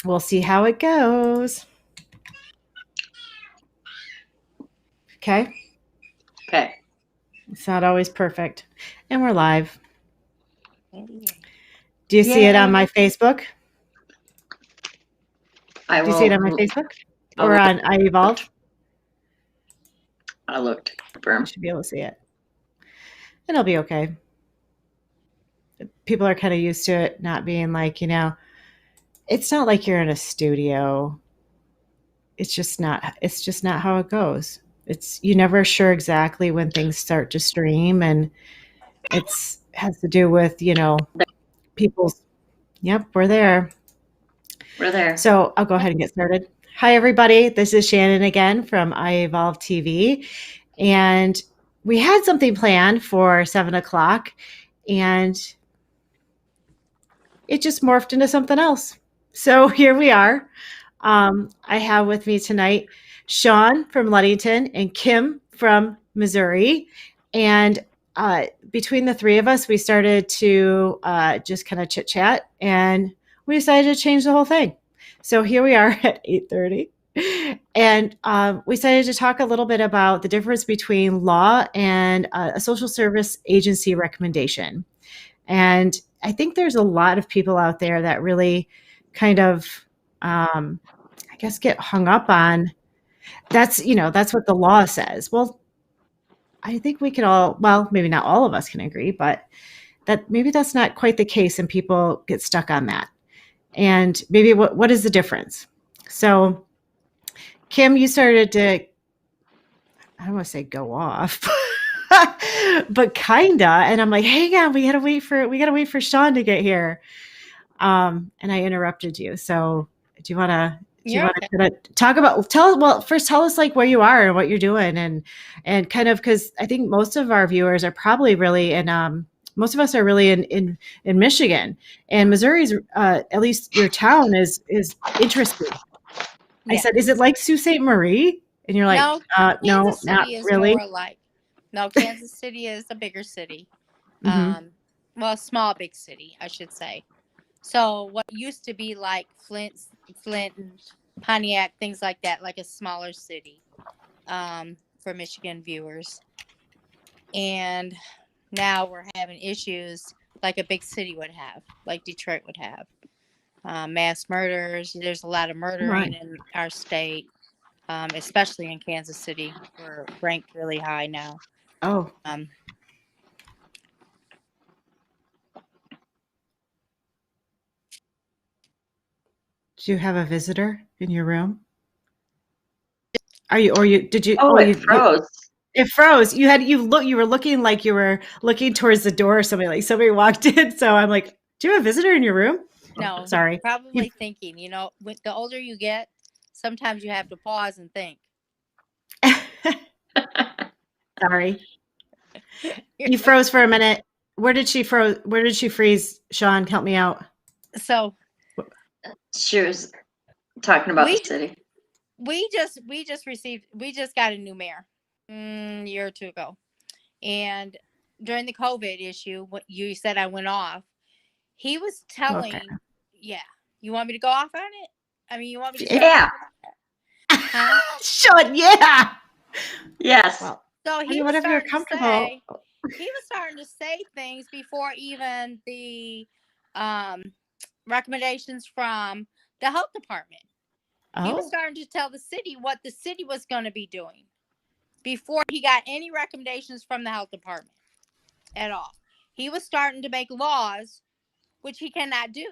We'll see how it goes. Okay. Okay. It's not always perfect. And we're live. Anyway. Do you see it on my Facebook? I Do you see it will. on my Facebook? Or on iEvolve? I looked. You Confirm. should be able to see it. And it'll be okay. People are kind of used to it not being like, it's not like you're in a studio. It's just not how it goes. It's you never sure exactly when things start to stream, and it's has to do with, people's. Yep, we're there. We're there. So I'll go ahead and get started. Hi, everybody. This is Shannon again from iEvolve TV. And we had something planned for 7:00, and it just morphed into something else. So here we are. I have with me tonight Sean from Ludington and Kim from Missouri. And between the three of us, we started to just kind of chit chat, and we decided to change the whole thing. So here we are at 8:30. And we decided to talk a little bit about the difference between law and a social service agency recommendation. And I think there's a lot of people out there that really kind of, I guess, get hung up on that's what the law says. Well, I think we can all, well, maybe not all of us can agree, but that maybe that's not quite the case, and people get stuck on that. And maybe what is the difference? So, Kim, you started to, I don't want to say go off, but kinda. And I'm like, hang on, we gotta wait for Sean to get here. And I interrupted you. So do you want to talk about, first tell us like where you are and what you're doing, and kind of, because I think most of our viewers are probably really most of us are really in Michigan, and Missouri's, at least your town is interesting. I said, is it like Sault Ste. Marie? And you're like, no, Kansas not City is really. more like. No, Kansas City is a bigger city. Mhm. Well, a small, big city, I should say. So what used to be like Flint and Pontiac, things like that, like a smaller city, for Michigan viewers. And now we're having issues like a big city would have, like Detroit would have. Mass murders. There's a lot of murdering in our state, especially in Kansas City. We're ranked really high now. Oh. Do you have a visitor in your room? Did you? Oh, it froze. It froze. You were looking like you were looking towards the door, or somebody walked in. So I'm like, do you have a visitor in your room? No, sorry. Probably thinking, with the older you get, sometimes you have to pause and think. Sorry. You froze for a minute. Where did she freeze? Sean, help me out. So she was talking about the city. We just got a new mayor a year or two ago. And during the COVID issue, what you said I went off, he was telling, yeah. You want me to go off on it? I mean, you want me to? Yeah. Huh? Sean, yeah. Yes. Well, so he was starting to say things before even the recommendations from the health department. Oh. He was starting to tell the city what the city was going to be doing before he got any recommendations from the health department at all. He was starting to make laws, which he cannot do.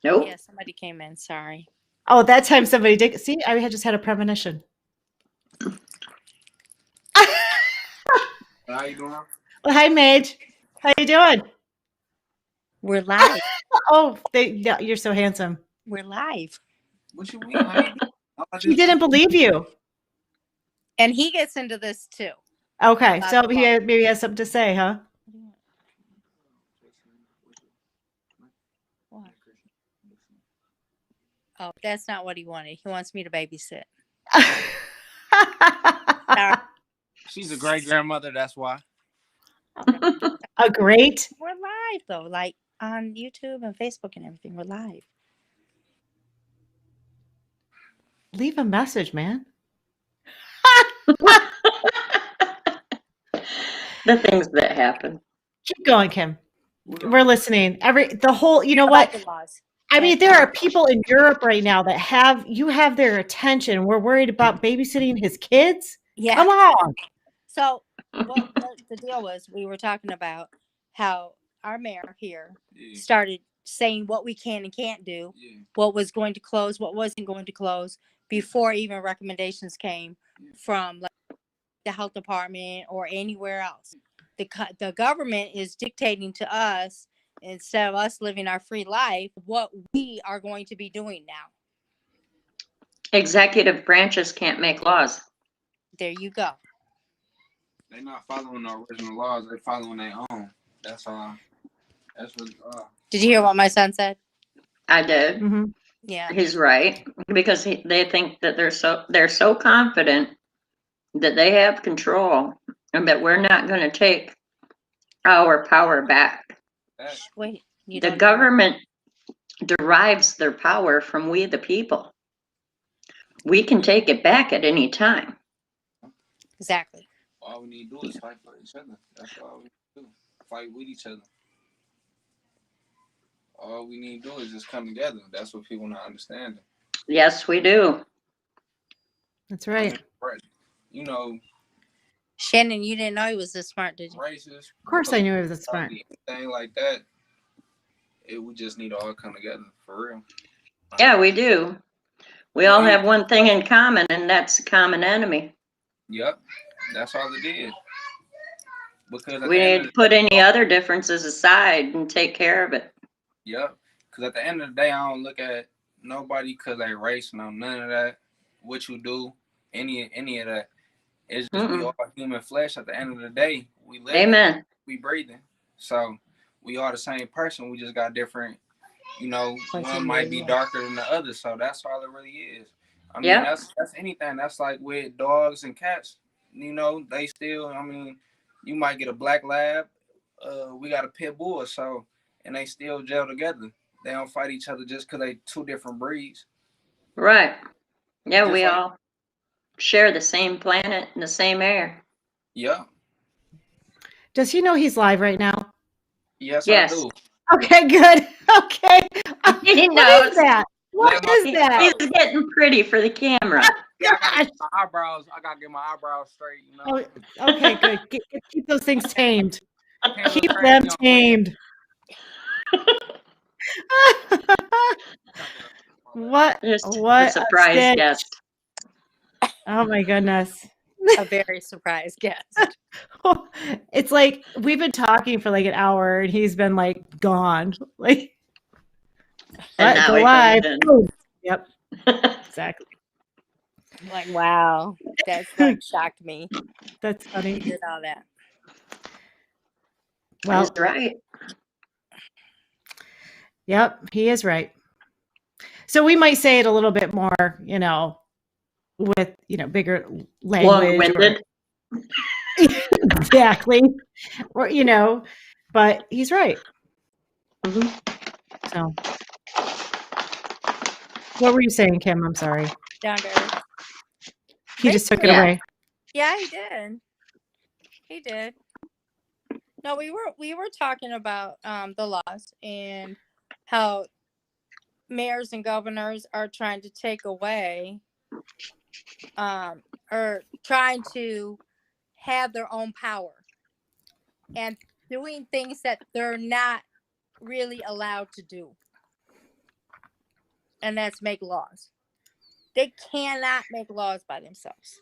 Nope. Yeah, somebody came in. Sorry. Oh, that time somebody did. See, I had just had a premonition. How you doing? Well, hi, Mage. How you doing? We're live. Oh, you're so handsome. We're live. What you mean? He didn't believe you. And he gets into this too. Okay, so he maybe has something to say, huh? What? Oh, that's not what he wanted. He wants me to babysit. She's a great grandmother, that's why. A great? We're live though. Like, on YouTube and Facebook and everything. We're live. Leave a message, man. The things that happen. Keep going, Kim. We're listening. You know About what? the laws. I mean, there are people in Europe right now that have their attention. We're worried about babysitting his kids. Yeah. Come on. So what the deal was, we were talking about how our mayor here Yeah. started saying what we can and can't do, Yeah. what was going to close, what wasn't going to close, before even recommendations came from like the health department or anywhere else. The government is dictating to us, instead of us living our free life, what we are going to be doing now. Executive branches can't make laws. There you go. They're not following the original laws. They're following their own. That's all. That's what. Did you hear what my son said? I did. Mhm. Yeah. He's right, because they think that they're so confident that they have control and that we're not going to take our power back. That, Wait. You The don't- government derives their power from we the people. We can take it back at any time. Exactly. all we need to do is fight for each other. That's all we need to do. Fight with each other. All we need to do is just come together. That's what people not understanding. Yes, we do. That's right. Right. You know, Shannon, you didn't know he was this smart, did you? racist. Of course I knew it was a smart. Anything like that. We just need to all come together for real. Yeah, we do. We all have one thing in common, and that's a common enemy. Yep. That's all it is. Because at We the end need of to the put any other differences aside and take care of it. Yep. Because at the end of the day, I don't look at nobody because they race, no, none of that. What you do, any of that. It's just we all human flesh. At the end of the day, we live. Amen. We breathing. So we are the same person. We just got different. You know, one might be darker than the other. So that's all it really is. I mean, that's anything. That's like with dogs and cats. You know, they still. I mean, you might get a black lab. We got a pit bull. So. And they still gel together. They don't fight each other just because they two different breeds. Right. Yeah, Just we like- all share the same planet and the same air. Yeah. Does he know he's live right now? Yes, Yes. I do. Okay, good. Okay. He What knows. is that? What is that? He's getting pretty for the camera. Yeah, I gotta Gosh. get my eyebrows. I gotta get my eyebrows straight. You know. Oh, okay, good. Keep those things tamed. Can't Keep look them crazy on tamed. What? Just What a a surprise stitch. guest. Oh my goodness. A very surprised guest. It's like we've been talking for like an hour and he's been like gone. Like And what? now Go he live. comes in. Boom. Yep, exactly. Like, wow. That's like shocked me. That's He funny. did all that. Well, He's right. yep, he is right. So we might say it a little bit more, with bigger language. Long-winded. Exactly. Or but he's right. Mhm. So what were you saying, Kim? I'm sorry. Down to earth. He just took it Yeah. away. Yeah, he did. He did. No, we were talking about the laws and how mayors and governors are trying to take away or trying to have their own power and doing things that they're not really allowed to do. And that's make laws. They cannot make laws by themselves.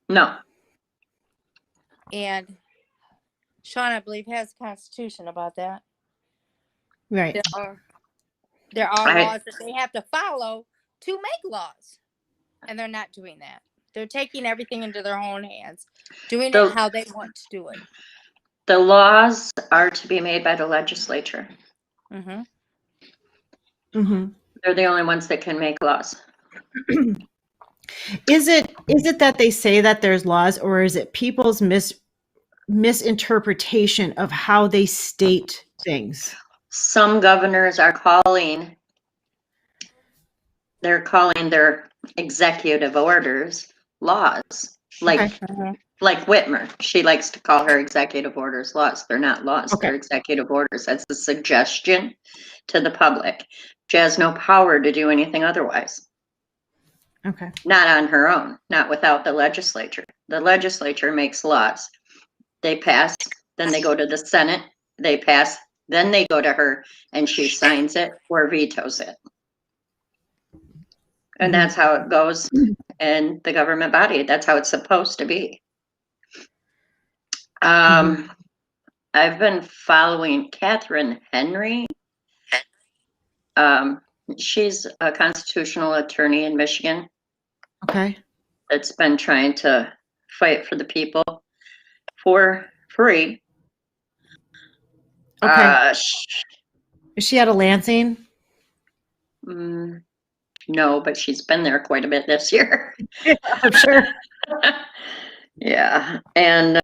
No. And Sean, I believe, has a constitution about that. Right. There are Right. laws that they have to follow to make laws. And they're not doing that. They're taking everything into their own hands, doing The- it how they want to do it. The laws are to be made by the legislature. Mm-hmm. Mm-hmm. They're the only ones that can make laws. Is it that they say that there's laws, or is it people's misinterpretation of how they state things? some governors are calling their executive orders laws. Like Okay. like Whitmer, she likes to call her executive orders laws. They're not laws, Okay. they're executive orders. That's a suggestion to the public. She has no power to do anything otherwise. Okay. Not on her own, not without the legislature. The legislature makes laws. They pass, then they go to the Senate, they pass, then they go to her, and she signs it or vetoes it. And that's how it goes in the government body. That's how it's supposed to be. I've been following Catherine Henry. She's a constitutional attorney in Michigan Okay. that's been trying to fight for the people for free. Okay. Is she out of Lansing? No, but she's been there quite a bit this year. I'm sure. Yeah, and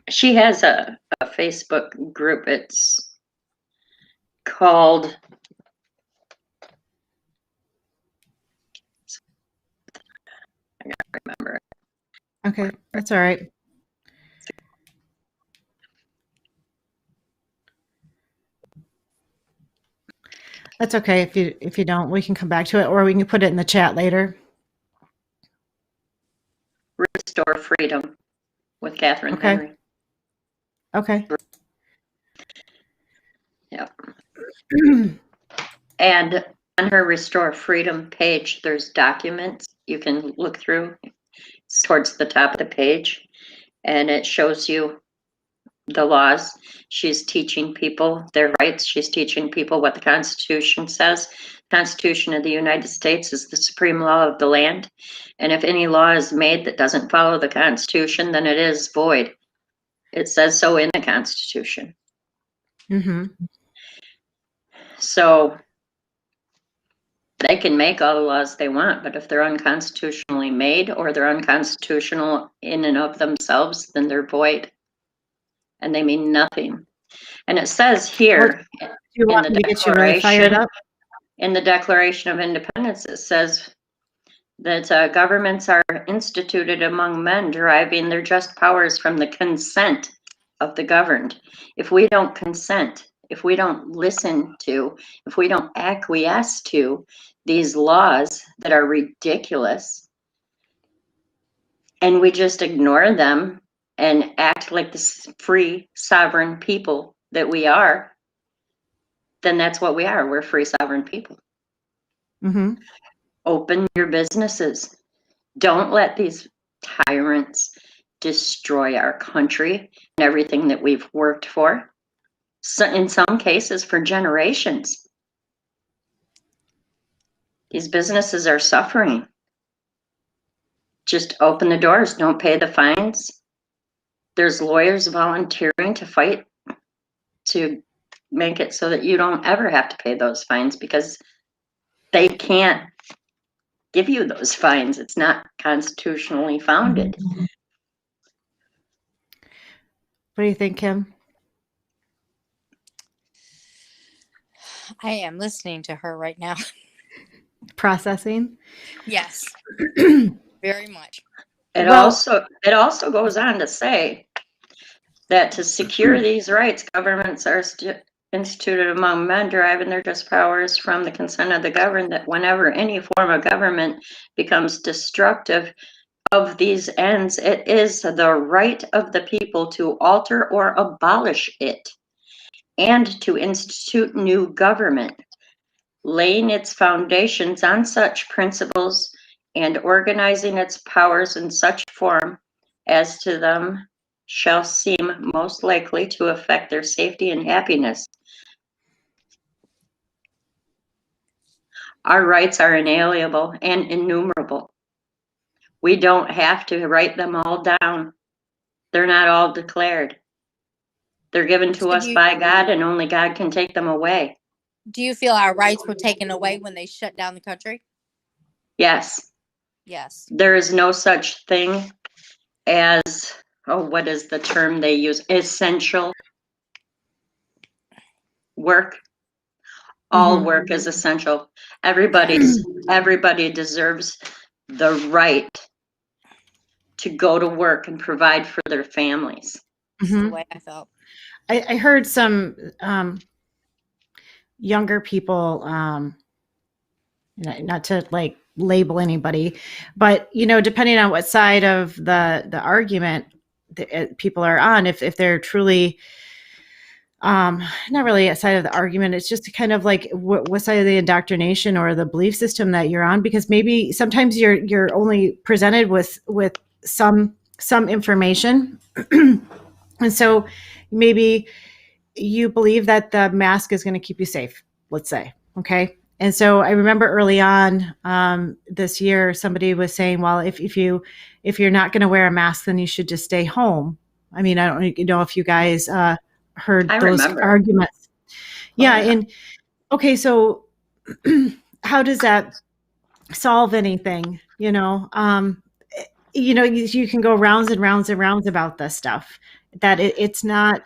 she has a Facebook group. It's called I gotta remember. Okay, that's all right. That's okay if you don't, we can come back to it, or we can put it in the chat later. Restore Freedom with Catherine Okay. Henry. Okay. Yep. And on her Restore Freedom page, there's documents you can look through. It's towards the top of the page, and it shows you the laws. She's teaching people their rights. She's teaching people what the Constitution says. The Constitution of the United States is the supreme law of the land. And if any law is made that doesn't follow the Constitution, then it is void. It says so in the Constitution. So they can make all the laws they want, but if they're unconstitutionally made or they're unconstitutional in and of themselves, then they're void. And they mean nothing. And it says here Do you want me to get you really fired up? in the Declaration of Independence, it says that governments are instituted among men deriving their just powers from the consent of the governed. If we don't consent, if we don't listen to, if we don't acquiesce to these laws that are ridiculous, and we just ignore them and act like the free sovereign people that we are, then that's what we are. We're free sovereign people. Open your businesses. Don't let these tyrants destroy our country and everything that we've worked for. So in some cases, for generations. These businesses are suffering. Just open the doors. Don't pay the fines. There's lawyers volunteering to fight to make it so that you don't ever have to pay those fines, because they can't give you those fines. It's not constitutionally founded. What do you think, Kim? I am listening to her right now. Processing? Yes. Very much. It also goes on to say that to secure these rights, governments are instituted among men deriving their just powers from the consent of the governed, that whenever any form of government becomes destructive of these ends, it is the right of the people to alter or abolish it, and to institute new government, laying its foundations on such principles and organizing its powers in such form as to them shall seem most likely to affect their safety and happiness. Our rights are inalienable and innumerable. We don't have to write them all down. They're not all declared. They're given to us by God, and only God can take them away. Do you feel our rights were taken away when they shut down the country? Yes. Yes. There is no such thing as, what is the term they use? Essential. work. All Mhm. work is essential. Everybody deserves the right to go to work and provide for their families. That's the Mhm. way I felt. I heard some younger people, not to like label anybody, but depending on what side of the argument people are on, if they're truly not really a side of the argument, it's just kind of like what side of the indoctrination or the belief system that you're on, because maybe sometimes you're only presented with some information and so maybe you believe that the mask is going to keep you safe, let's say. Okay. And so I remember early on this year, somebody was saying, well, if you're not going to wear a mask, then you should just stay home. I mean, I don't know if you guys heard I those remember. arguments. Yeah. yeah. And okay, so how does that solve anything? You can go rounds and rounds and rounds about this stuff, that it's not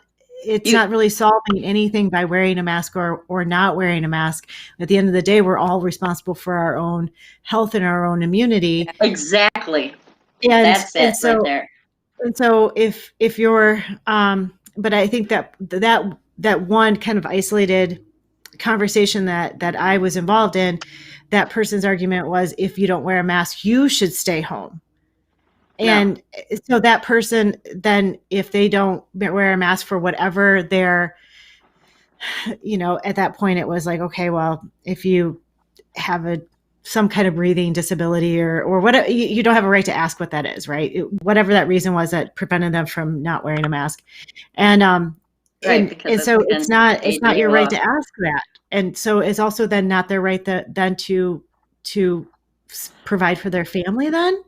really solving anything by wearing a mask or not wearing a mask. At the end of the day, we're all responsible for our own health and our own immunity. Exactly. And That's it so, right there. And so if you're, but I think that one kind of isolated conversation that I was involved in, that person's argument was, if you don't wear a mask, you should stay home. And so that person, then if they don't wear a mask for whatever their, at that point it was like, okay, well, if you have some kind of breathing disability or whatever, you don't have a right to ask what that is, right? Whatever that reason was that prevented them from not wearing a mask. And and so it's not your right to ask that. And so it's also then not their right then to provide for their family then.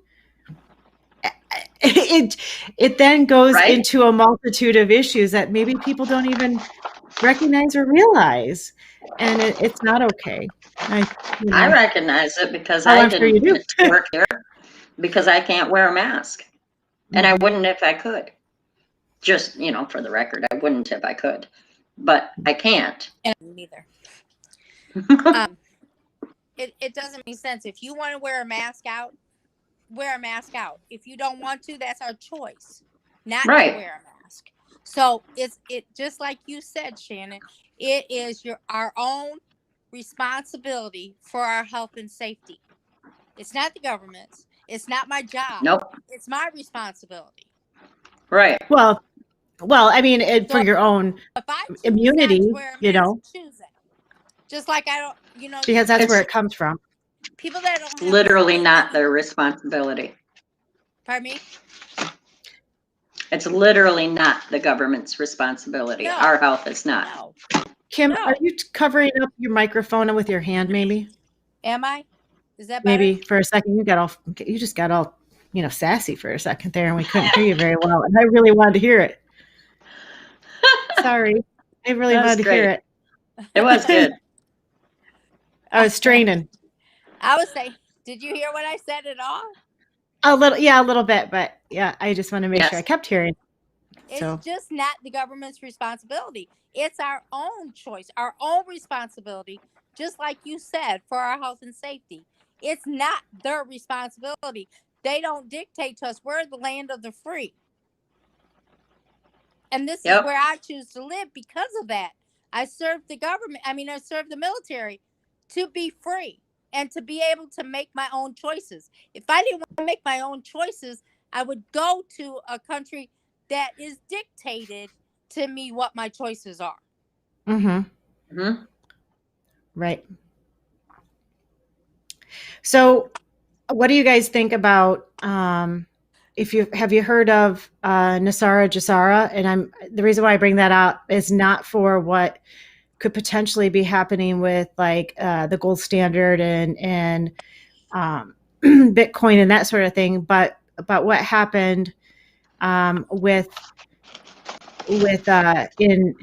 It then goes into a multitude of issues that maybe people don't even recognize or realize, and it's not okay. I recognize it because I didn't get to work here because I can't wear a mask, and I wouldn't if I could. Just for the record, I wouldn't if I could, but I can't. And neither. It doesn't make sense. If you want to wear a mask out, wear a mask out. If you don't want to, that's our choice not to wear a mask. So it just like you said, Shannon, it is our own responsibility for our health and safety. It's not the government's. It's not my job. Nope. It's my responsibility. Right. Well, I mean, for your own immunity, choose it. Just like I don't, because that's where it comes from. People that don't have literally not their responsibility. Pardon me? It's literally not the government's responsibility. No. Our health is not. No. Kim, are you covering up your microphone with your hand, maybe? Am I? Is that better? Maybe for a second you just got all sassy for a second there, and we couldn't hear you very well, and I really wanted to hear it. Sorry, I really wanted to hear it. It was good. I was straining. I would say, did you hear what I said at all? A little bit, but yeah, I just want to make sure I kept hearing. It's just not the government's responsibility. It's our own choice, our own responsibility, just like you said, for our health and safety. It's not their responsibility. They don't dictate to us. We're the land of the free. And this is where I choose to live because of that. I served the government. I served the military to be free and to be able to make my own choices. If I didn't want to make my own choices, I would go to a country that is dictated to me what my choices are. Mm-hmm. Mm-hmm. Right. So what do you guys think about, have you heard of Nasara Jassara? And the reason why I bring that up is not for what could potentially be happening with like the gold standard and Bitcoin and that sort of thing, but about what happened with in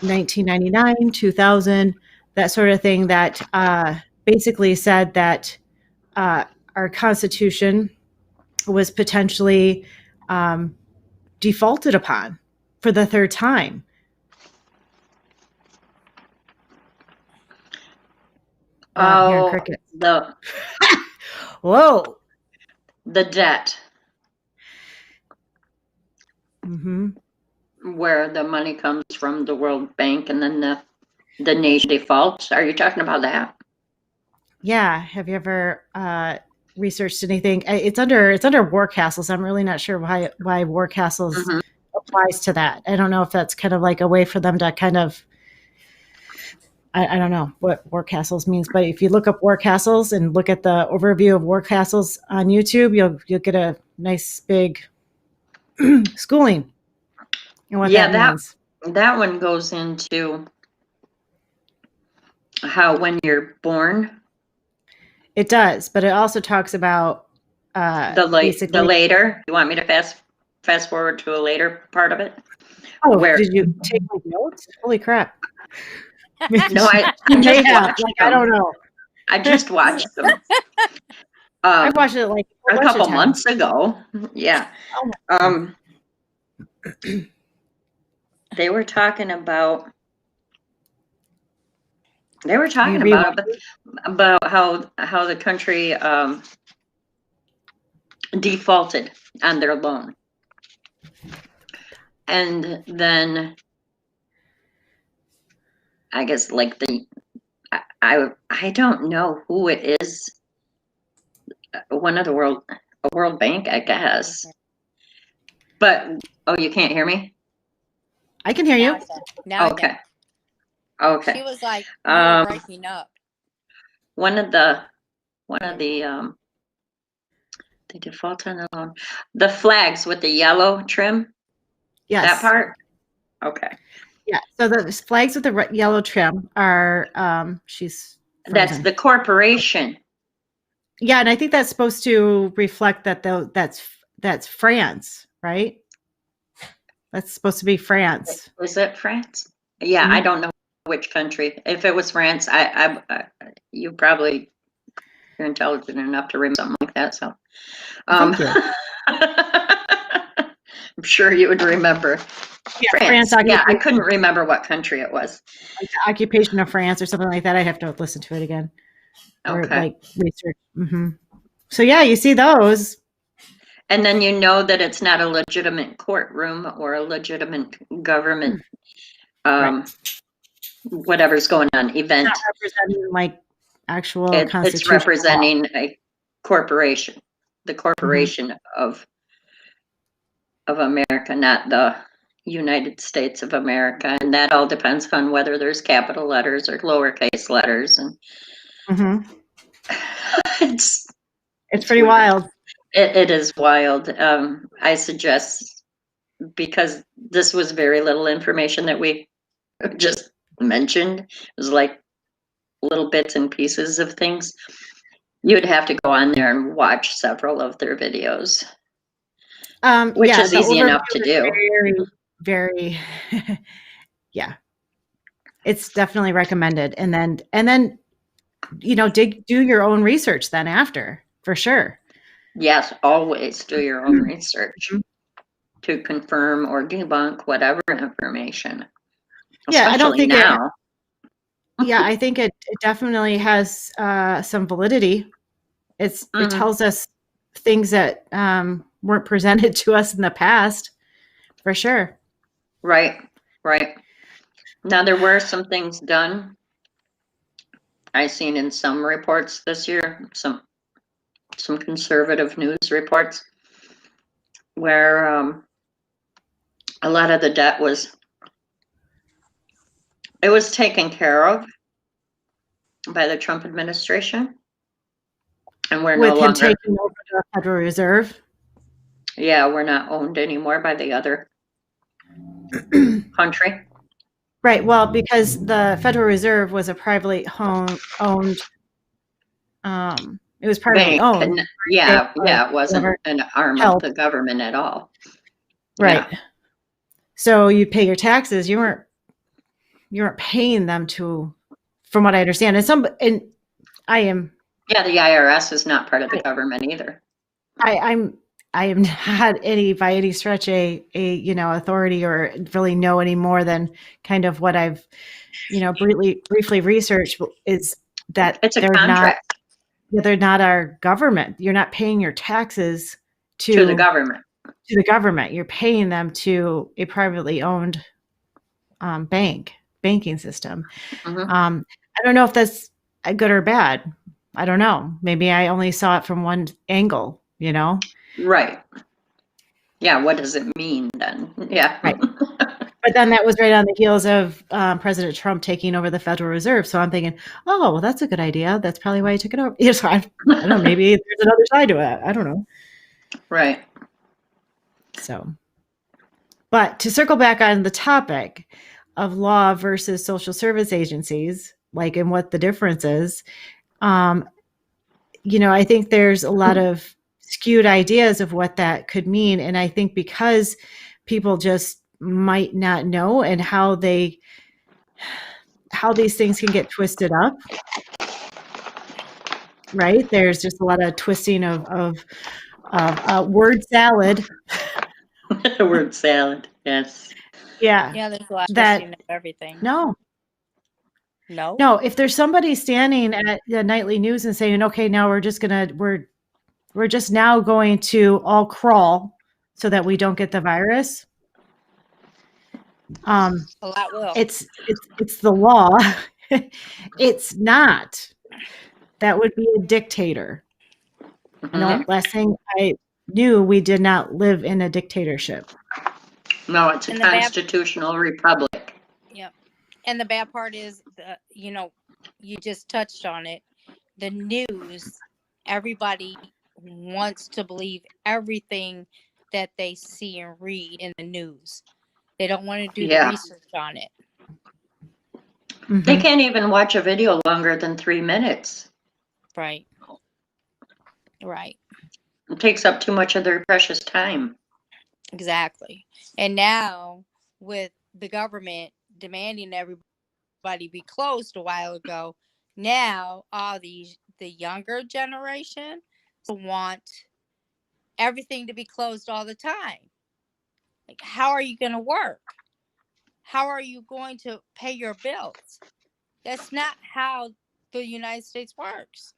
1999, 2000, that sort of thing, that basically said that our Constitution was potentially defaulted upon for the third time. hearing Oh, crickets. the Whoa. debt Hmm. where the money comes from the World Bank and then the nation defaults. Are you talking about that? Yeah. Have you ever researched anything? It's under War Castles. I'm really not sure why War Castles Mhm. applies to that. I don't know if that's kind of like a way for them to kind of, I don't know what War Castles means, but if you look up War Castles and look at the overview of War Castles on YouTube, you'll get a nice big schooling and what Yeah, that means. that one goes into how when you're born, It does, but it also talks about the basically. later. You want me to fast forward to a later part of it? Oh, Where did you take my notes? Holy crap! no, I You may just have. watched Like, them. I don't know. I just watched them. I watched it like a bunch of couple times. months ago. Yeah. Oh my God. They were talking about You rewatched it? about how the country defaulted on their loan. And then I guess like I don't know who it is. One of the World Bank, I guess. But oh, you can't hear me? I can hear you. Now Okay. She Okay. was like, you were breaking up. One of the they default on the loan. The flags with the yellow trim, Yes. that part? Okay. Yeah. So the flags with the yellow trim are she's That's frozen. the corporation. Yeah, and I think that's supposed to reflect that that's France, right? That's supposed to be France. Is it France? Yeah, I don't know which country. If it was France, you probably you're intelligent enough to remember something like that. So, Thank you. I'm sure you would remember. Yeah, France. Yeah, I occupation, couldn't remember what country it was. like the occupation of France or something like that. I have to listen to it again or Okay. like research. Hmm. So yeah, you see those. And then you know that it's not a legitimate courtroom or a legitimate government, Right. whatever's going on, event. Not representing like actual It's constitutional law. representing a corporation, the corporation of America, not the United States of America. And that all depends on whether there's capital letters or lowercase letters. And Mhm. it's It's pretty weird. wild. It is wild. I suggest, because this was very little information that we just mentioned, it was like little bits and pieces of things. You'd have to go on there and watch several of their videos, which Yeah, is the easy enough overview to is do. very, yeah. It's definitely recommended. And then do your own research then after, for sure. Yes, always do your own research Mhm. to confirm or debunk whatever information. Yeah, I don't Especially think now. I think it definitely has some validity. It tells us things that weren't presented to us in the past, for sure. Right. Now there were some things done. I seen in some reports this year, some conservative news reports, where a lot of the debt was taken care of by the Trump administration, and we're With no him longer taking over the Federal Reserve. Yeah, we're not owned anymore by the other country. Right. Well, because the Federal Reserve was a privately owned. It was privately Bank. owned. Yeah, it wasn't an arm Help. of the government at all. Right. Yeah. So you pay your taxes. You weren't paying them from what I understand. And I am. Yeah, the IRS is not part of the government either. I am not by any stretch a authority or really know any more than kind of what I've briefly researched is that It's a they're contract they're not our government. You're not paying your taxes to the government. to the government. You're paying them to a privately owned banking system. Mhm. I don't know if that's a good or bad. I don't know. Maybe I only saw it from one angle, you know? Right. Yeah, what does it mean then? Yeah. Right. But then that was right on the heels of President Trump taking over the Federal Reserve. So I'm thinking, oh, well, that's a good idea. That's probably why he took it over. Yeah, so I don't know. Maybe there's another side to it. I don't know. Right. So, but to circle back on the topic of law versus social service agencies, like, and what the difference is, you know, I think there's a lot of skewed ideas of what that could mean. And I think because people just might not know, and how these things can get twisted up, right? There's just a lot of twisting of word salad. The word salad. Yes. Yeah. Yeah, there's a lot of That- twisting of everything. No, No. no. If there's somebody standing at the nightly news and saying, okay, now we're just now going to all crawl so that we don't get the virus. A lot will. It's the law. It's not. That would be a dictator. Mhm. No, last thing I knew, we did not live in a dictatorship. No, it's a And the bad- constitutional republic. Yep. And the bad part is, you know, you just touched on it. The news, everybody wants to believe everything that they see and read in the news. They don't want to do Yeah. the research on it. They Mhm. can't even watch a video longer than 3 minutes. Right. Right. It takes up too much of their precious time. Exactly. And now, with the government demanding everybody be closed a while ago, now all the younger generation want everything to be closed all the time. Like, how are you going to work? How are you going to pay your bills? That's not how the United States works.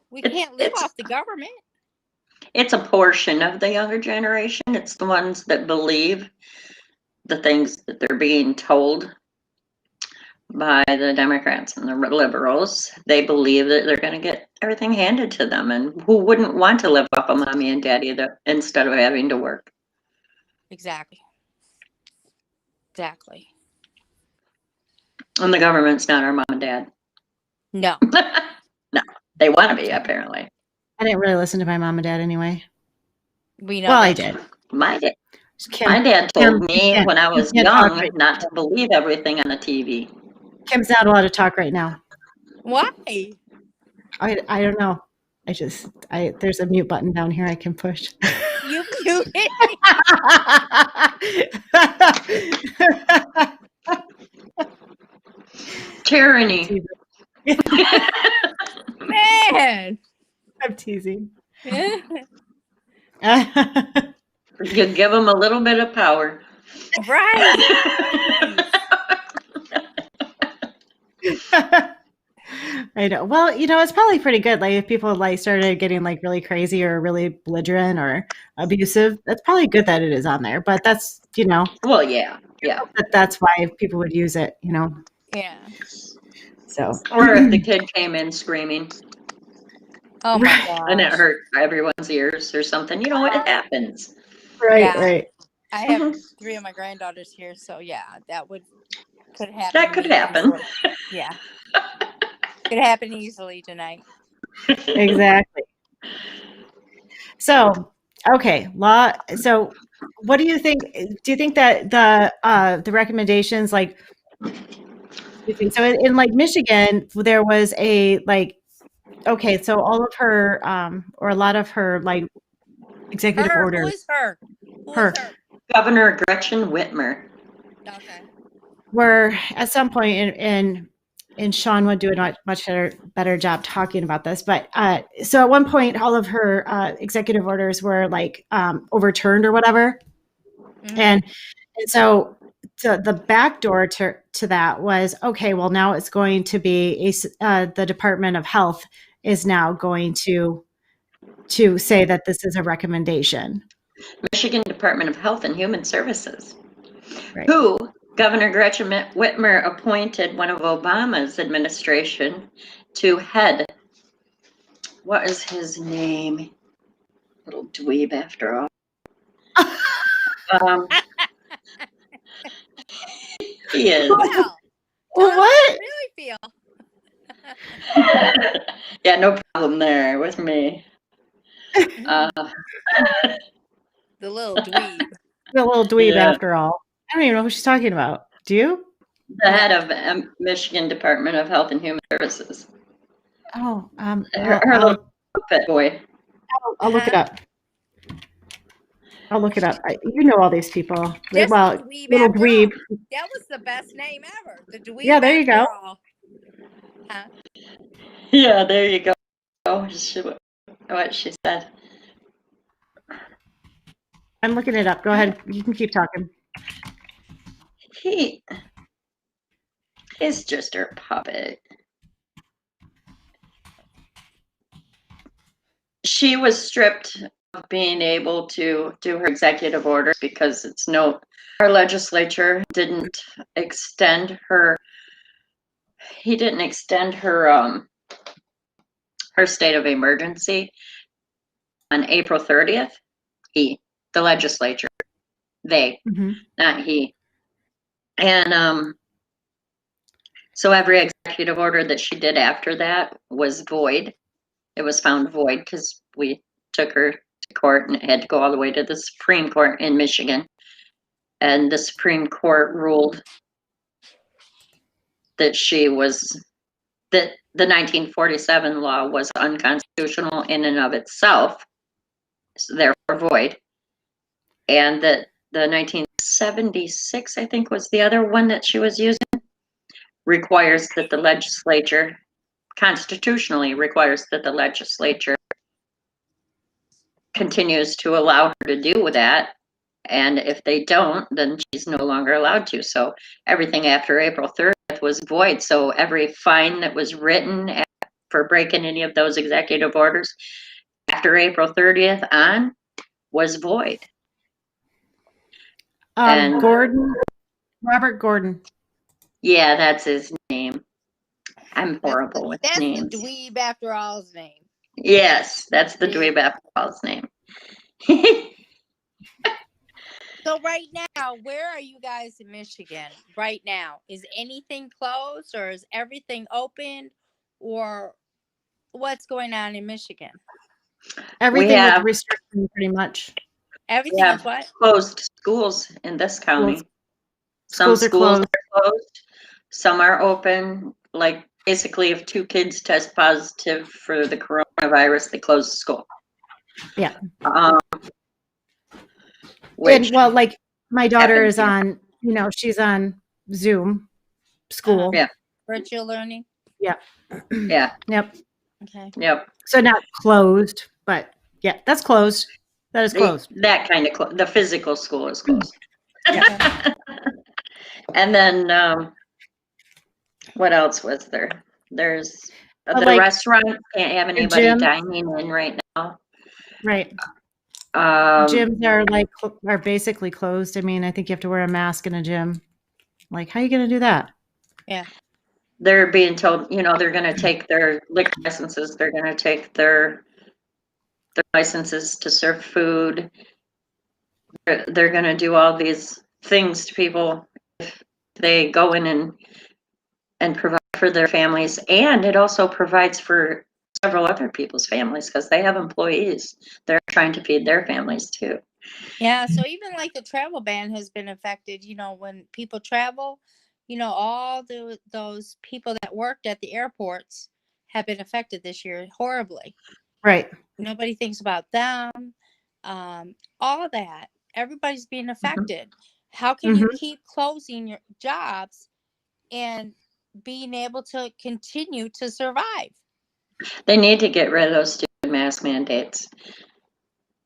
We can't live off the government. It's a portion of the younger generation. It's the ones that believe the things that they're being told by the Democrats and the liberals. They believe that they're going to get everything handed to them. And who wouldn't want to live off of mommy and daddy instead of having to work? Exactly. Exactly. And the government's not our mom and dad. No. No, they want to be, apparently. I didn't really listen to my mom and dad anyway. We know. Well, I that. did. My dad, Kim, my dad told Kim, me Kim, when I was you can't talk young right not to believe everything on the TV. Kim's not allowed to talk right now. Why? I don't know. There's a mute button down here I can push. You muted. Tyranny. Man. I'm teasing. You give them a little bit of power. Right. I know. Well, you know, it's probably pretty good. Like, if people like started getting like really crazy or really belligerent or abusive, that's probably good that it is on there. But that's, you know, Well, yeah, yeah. that's why people would use it, you know. Yeah. So Or if the kid came in screaming Oh my god. and it hurt everyone's ears or something, you know, it happens. right, Yeah. right. I have 3 of my granddaughters here, so yeah, could happen. That could happen. easily. Yeah. Could happen easily tonight. Exactly. So, okay, law. So, what do you think? Do you think that the recommendations, like, so in like Michigan, there was a like, okay, so all of her or a lot of her like executive Who orders is her? Who is Her. Governor Gretchen Whitmer. Okay. were at some point and Sean would do a much better job talking about this. But so at one point, all of her executive orders were like overturned or whatever. Mhm. And so the back door to that was, okay, well, now it's going to be the Department of Health is now going to say that this is a recommendation. Michigan Department of Health and Human Services, Right. who Governor Gretchen Whitmer appointed one of Obama's administration to head. What is his name? Little dweeb, after all. He is. Well, Well, tell us how what? you really feel. Yeah, no problem there with me. The little dweeb. The little dweeb, Yeah. after all. I don't even know who she's talking about. Do you? The head of Michigan Department of Health and Human Services. Oh, Her little puppet boy. I'll look it up. I'll look it up. You know all these people. Just Well, the dweeb little after dweeb. all. That was the best name ever. The dweeb. Yeah, there you go. after all. Huh? Yeah, there you go. What she said. I'm looking it up. Go ahead. You can keep talking. He's just her puppet. She was stripped of being able to do her executive orders because our legislature didn't extend her. He didn't extend her state of emergency on April 30th. The legislature, not he. And so every executive order that she did after that was void. It was found void because we took her to court and it had to go all the way to the Supreme Court in Michigan. And the Supreme Court ruled that that the 1947 law was unconstitutional in and of itself, so therefore void. And that the 1976, I think, was the other one that she was using, requires that the legislature, constitutionally requires that the legislature continues to allow her to do that. And if they don't, then she's no longer allowed to. So everything after April 30th was void. So every fine that was written for breaking any of those executive orders after April 30th on was void. And Robert Gordon. Yeah, that's his name. I'm horrible with names. That's the dweeb after all's name. Yes, that's the dweeb after all's name. So right now, where are you guys in Michigan right now? Is anything closed or is everything open, or what's going on in Michigan? Everything with restrictions, pretty much. Everything is what? Closed schools in this county. Schools Some are closed. are closed. Some are open. Like basically, if 2 kids test positive for the coronavirus, they close the school. Yeah. Like my daughter is on, she's on Zoom school. Yeah. Virtual learning. Yeah. Yeah. Yep. Okay. Yep. So not closed, but yeah, that's closed. That is closed. That kind of the physical school is closed. Yeah. And then what else was there? There's the restaurant can't have anybody dining in right now. Right. Gyms are basically closed. I mean, I think you have to wear a mask in a gym. Like, how are you going to do that? Yeah. They're being told, they're going to take their liquor licenses. They're going to take their licenses to serve food. They're going to do all these things to people if they go in and provide for their families. And it also provides for several other people's families because they have employees. They're trying to feed their families too. Yeah. So even like the travel ban has been affected, when people travel, all those people that worked at the airports have been affected this year horribly. Right. Nobody thinks about them. All that. Everybody's being affected. How can you keep closing your jobs and being able to continue to survive? They need to get rid of those stupid mask mandates.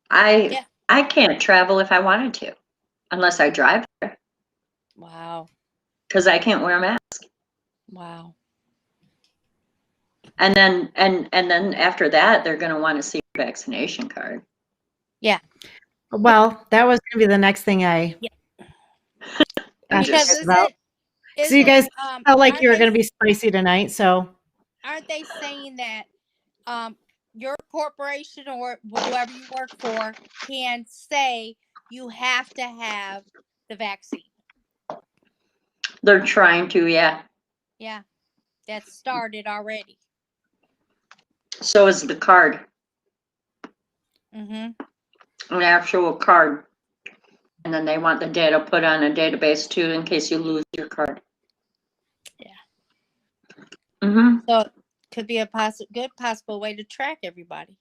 I can't travel if I wanted to, unless I drive there. Wow. because I can't wear a mask. Wow. And then after that, they're going to want to see your vaccination card. Well, that was going to be the next thing I asked you Because guys about. So you guys felt like aren't you were they- going to be spicy tonight, so Aren't they saying that your corporation or whoever you work for can say you have to have the vaccine? They're trying to, yeah. Yeah, that started already. So is the card, Mm-hmm. an actual card. And then they want the data put on a database too, in case you lose your card. Yeah. Mm-hmm. So could be a good possible way to track everybody.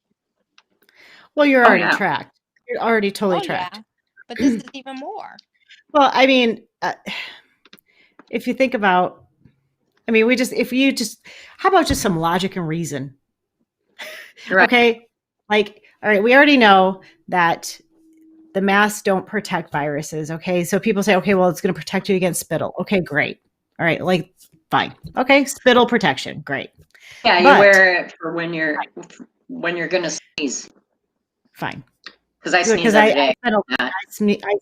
well, you're Oh, already yeah. tracked. You're already totally Oh tracked. yeah, but this is even more. Well, I mean, if you think about, I mean, how about just some logic and reason? Right. Okay. Like, all right, we already know that the masks don't protect viruses. Okay. So people say, okay, well, it's going to protect you against spittle. Okay, great. All right. Like, fine. Okay. Spittle protection. Great. Yeah, you But- wear it for when you're gonna sneeze. Fine. Because I sneeze Because every day. I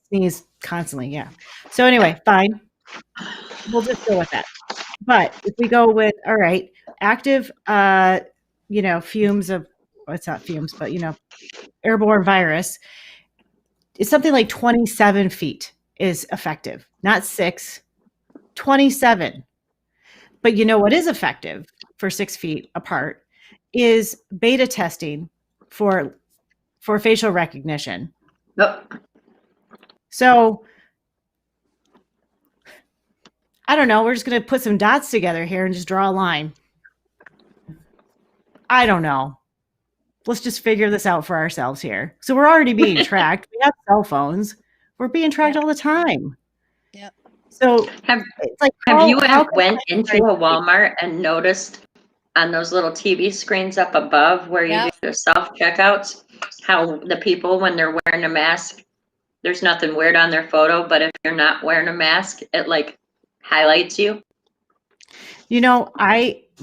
sneeze constantly. Yeah. So anyway, fine. We'll just go with that. But if we go with, all right, active, fumes of, well, it's not fumes, but, airborne virus, it's something like 27 feet is effective, not 6, 27. But you know what is effective for 6 feet apart is beta testing for facial recognition. Nope. So I don't know. We're just going to put some dots together here and just draw a line. I don't know. Let's just figure this out for ourselves here. So we're already being tracked. We have cell phones. We're being tracked all the time. Yep. So Have it's like, you how ever went into a Walmart and noticed on those little TV screens up above where you Yep. do the self checkouts, how the people, when they're wearing a mask, there's nothing weird on their photo, but if you're not wearing a mask, it like highlights you.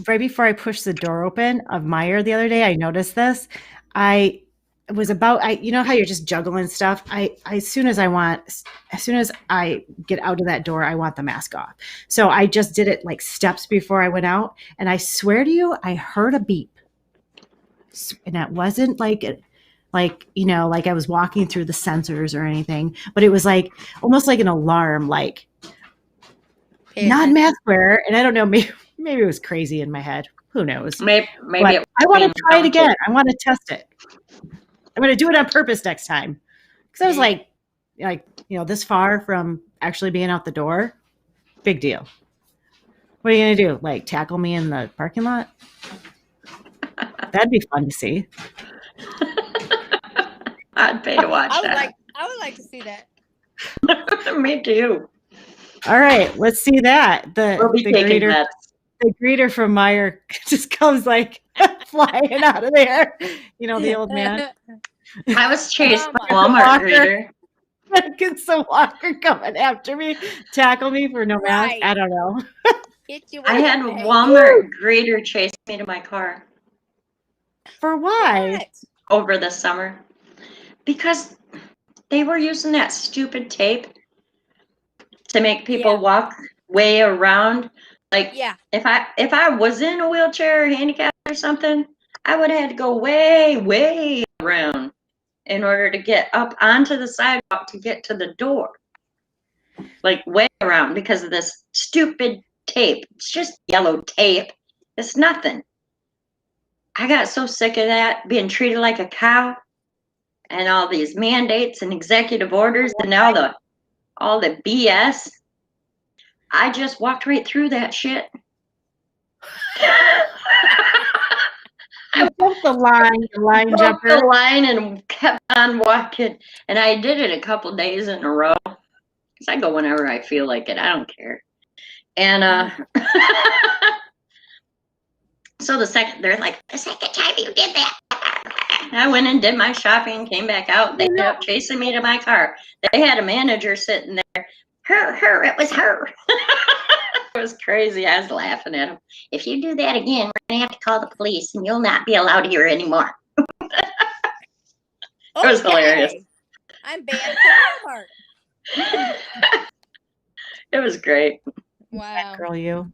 Right before I pushed the door open of Meijer the other day, I noticed this. How you're just juggling stuff. As soon as I get out of that door, I want the mask off. So I just did it like steps before I went out. And I swear to you, I heard a beep. And it wasn't like I was walking through the sensors or anything, but it was like almost like an alarm, like not mask wearer. And I don't know, maybe it was crazy in my head. Who knows? Maybe But I want to try it again. I want to test it. I'm going to do it on purpose next time. Because I was like, this far from actually being out the door, big deal. What are you going to do? Like tackle me in the parking lot? That'd be fun to see. I'd pay to watch that. I would like to see that. Me too. All right, let's see that. We'll be taking that. The greeter from Meijer just comes like flying out of there. The old man. I was chased by a Walker. Walmart greeter. Gets the walker coming after me, tackle me for no mask. Right. I don't know. Hit you I with had a a bag. Walmart greeter chase me to my car For why? What? over the summer because they were using that stupid tape to make people Yeah. walk way around. Like Yeah. if I was in a wheelchair or handicapped or something, I would have had to go way, way around in order to get up onto the sidewalk to get to the door. Like way around because of this stupid tape. It's just yellow tape. It's nothing. I got so sick of that, being treated like a cow and all these mandates and executive orders and now all the BS. I just walked right through that shit. I jumped the line Broke jumper. the line and kept on walking. And I did it a couple days in a row. Because I go whenever I feel like it. I don't care. And so they're like, the second time you did that. I went and did my shopping, came back out. They ended up chasing me to my car. They had a manager sitting there. her, it was her. It was crazy. I was laughing at him. If you do that again, we're going to have to call the police and you'll not be allowed here anymore. It was hilarious. I'm banned from Walmart. It was great. Wow. Girl, you.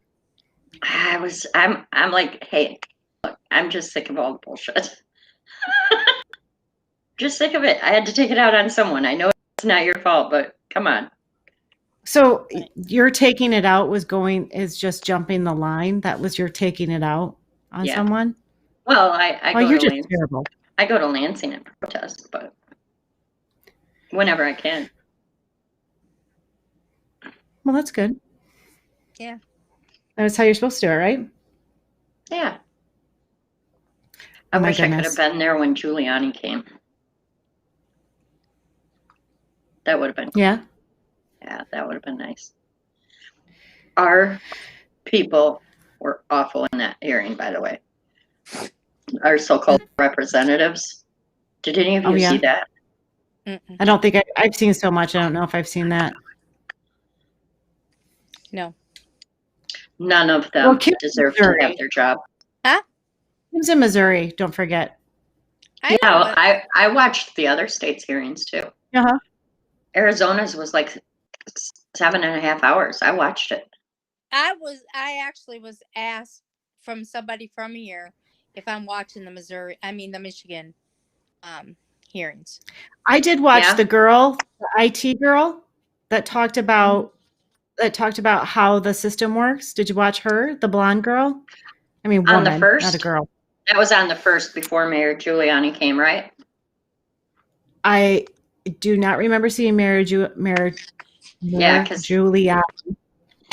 I'm like, hey, look, I'm just sick of all the bullshit. Just sick of it. I had to take it out on someone. I know it's not your fault, but come on. So your taking it out is just jumping the line. That was your taking it out on Yeah. someone. Well, I Well, go you're to just Lansing. terrible. I go to Lansing and protest, but whenever I can. Well, that's good. Yeah. That's how you're supposed to do it, right? Yeah. I Oh my wish I could goodness. have been there when Giuliani came. That would have been cool. Yeah. Yeah, that would have been nice. Our people were awful in that hearing, by the way. Our so-called representatives. Did any of you Oh, yeah. see that? Mm-mm. I don't think I've seen so much. I don't know if I've seen that. No. None of them Well, Kim's deserve to Missouri. have their job. Kim's in Missouri. Don't forget. I know, Yeah, but I watched the other states' hearings too. Uh-huh. Arizona's was like 7.5 hours. I watched it. I actually was asked from somebody from here if I'm watching the Michigan hearings. I did watch Yeah. the girl, the IT girl that talked about how the system works. Did you watch her, the blonde girl? I mean, On the woman, first? not a girl. That was on the first before Mayor Giuliani came, right? I do not remember seeing Mayor Yeah, 'cause- Giuliani.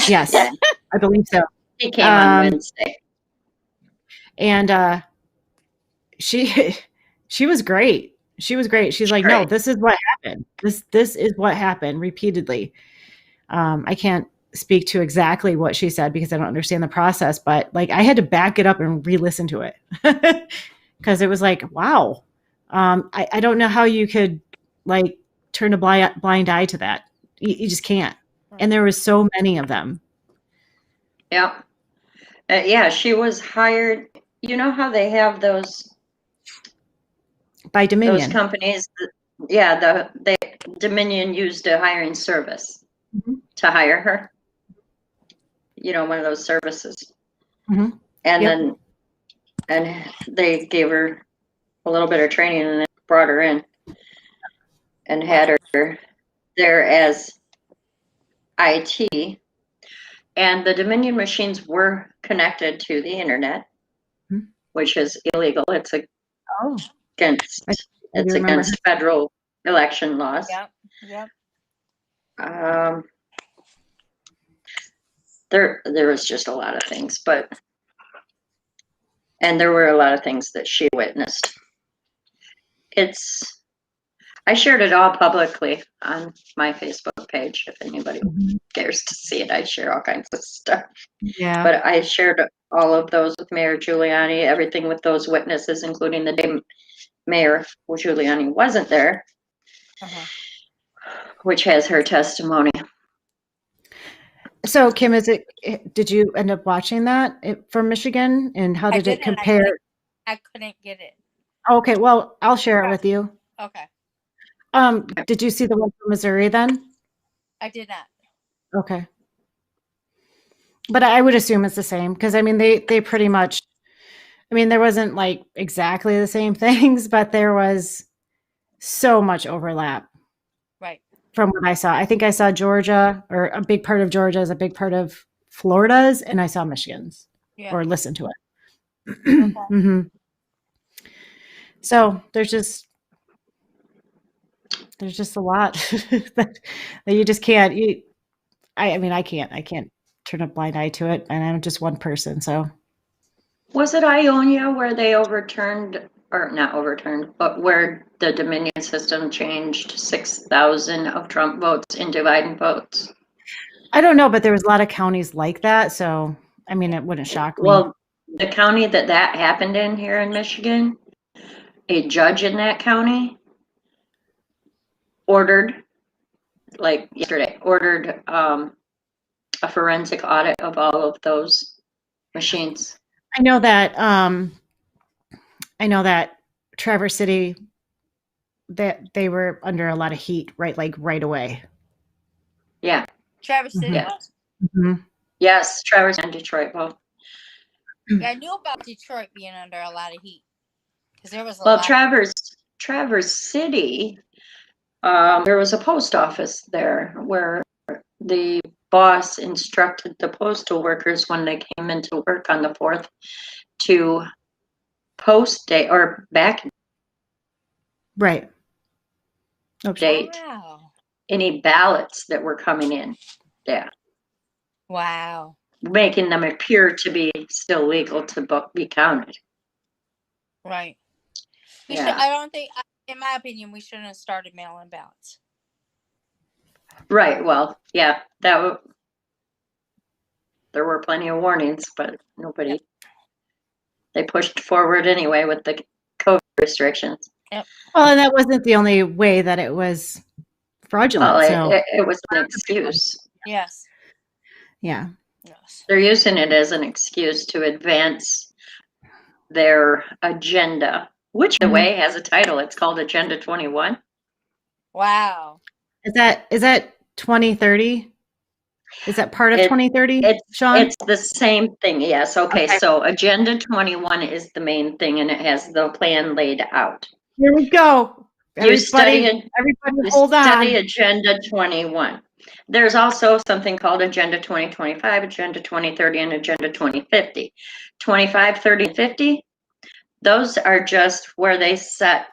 Yes, I believe so. He came on Um, Wednesday. And she was great. She was great. She's like, no, Right. this is what happened. This is what happened repeatedly. I can't speak to exactly what she said because I don't understand the process, but like I had to back it up and re-listen to it because it was like, wow. I don't know how you could like turn a blind eye to that. You just can't. And there was so many of them. Yeah. Yeah, she was hired. You know how they have those By Dominion. companies? Yeah, Dominion used a hiring service Mhm. to hire her. You know, one of those services. Mhm. And Yep. then they gave her a little bit of training and then brought her in and had her there as IT. And the Dominion machines were connected to the internet, Mhm. which is illegal. It's Oh, against I it's do remember. against federal election laws. Yep. There was just a lot of things, and there were a lot of things that she witnessed. I shared it all publicly on my Facebook page. If anybody Mhm. cares to see it, I share all kinds of stuff. Yeah. But I shared all of those with Mayor Giuliani, everything with those witnesses, including the day Mayor Giuliani wasn't there, Uh-huh. which has her testimony. So, Kim, did you end up watching that from Michigan? And how I did it didn't. compare? I couldn't get it. Okay, well, I'll share it with you. Okay. Did you see the one from Missouri then? I did not. Okay. But I would assume it's the same because I mean they pretty much, I mean there wasn't like exactly the same things, but there was so much overlap Right. from what I saw. I think I saw Georgia, or a big part of Georgia is a big part of Florida's, and I saw Michigan's Yeah. or listened to it. hmm So there's just a lot that you just can't. I mean I can't turn a blind eye to it, and I'm just one person. So Was it Ionia where they overturned, or not overturned, but where the Dominion system changed 6,000 of Trump votes into Biden votes? I don't know, but there was a lot of counties like that. So I mean, it wouldn't shock me. Well, the county that happened in here in Michigan, a judge in that county ordered like yesterday, ordered a forensic audit of all of those machines. I know that Traverse City, that they were under a lot of heat, right? Like right away. Yeah. Traverse City. Yeah. Was? Mhm. Yes, Traverse and Detroit both. Yeah, I knew about Detroit being under a lot of heat because there was a Well, lot. Traverse City, there was a post office there where the boss instructed the postal workers when they came into work on the 4th to post date or back Right. Oops. date Wow. any ballots that were coming in. Yeah. Wow. Making them appear to be still legal to be counted. Right. We Yeah. should. I don't think, in my opinion, we shouldn't have started mail-in ballots. Right. Well, yeah, there were plenty of warnings, but nobody. Yep. They pushed forward anyway with the COVID restrictions. Yep. Well, and that wasn't the only way that it was fraudulent. Well, So it was an excuse. Yes. yeah. Yes. They're using it as an excuse to advance their agenda, which, by the way, has a title. It's called Agenda 21. Wow. Is that 2030? Is that part of It- 2030, Sean? It's the same thing. Yes. Okay. Okay. So Agenda 21 is the main thing, and it has the plan laid out. Here we go. You study Everybody You hold study on. Agenda 21. There's also something called Agenda 2025, Agenda 2030, and Agenda 2050. 25, 30, and 50, those are just where they set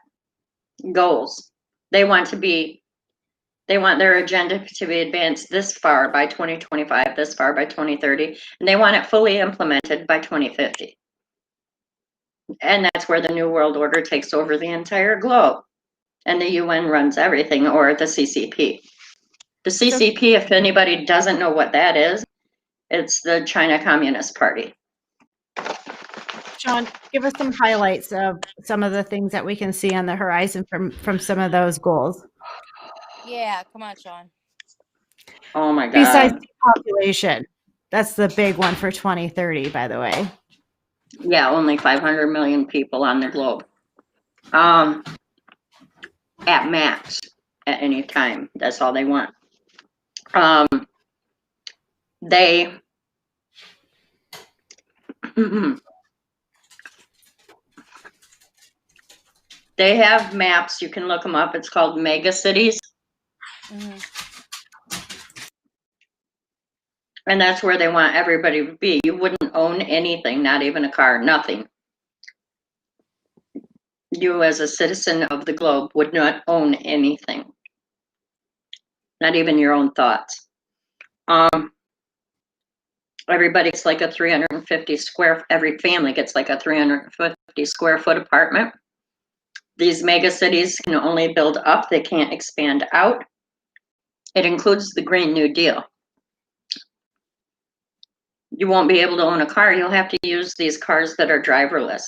goals. They want their agenda to be advanced this far by 2025, this far by 2030, and they want it fully implemented by 2050. And that's where the New World Order takes over the entire globe. And the UN runs everything, or the CCP. The CCP, if anybody doesn't know what that is, it's the China Communist Party. Sean, give us some highlights of some of the things that we can see on the horizon from some of those goals. Yeah. Come on, Sean. Oh my God. Besides population, that's the big one for 2030, by the way. Yeah, only 500 million people on the globe. At max, at any time. That's all they want. They they have maps. You can look them up. It's called mega cities. Mm-hmm. And that's where they want everybody to be. You wouldn't own anything, not even a car, nothing. You, as a citizen of the globe, would not own anything, not even your own thoughts. Everybody gets like a 350 square, every family gets like a 350 square foot apartment. These mega cities can only build up, they can't expand out. It includes the Green New Deal. You won't be able to own a car. You'll have to use these cars that are driverless.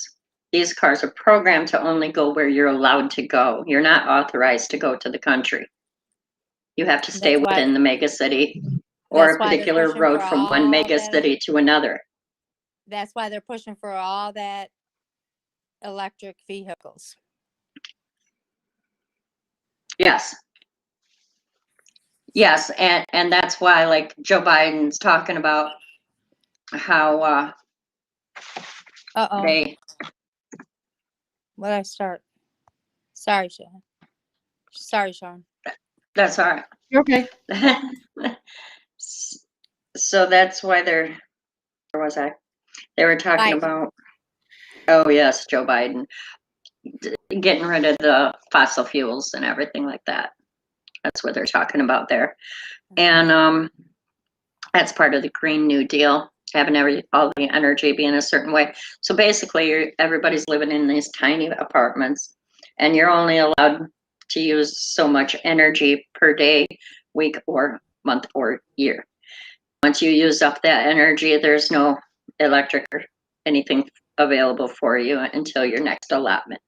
These cars are programmed to only go where you're allowed to go. You're not authorized to go to the country. You have to stay within the mega city or a particular road from one mega city to another. That's why they're pushing for all that electric vehicles. Yes. Yes, and that's why, like, Joe Biden's talking about how they. What did I start? Sorry, Sean. Sorry, Sean. That's all right. You're okay. So that's why where was I? They were talking Biden. about, oh yes, Joe Biden, getting rid of the fossil fuels and everything like that. That's what they're talking about there. And that's part of the Green New Deal, having all the energy be in a certain way. So basically, everybody's living in these tiny apartments, and you're only allowed to use so much energy per day, week, or month, or year. Once you use up that energy, there's no electric or anything available for you until your next allotment.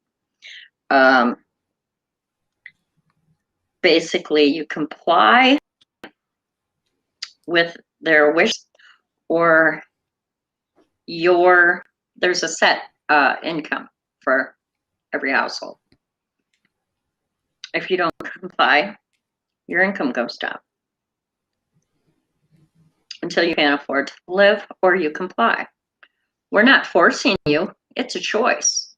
basically you comply with their wish, or there's a set income for every household. If you don't comply, your income goes down until you can't afford to live or you comply. We're not forcing you, it's a choice.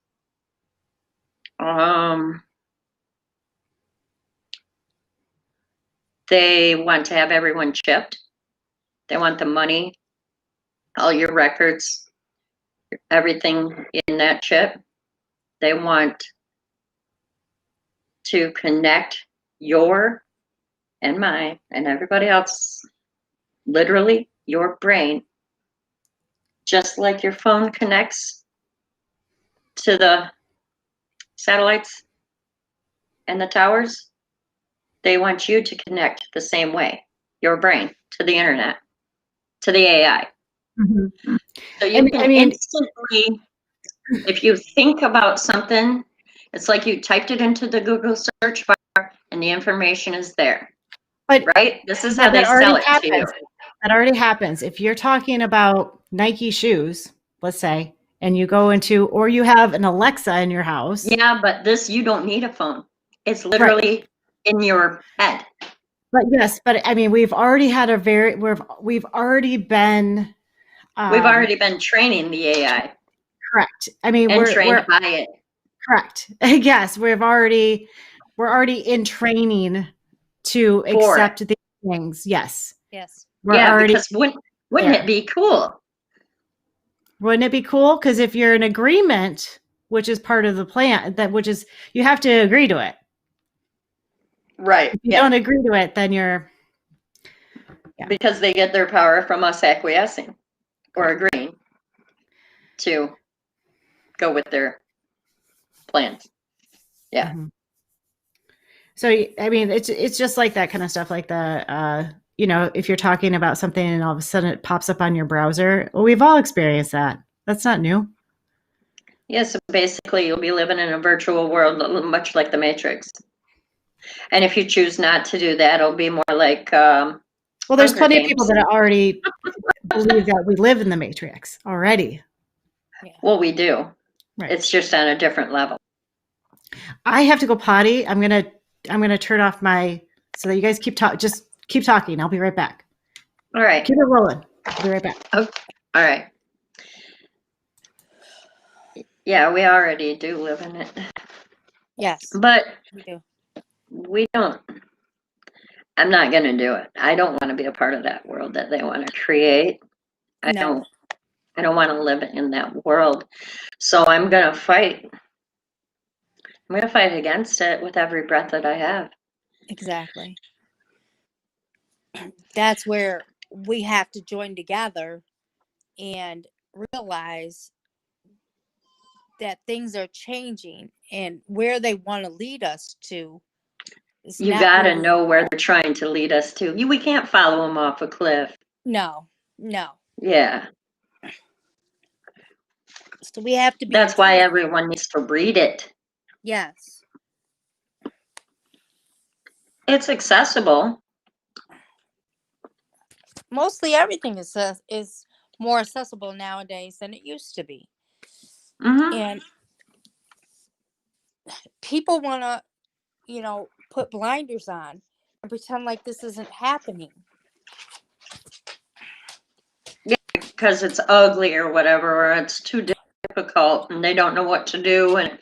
They want to have everyone chipped. They want the money, all your records, everything in that chip. They want to connect your and mine and everybody else, literally your brain, just like your phone connects to the satellites and the towers. They want you to connect the same way, your brain to the internet, to the AI. Mm-hmm. So you can instantly, if you think about something, it's like you typed it into the Google search bar and the information is there. But right? This is how they sell it to you. That already happens. If you're talking about Nike shoes, let's say, and you go into, or you have an Alexa in your house. Yeah, but this, you don't need a phone. It's literally in your head. But yes, but I mean, we've already had we've already been training the AI. Correct. I mean, we're trained by it. Correct. Yes, we're already in training to accept these things. Yes. Yes. Because wouldn't it be cool? Wouldn't it be cool? Because if you're in agreement, which is part of the plan, you have to agree to it. Right. If you don't agree to it, then you're. Yeah. Because they get their power from us acquiescing or agreeing to go with their plans. Yeah. Mm-hmm. So, I mean, it's just like that kind of stuff, like the, if you're talking about something and all of a sudden it pops up on your browser. Well, we've all experienced that. That's not new. Yeah, so basically you'll be living in a virtual world, much like the Matrix. And if you choose not to do that, it'll be more like well, there's plenty of people that already believe that we live in the Matrix already. Yeah. Well, we do. Right. It's just on a different level. I have to go potty. I'm gonna turn off so that you guys just keep talking. I'll be right back. All right. Keep it rolling. I'll be right back. Okay. All right. Yeah, we already do live in it. Yes. But we do. We don't. I'm not going to do it. I don't want to be a part of that world that they want to create. I don't want to live in that world. So I'm going to fight. I'm going to fight against it with every breath that I have. Exactly. That's where we have to join together and realize that things are changing and where they want to lead us to. You got to know where they're trying to lead us to. We can't follow them off a cliff. No. Yeah. So we have to be. That's why everyone needs to read it. Yes. It's accessible. Mostly everything is more accessible nowadays than it used to be. Mm-hmm. And people want to, put blinders on and pretend like this isn't happening. Yeah, because it's ugly or whatever, or it's too difficult and they don't know what to do. And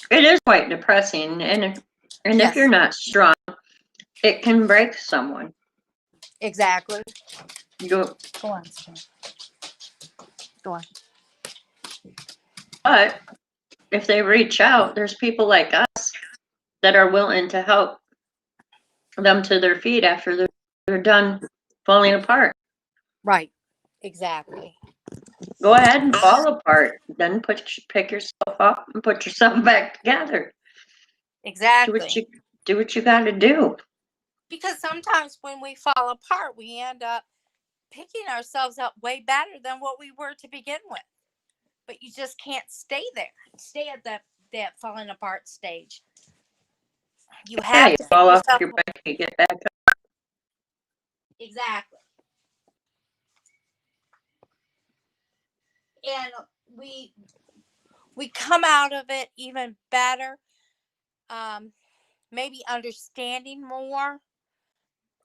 it is quite depressing. And if you're not strong, it can break someone. Exactly. Go on. But if they reach out, there's people like us that are willing to help them to their feet after they're done falling apart. Right. Exactly. Go ahead and fall apart. Then pick yourself up and put yourself back together. Exactly. Do what you got to do. Because sometimes when we fall apart, we end up picking ourselves up way better than what we were to begin with. But you just can't stay there. Stay at that falling apart stage. You Yeah, have you to pick fall off yourself your up. bike, you get back up. Exactly. And we come out of it even better, maybe understanding more,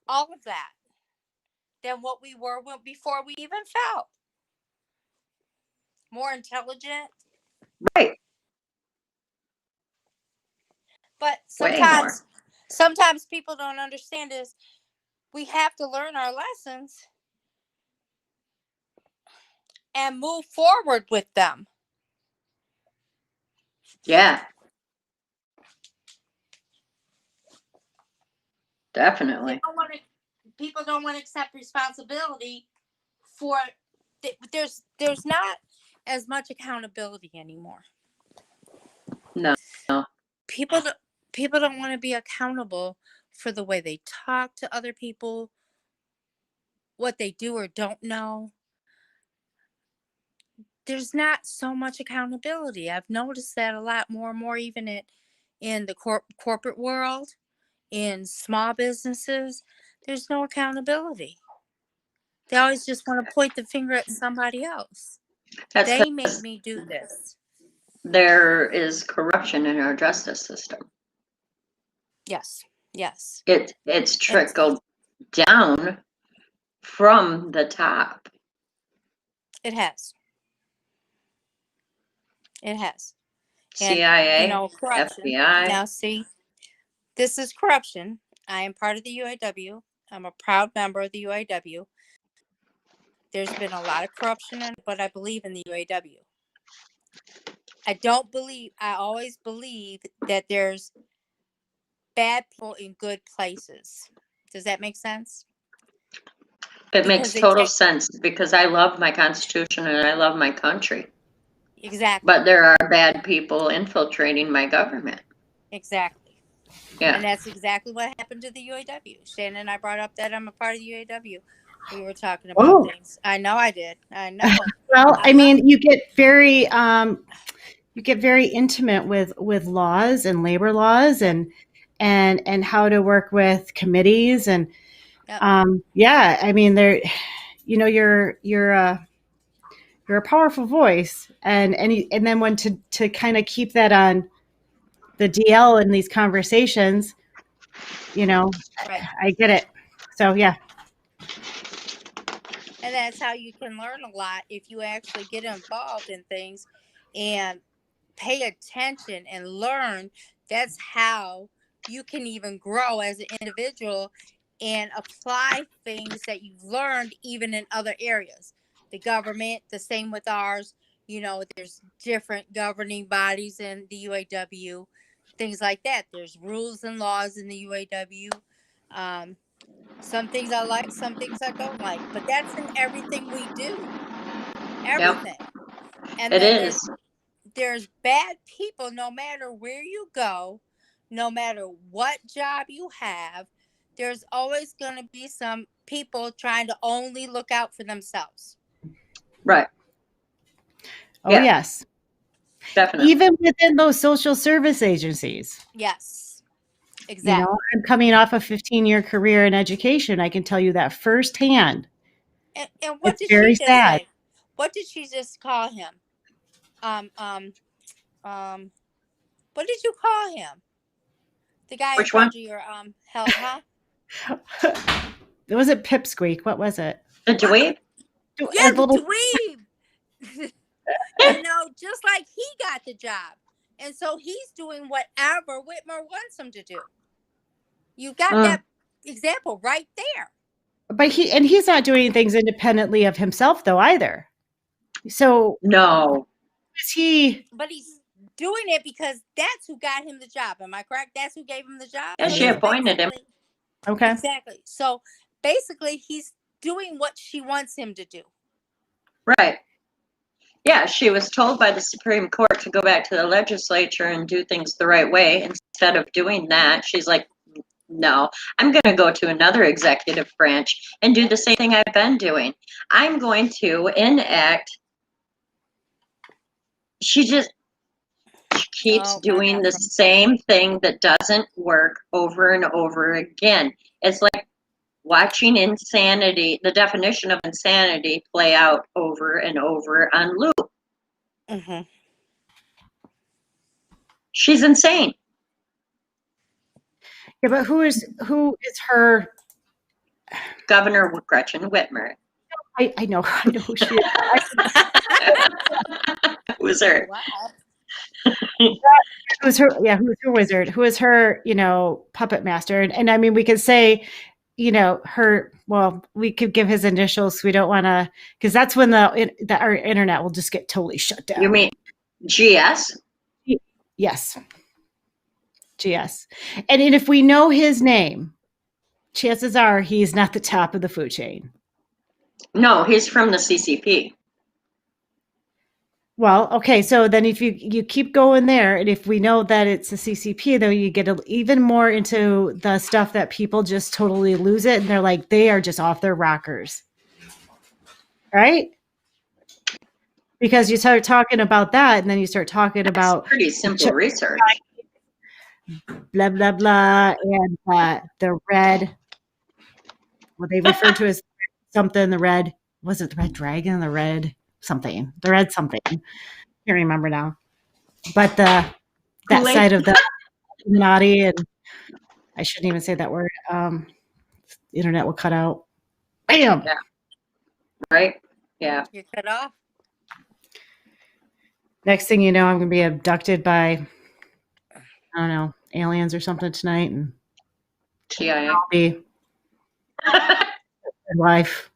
all of that, than what we were before we even felt. More intelligent. Right. But Way more. sometimes people don't understand is we have to learn our lessons and move forward with them. Yeah. Definitely. People don't want to accept responsibility for there's not as much accountability anymore. No. People don't want to be accountable for the way they talk to other people, what they do or don't know. There's not so much accountability. I've noticed that a lot more and more, even in the corporate world, in small businesses. There's no accountability. They always just want to point the finger at somebody else. That's They made because me do this. there is corruption in our justice system. Yes. It's trickled down from the top. It has. And, CIA, corruption. FBI. Now, see, this is corruption. I am part of the UAW. I'm a proud member of the UAW. There's been a lot of corruption, but I believe in the UAW. I always believe that there's bad people in good places. Does that make sense? It makes total sense because I love my Constitution and I love my country. Exactly. But there are bad people infiltrating my government. Exactly. Yeah. And that's exactly what happened to the UAW. Shannon and I brought up that I'm a part of the UAW. We were talking about things. I know I did. I know. Well, I mean, you get very intimate with laws and labor laws and how to work with committees and yeah, I mean, you're a powerful voice and then when to kind of keep that on the DL in these conversations, Right. I get it. So yeah. And that's how you can learn a lot if you actually get involved in things and pay attention and learn. That's how you can even grow as an individual and apply things that you've learned even in other areas. The government, the same with ours. There's different governing bodies in the UAW, things like that. There's rules and laws in the UAW. Some things I like, some things I don't like, but that's in everything we do. Everything. Yep. And then there's bad people no matter where you go, no matter what job you have. There's always going to be some people trying to only look out for themselves. Right. Oh, yeah. Yes. Definitely. Even within those social service agencies. Yes. Exactly. I'm coming off a 15-year career in education. I can tell you that firsthand. And what did very she just sad. say? What did she just call him? What did you call him? The guy Which in charge one? of your health, huh? Was it Pipsqueak? What was it? The dweeb? Yeah, the dweeb. Just like he got the job. And so he's doing whatever Whitmer wants him to do. You got that example right there. But he's not doing things independently of himself though either. So no. But he's doing it because that's who got him the job. Am I correct? That's who gave him the job. Yeah, she appointed him. Okay. Exactly. So basically he's doing what she wants him to do. Right. Yeah, she was told by the Supreme Court to go back to the legislature and do things the right way. Instead of doing that, she's like, no, I'm going to go to another executive branch and do the same thing I've been doing. I'm going to enact. She keeps Oh, I doing got the from same thing that doesn't work over and over again. It's like watching insanity, the definition of insanity, play out over and over on loop. Mhm. She's insane. Yeah, but who is her? Governor Gretchen Whitmer. I know who she is. Who's her? Wow. Who's her? Yeah, who's her wizard? Who is her? Puppet master? And I mean, we could say, her. Well, we could give his initials. We don't want to, because that's when our internet will just get totally shut down. You mean GS? Yes. GS. And if we know his name, chances are he's not the top of the food chain. No, he's from the CCP. Well, okay, so then if you keep going there, and if we know that it's a CCP, though, you get even more into the stuff that people just totally lose it, and they're like, they are just off their rockers, right? Because you start talking about that, and then you start talking about Pretty simple research. blah blah blah, and the red, what they refer to as something. The red, was it the red dragon? The red something. The red something. Can't remember now. But that Kool-Aid? side of the Illuminati, and I shouldn't even say that word. The internet will cut out. Bam. Yeah. Right? Yeah. You're cut off. Next thing you know, I'm gonna be abducted by, I don't know, aliens or something tonight, and TIA. I'll be life.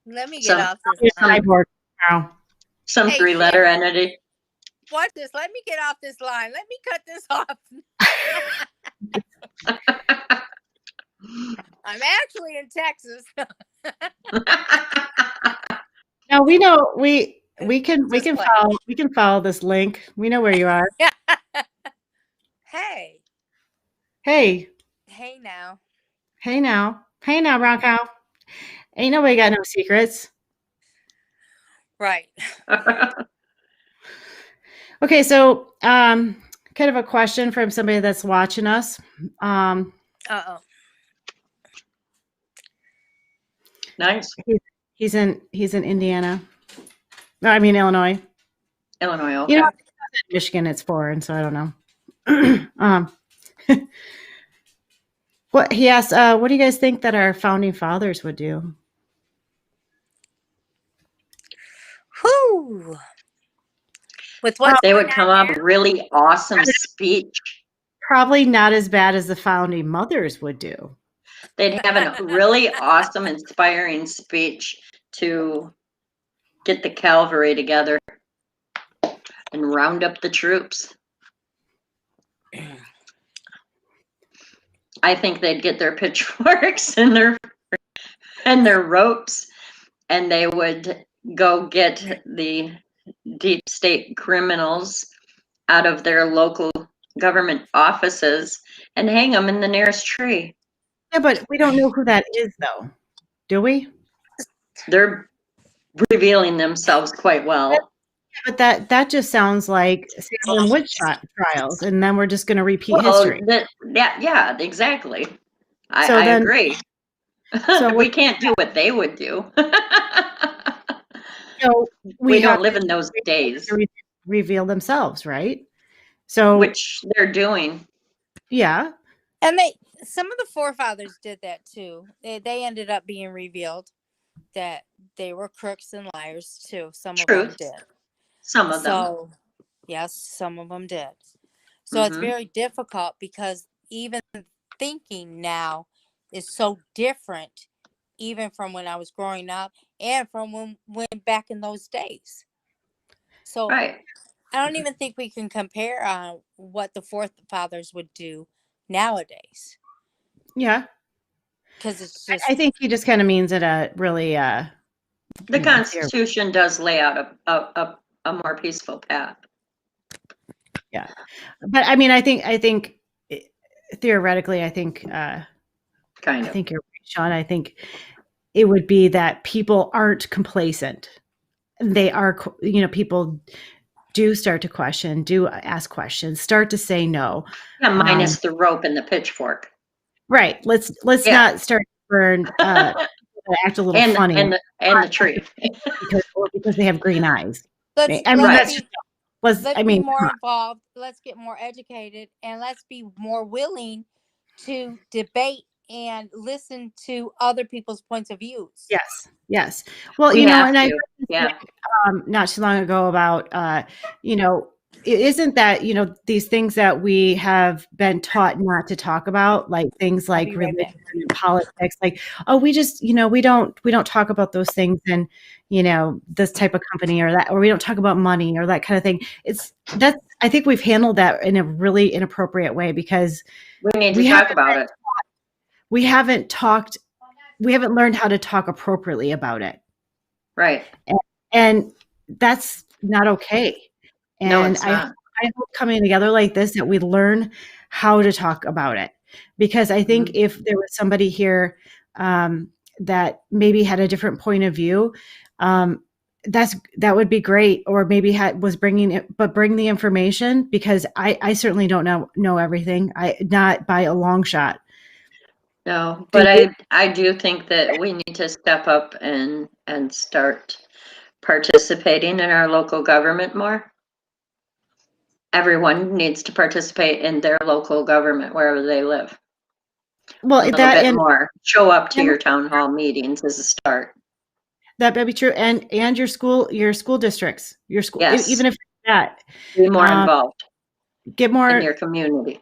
Let me get Some- off this line. Cyborg now. Some Hey, three-letter entity. Watch this. Let me get off this line. Let me cut this off. I'm actually in Texas. Now we know we can Just follow this link. We know where you are. Hey. Hey now. hey now, brown cow. Ain't nobody got no secrets. Right. Okay, so kind of a question from somebody that's watching us. Uh-oh. Nice. He's in Indiana. No, I mean Illinois. Illinois. Okay. Michigan it's foreign, so I don't know. What he asked, what do you guys think that our founding fathers would do? Whew. With what They would come up with really awesome speech. Probably not as bad as the founding mothers would do. They'd have a really awesome, inspiring speech to get the cavalry together and round up the troops. I think they'd get their pitchforks and their ropes, and they would go get the deep state criminals out of their local government offices and hang them in the nearest tree. Yeah, but we don't know who that is, though. Do we? They're revealing themselves quite well. But that just sounds like Salem witch trials, and then we're just going to repeat history. Yeah, exactly. I then- agree. So we can't do what they would do. So we have don't live in those days, to reveal themselves, right? So which they're doing. Yeah. And some of the forefathers did that too. They ended up being revealed that they were crooks and liars too. Some of them did. Some of them. Yes, some of them did. So it's very difficult because even thinking now is so different, even from when I was growing up and from when back in those days. So right. I don't even think we can compare what the forefathers would do nowadays. Yeah. Because it's just. I think he just kind of means it really. The Constitution does lay out a more peaceful path. Yeah, but I mean, I think theoretically, I think I think you're right, Sean. I think it would be that people aren't complacent. They are, people do start to question, do ask questions, start to say no. Yeah, minus the rope and the pitchfork. Right. Let's Yeah. not start to burn act a little And funny and the tree. because they have green eyes. Let's, I mean, let's that's be, was let's I be mean, more come on. involved. Let's get more educated, and let's be more willing to debate and listen to other people's points of views. Yes. Yes. Well, We you know, have and I to. Yeah. not too long ago about you know, it isn't that, you know, these things that we have been taught not to talk about, like things I'll like be right religion back. and politics, like, oh, we just, you know, we don't talk about those things in, you know, this type of company or that, or we don't talk about money or that kind of thing. That's I think we've handled that in a really inappropriate way because We need to we talk haven't about it. we haven't talked we haven't learned how to talk appropriately about it. Right. And that's not okay. No, And it's not. I hope coming together like this that we learn how to talk about it. Because I think if there was somebody here that maybe had a different point of view, that would be great. Or maybe was bringing it, but bring the information because I certainly don't know everything. Not by a long shot. No, but I do think that we need to step up and start participating in our local government more. Everyone needs to participate in their local government wherever they live. Well, A little bit more. Show up to your town hall meetings as a start. That may be true, and your school districts, your school, Yes. even if that Be more involved get more in your community.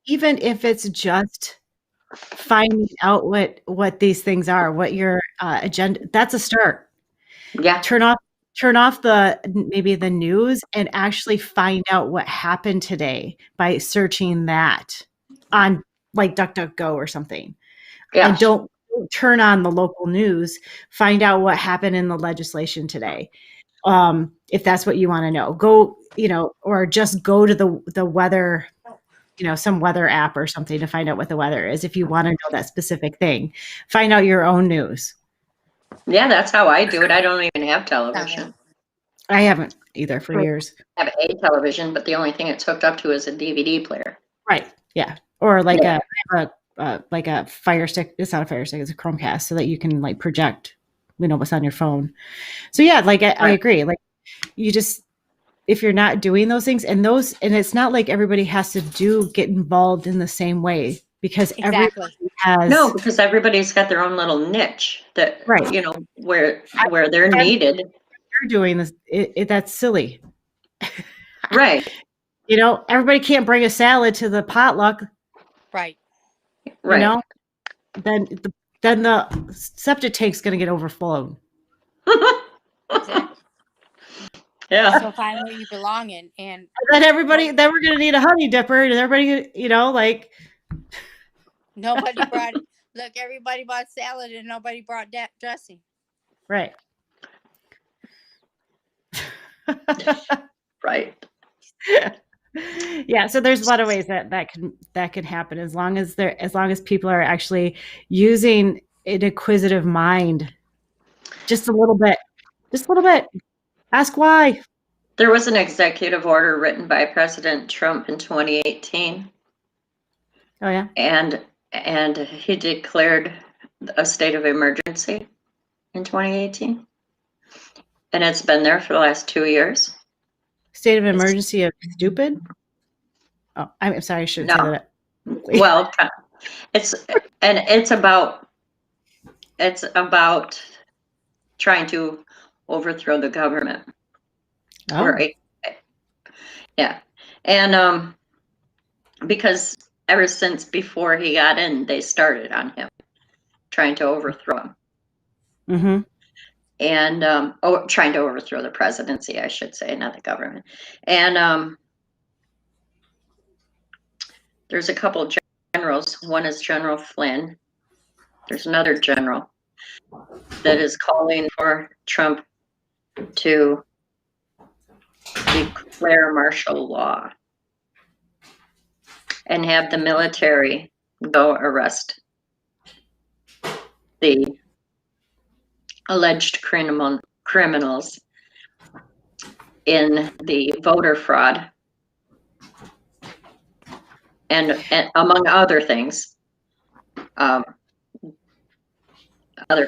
even if it's just finding out what these things are, what your agenda. That's a start. Yeah. Turn off maybe the news and actually find out what happened today by searching that on like DuckDuckGo or something. Yeah. And don't turn on the local news. Find out what happened in the legislation today. If that's what you want to know, go, you know, or just go to the weather, you know, some weather app or something to find out what the weather is. If you want to know that specific thing, find out your own news. Yeah, that's how I do it. I don't even have television. I haven't either for years. I have a television, but the only thing it's hooked up to is a DVD player. Right. Yeah. Or like a Fire Stick. It's not a Fire Stick. It's a Chromecast, so that you can like project, you know, what's on your phone. So yeah, like I agree. Like you just, if you're not doing those things and it's not like everybody has to get involved in the same way because everybody has. No, because everybody's got their own little niche that, you know, where they're needed. You're doing this. That's silly. Right. You know, everybody can't bring a salad to the potluck. Right. You know, then the septic tank's going to get overflowed. Exactly. Yeah. So find where you belong in, and then then we're going to need a honey dipper, and everybody, you know, like nobody brought. Look, everybody bought salad, and nobody brought dressing. Right. Right. Yeah, so there's a lot of ways that can happen as long as people are actually using an inquisitive mind just a little bit. Ask why. There was an executive order written by President Trump in 2018. Oh yeah. And he declared a state of emergency in 2018. And it's been there for the last 2 years. State of emergency of stupid? Oh, I'm sorry, I shouldn't say that. Well, it's about trying to overthrow the government. Oh. Yeah. And because ever since before he got in, they started on him, trying to overthrow him. Mm-hmm. And trying to overthrow the presidency, I should say, not the government. And there's a couple of generals. One is General Flynn. There's another general that is calling for Trump to declare martial law and have the military go arrest the alleged criminals in the voter fraud and among other things, other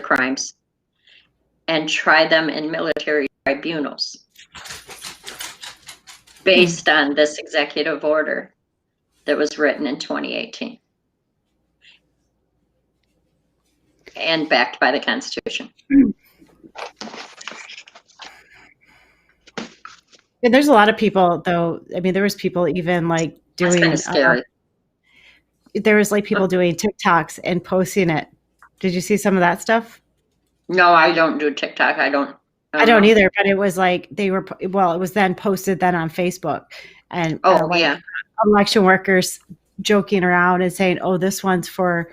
crimes, and try them in military tribunals based on this executive order that was written in 2018 and backed by the Constitution. And there's a lot of people, though. I mean, there was people even like That's doing. kind of scary. There was like people doing TikToks and posting it. Did you see some of that stuff? No, I don't do TikTok. I don't don't know. either, but it was like they were, well, it was then posted then on Facebook, and like yeah. election workers joking around and saying, oh, this one's for,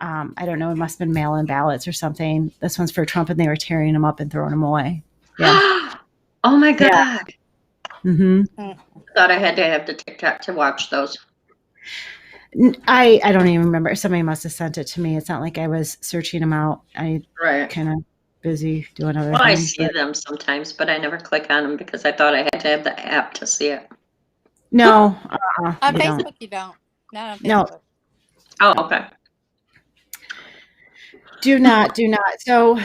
I don't know, it must have been mail-in ballots or something. This one's for Trump, and they were tearing them up and throwing them away. Yeah. Oh my God. Yeah. Mm-hmm. Thought I had to have the TikTok to watch those. I don't even remember. Somebody must have sent it to me. It's not like I was searching them out. I Right. kind of busy doing other Well, I things. see them sometimes, but I never click on them because I thought I had to have the app to see it. No. On you don't. Facebook, you don't. Not on No. Facebook. Oh, okay. Do not. So,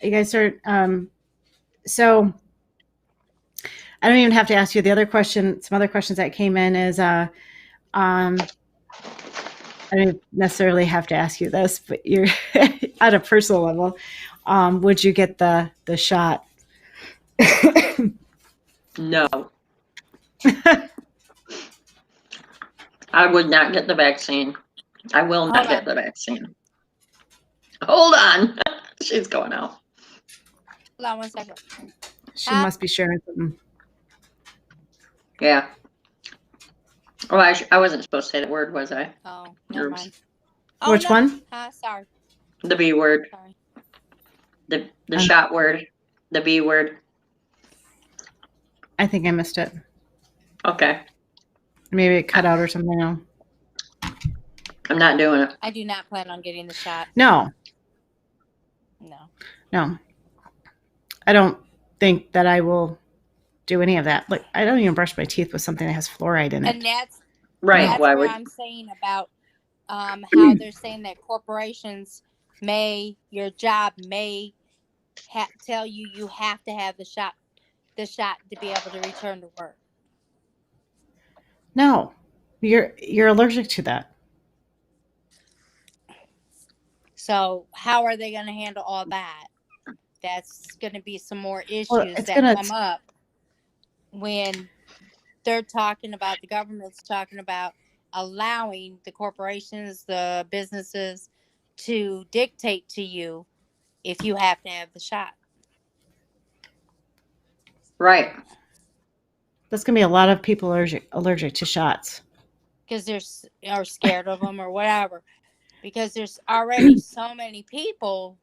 you guys start. So, I don't even have to ask you the other question. Some other questions that came in is, I don't necessarily have to ask you this, but you're at a personal level. Would you get the shot? No. I would not get the vaccine. I will not get the vaccine. Hold on. She's going out. Hold on 1 second. She must be sharing something. Yeah. Well, I wasn't supposed to say the word, was I? Oh, never Oops. mind. Which one? Sorry. The B word. Sorry. The shot word. The B word. I think I missed it. Okay. Maybe it cut out or something. No. I'm not doing it. I do not plan on getting the shot. No. I don't think that I will do any of that. Like, I don't even brush my teeth with something that has fluoride in it. And that's Right. That's Why what would I'm saying about how they're saying that corporations your job may tell you have to have the shot to be able to return to work. No, you're allergic to that. So how are they going to handle all that? That's going to be some more issues come up when they're talking about, the government's talking about allowing the corporations, the businesses to dictate to you if you have to have the shot. Right. That's going to be a lot of people allergic to shots. Because they're scared of them or whatever. Because there's already so many people,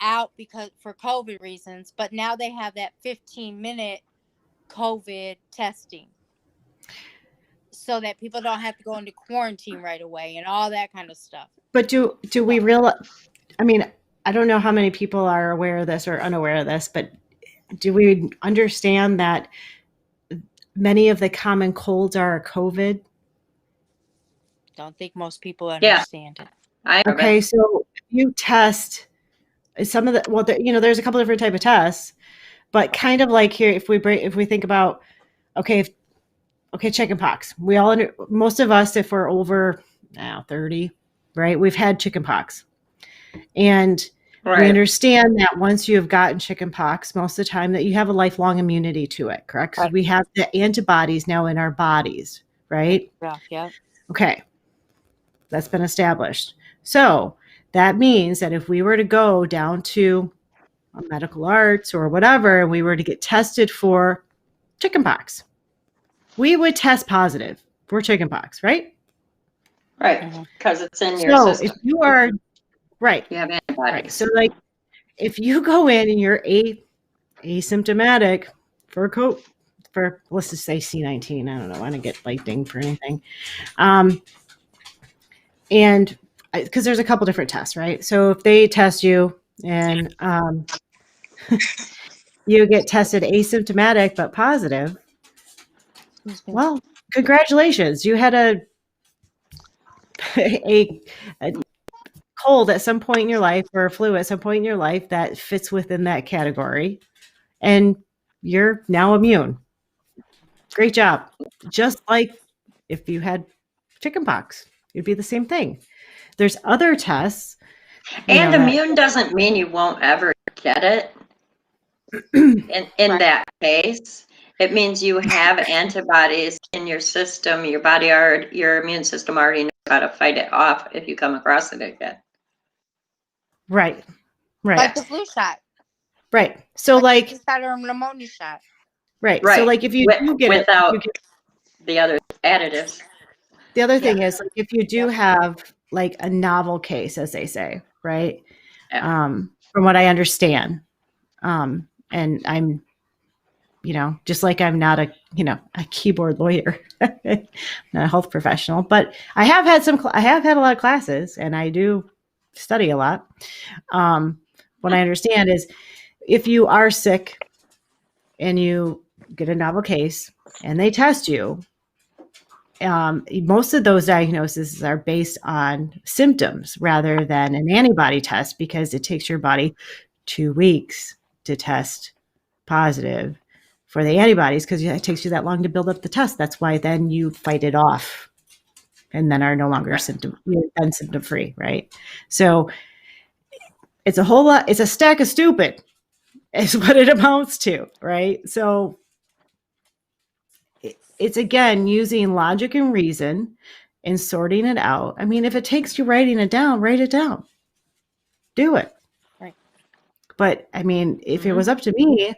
out for COVID reasons. But now they have that 15-minute COVID testing. So that people don't have to go into quarantine right away and all that kind of stuff. But do we realize, I mean, I don't know how many people are aware of this or unaware of this, but do we understand that many of the common colds are COVID? Don't think most people understand it. Okay, so if you test some of the, there's a couple different type of tests, but kind of like here, if we think about, okay, chickenpox. Most of us, if we're over 30, right, we've had chickenpox, and we understand that once you have gotten chickenpox, most of the time that you have a lifelong immunity to it, correct? Because we have the antibodies now in our bodies, right? Yeah. Okay. That's been established. So that means that if we were to go down to a medical arts or whatever, and we were to get tested for chickenpox, we would test positive for chickenpox, right? Right. Because it's in your system. If you are, right. You have antibodies. Right. So like if you go in and you're asymptomatic for let's just say C19, I don't know, I don't get like dinged for anything. And because there's a couple different tests, right? So if they test you and you get tested asymptomatic but positive, well, congratulations. You had a cold at some point in your life or a flu at some point in your life that fits within that category, and you're now immune. Great job. Just like if you had chickenpox, it'd be the same thing. There's other tests. And immune doesn't mean you won't ever get it. In that case, it means you have antibodies in your system. Your immune system already knows how to fight it off if you come across it again. Right. Like the flu shot. Right. So like a pneumonia shot. Right. So like if you do get without it, the other additives. The other thing is like if you do have like a novel case, as they say, right? Yeah. From what I understand. And I'm, just like I'm not a keyboard lawyer, not a health professional, but I have had a lot of classes and I do study a lot. What I understand is if you are sick and you get a novel case and they test you, most of those diagnoses are based on symptoms rather than an antibody test because it takes your body 2 weeks to test positive for the antibodies because it takes you that long to build up the test. That's why then you fight it off and then are no longer symptom free, right? So it's a whole lot. It's a stack of stupid is what it amounts to, right? So it's again using logic and reason and sorting it out. I mean, if it takes you writing it down, write it down. Do it. Right. But I mean, if it was up to me,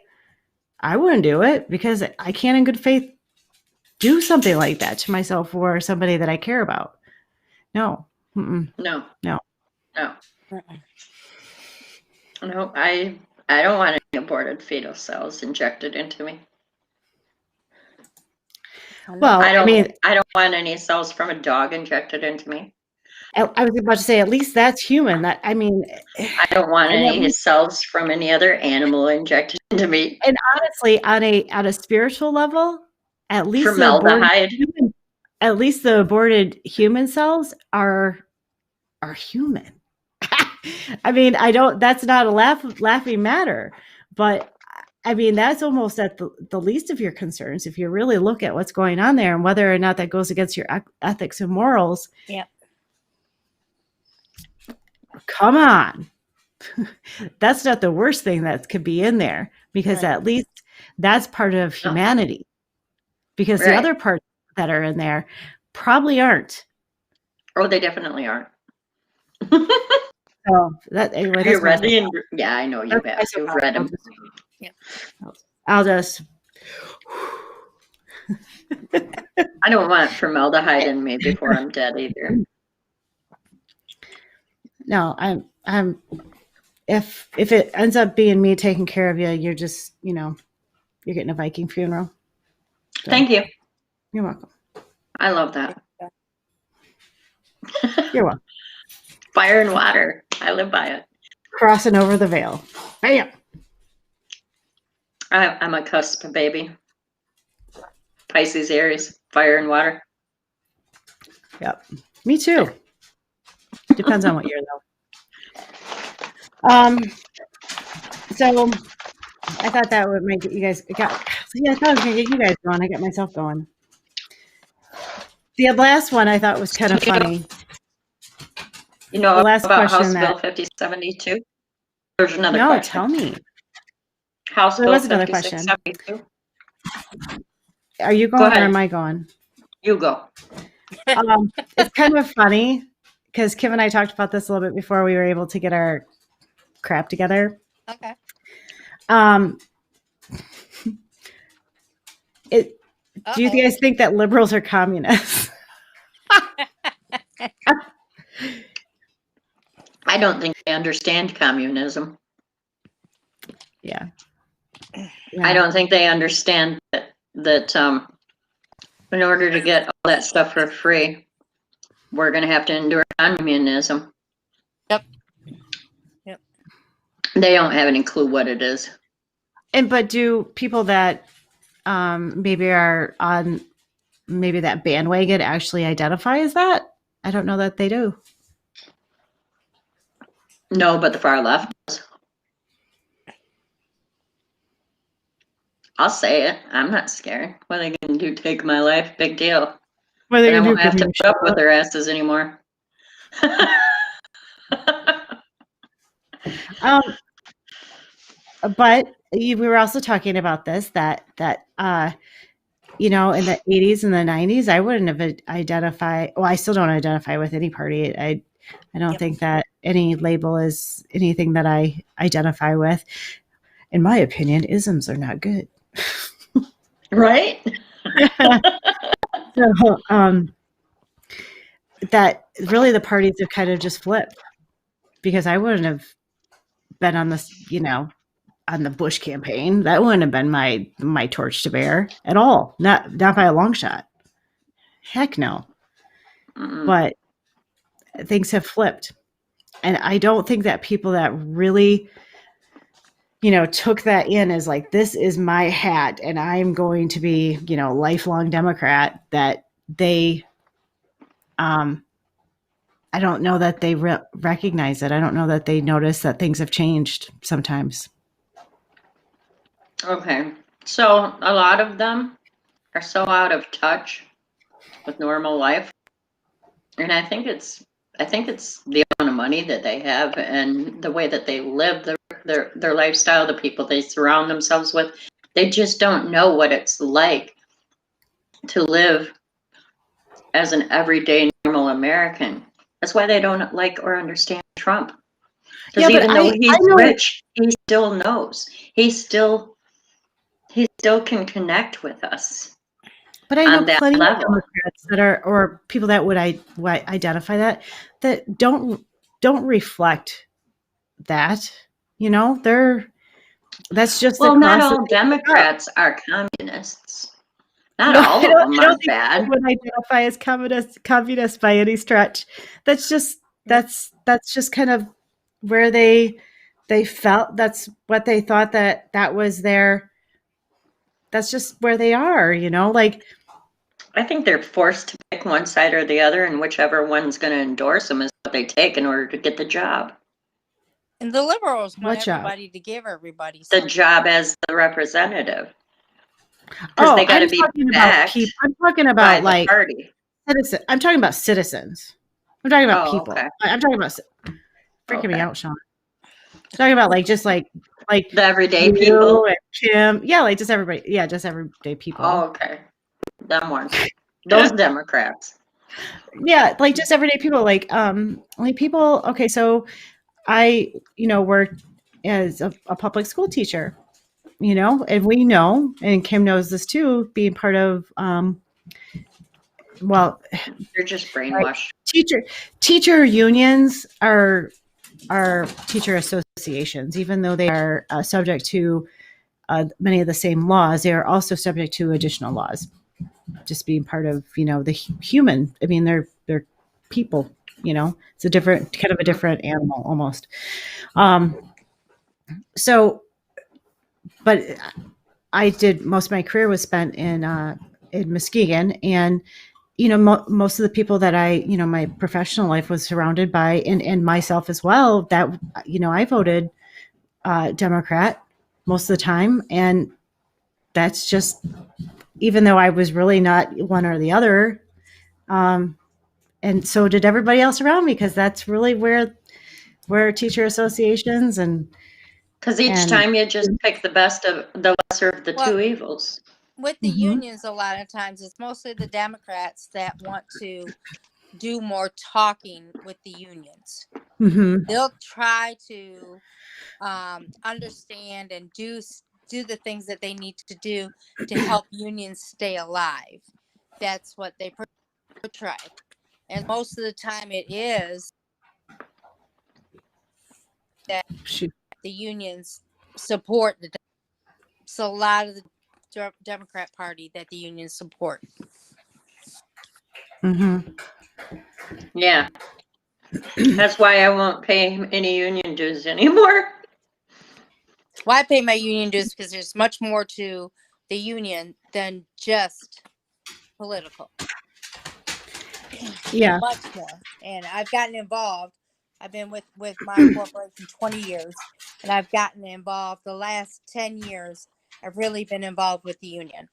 I wouldn't do it because I can't in good faith do something like that to myself or somebody that I care about. No. Mm-mm. No. No. No. No, I don't want any aborted fetal cells injected into me. Well, I don't want any cells from a dog injected into me. I was about to say, at least that's human. I don't want any cells from any other animal injected into me. And honestly, on a spiritual level, at least formaldehyde. The aborted human cells are human. I mean, that's not a laughing matter, but I mean, that's almost at the least of your concerns. If you really look at what's going on there and whether or not that goes against your ethics and morals. Yeah. Come on. That's not the worst thing that could be in there because at least that's part of humanity because the other parts that are in there probably aren't. Oh, they definitely aren't. So that anyway. You read yeah, I know you have. You've read them. I'll just. I don't want formaldehyde in me before I'm dead either. No, I'm. If it ends up being me taking care of you, you're just you're getting a Viking funeral. So, thank you. You're welcome. I love that. You're welcome. Fire and water. I live by it. Crossing over the veil. Bam. I'm a cusp baby. Pisces, Aries, fire and water. Yep. Me too. Depends on what year though. So I thought that would make you guys I thought I was gonna get you guys going. I got myself going. The last one I thought was kind of funny. You know the last about question House Bill 5072? There's another question. No, tell me. House There Bill was another question. 5672. Are you going or am I going? You go. It's kind of funny because Kim and I talked about this a little bit before we were able to get our crap together. Okay. Do you guys think that liberals are communists? I don't think they understand communism. Yeah. I don't think they understand that in order to get all that stuff for free, we're going to have to endure communism. Yep. They don't have any clue what it is. but do people that maybe are on maybe that bandwagon actually identify as that? I don't know that they do. No, but the far left does. I'll say it. I'm not scared. What are they going to do? Take my life? Big deal. What are they And I gonna won't do? have Give to me put up with their asses anymore. Um, but we were also talking about this that you know, in the 80s and the 90s, I wouldn't have identified. Well, I still don't identify with any party. I don't Yep. think that any label is anything that I identify with. In my opinion, isms are not good. Right? So, that really the parties have kind of just flipped because I wouldn't have been on this, you know, on the Bush campaign. That wouldn't have been my torch to bear at all. Not by a long shot. Heck no. Mm-mm. But things have flipped. And I don't think that people that really, you know, took that in as like, this is my hat and I'm going to be, you know, lifelong Democrat, that they, I don't know that they recognize it. I don't know that they notice that things have changed sometimes. Okay. So a lot of them are so out of touch with normal life. And I think it's the amount of money that they have and the way that they live their lifestyle, the people they surround themselves with. They just don't know what it's like to live as an everyday normal American. That's why they don't like or understand Trump. Because Yeah, but even though I he's know, rich, he still knows. He still can connect with us but I know on that plenty of level. Democrats that are, or people that would identify that don't reflect that. You know, that's just Well, the not cross that all they pick up. Democrats are communists. Not No, all I of them don't are think bad. they would identify as communist by any stretch. That's just kind of where they felt, that's what they thought, that was their, that's just where they are, you know, like, I think they're forced to pick one side or the other, and whichever one's going to endorse them is what they take in order to get the job. And the liberals want what job? everybody to give everybody The something. job as the representative. Because Oh, they got to I'm be talking about backed people. I'm talking by about the like party. citizen. I'm talking about citizens. I'm talking about Oh, people. okay. I'm talking about freaking me Okay. out, Sean. I'm talking about like just like The everyday you people. and Kim. Yeah, like just everybody. Yeah, just everyday people. Oh, okay. Them ones. Those Democrats. Yeah, like just everyday people. Like people. Okay, so I, you know, worked as a public school teacher. You know, and we know, and Kim knows this too, being part of well, You're just brainwashed. teacher unions are teacher associations, even though they are subject to many of the same laws. They are also subject to additional laws. Just being part of, you know, the human. I mean, they're people. You know, it's a different kind of a different animal almost. So, but I did most of my career was spent in Muskegon, and you know, most of the people that I, you know, my professional life was surrounded by, and myself as well, that, you know, I voted Democrat most of the time. And that's just, even though I was really not one or the other. And so did everybody else around me, because that's really where teacher associations Because each and time you just pick the best of the lesser of the Well, two evils. with the Mhm. unions, a lot of times it's mostly the Democrats that want to do more talking with the unions. Mhm. They'll try to understand and do the things that they need to do to help unions stay alive. That's what they portray, and most of the time it is that Shoot. the unions support the. So a lot of the Democrat Party that the unions support. Mhm. Yeah. That's why I won't pay any union dues anymore. Why pay my union dues? Because there's much more to the union than just political. Yeah. Much more. And I've gotten involved. I've been with my corporation 20 years, and I've gotten involved the last 10 years. I've really been involved with the union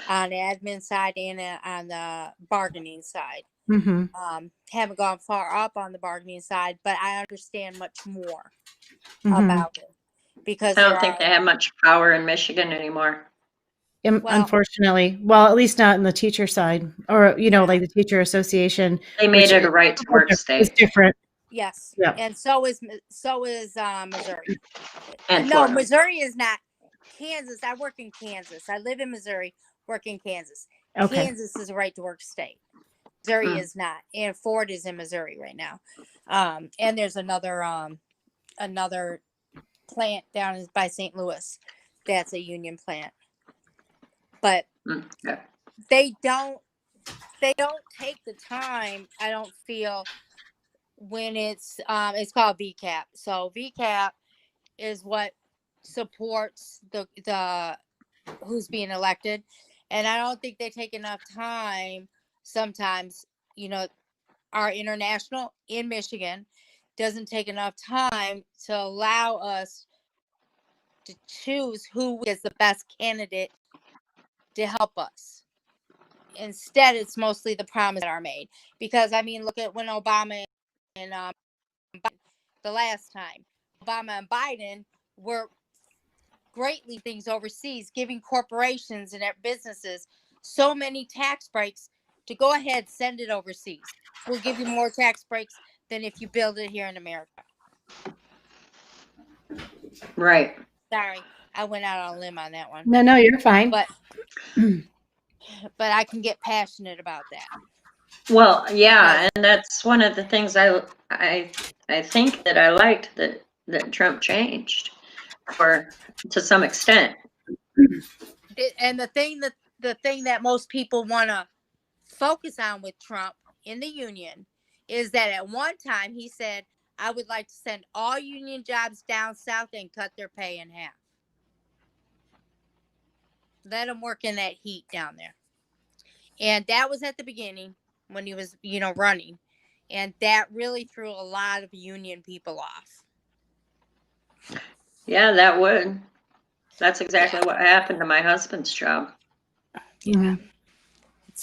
on the admin side and on the bargaining side. Mm-hmm. Haven't gone far up on the bargaining side, but I understand much more Mm-hmm. about it, because I don't think they have much power in Michigan anymore. Unfortunately, well, at least not in the teacher side, or like the teacher association. They made it a right to work state. It's different. Yes. Yeah. And so is Missouri. And No, Florida. Missouri is not. Kansas. I work in Kansas. I live in Missouri, work in Kansas. Okay. Kansas is a right to work state. Missouri is not. And Ford is in Missouri right now. And there's another plant down by St. Louis that's a union plant. But Yeah. they don't take the time, I don't feel, when it's called VCAP. So VCAP is what supports the who's being elected, and I don't think they take enough time. Sometimes, our international in Michigan doesn't take enough time to allow us to choose who is the best candidate to help us. Instead, it's mostly the promises that are made. Because, look at when Obama and the last time, Obama and Biden were greatly things overseas, giving corporations and businesses so many tax breaks to go ahead, send it overseas. We'll give you more tax breaks than if you build it here in America. Right. Sorry, I went out on a limb on that one. No, you're fine. But I can get passionate about that. Well, yeah, and that's one of the things I think that I liked that Trump changed, or to some extent. And the thing that most people want to focus on with Trump in the union is that at one time he said, I would like to send all union jobs down south and cut their pay in half. Let them work in that heat down there. And that was at the beginning when he was, running. And that really threw a lot of union people off. Yeah, that would. That's exactly what happened to my husband's job. Yeah.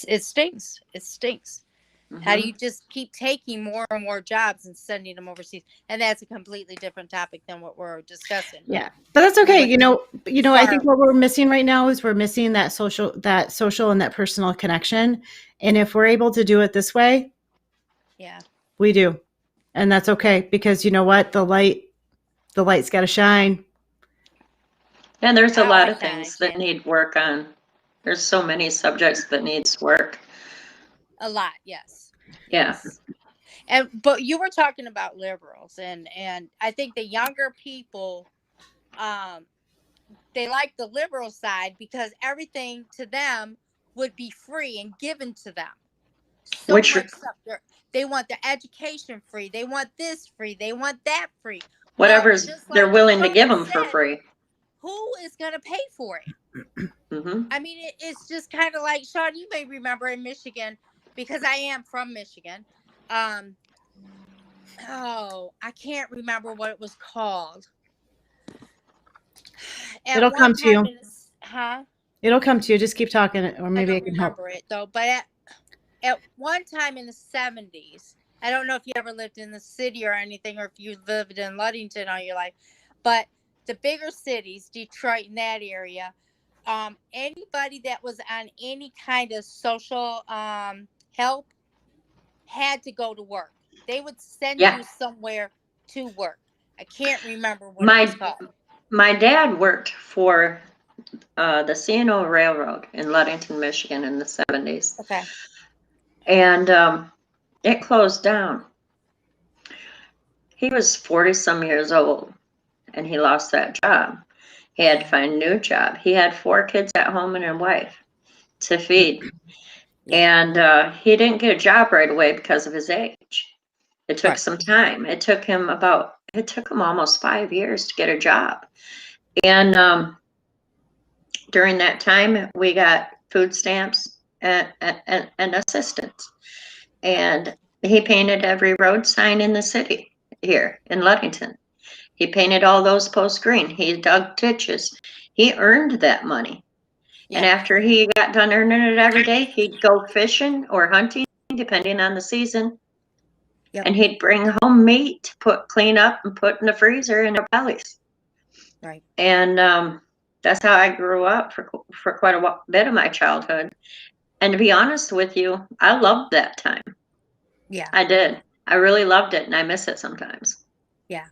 It stinks. It stinks. Mm-hmm. How do you just keep taking more and more jobs and sending them overseas? And that's a completely different topic than what we're discussing. Yeah, but that's okay. I think what we're missing right now is we're missing that social and that personal connection. And if we're able to do it this way, yeah, we do. And that's okay, because you know what? The light's got to shine. And there's a lot of things that need work on. There's so many subjects that needs work. A lot, yes. Yeah. But you were talking about liberals, and I think the younger people, they like the liberal side because everything to them would be free and given to them. So much stuff. They want the education free. They want this free. They want that free. Whatever's they're willing to give them for free. Who is going to pay for it? Mm-hmm. It's just kind of like, Sean, you may remember in Michigan, because I am from Michigan. I can't remember what it was called. It'll come to you. Huh? It'll come to you. Just keep talking, or maybe I can help. I don't remember it though. But at one time in the 70s, I don't know if you ever lived in the city or anything, or if you lived in Ludington all your life, but the bigger cities, Detroit and that area, anybody that was on any kind of social help had to go to work. They would send you somewhere to work. I can't remember what it was called. My dad worked for the C&O Railroad in Ludington, Michigan in the 70s. Okay. And it closed down. He was 40-some years old, and he lost that job. He had to find a new job. He had 4 kids at home and a wife to feed. And he didn't get a job right away because of his age. It took some time. It took him almost 5 years to get a job. And during that time, we got food stamps and assistance. And he painted every road sign in the city here in Ludington. He painted all those posts green. He dug ditches. He earned that money. And Yeah. after he got done earning it every day, he'd go fishing or hunting, depending on the season. Yep. And he'd bring home meat, clean up and put in the freezer in their bellies. Right. And that's how I grew up for quite a bit of my childhood. And to be honest with you, I loved that time. Yeah. I did. I really loved it, and I miss it sometimes. Yeah.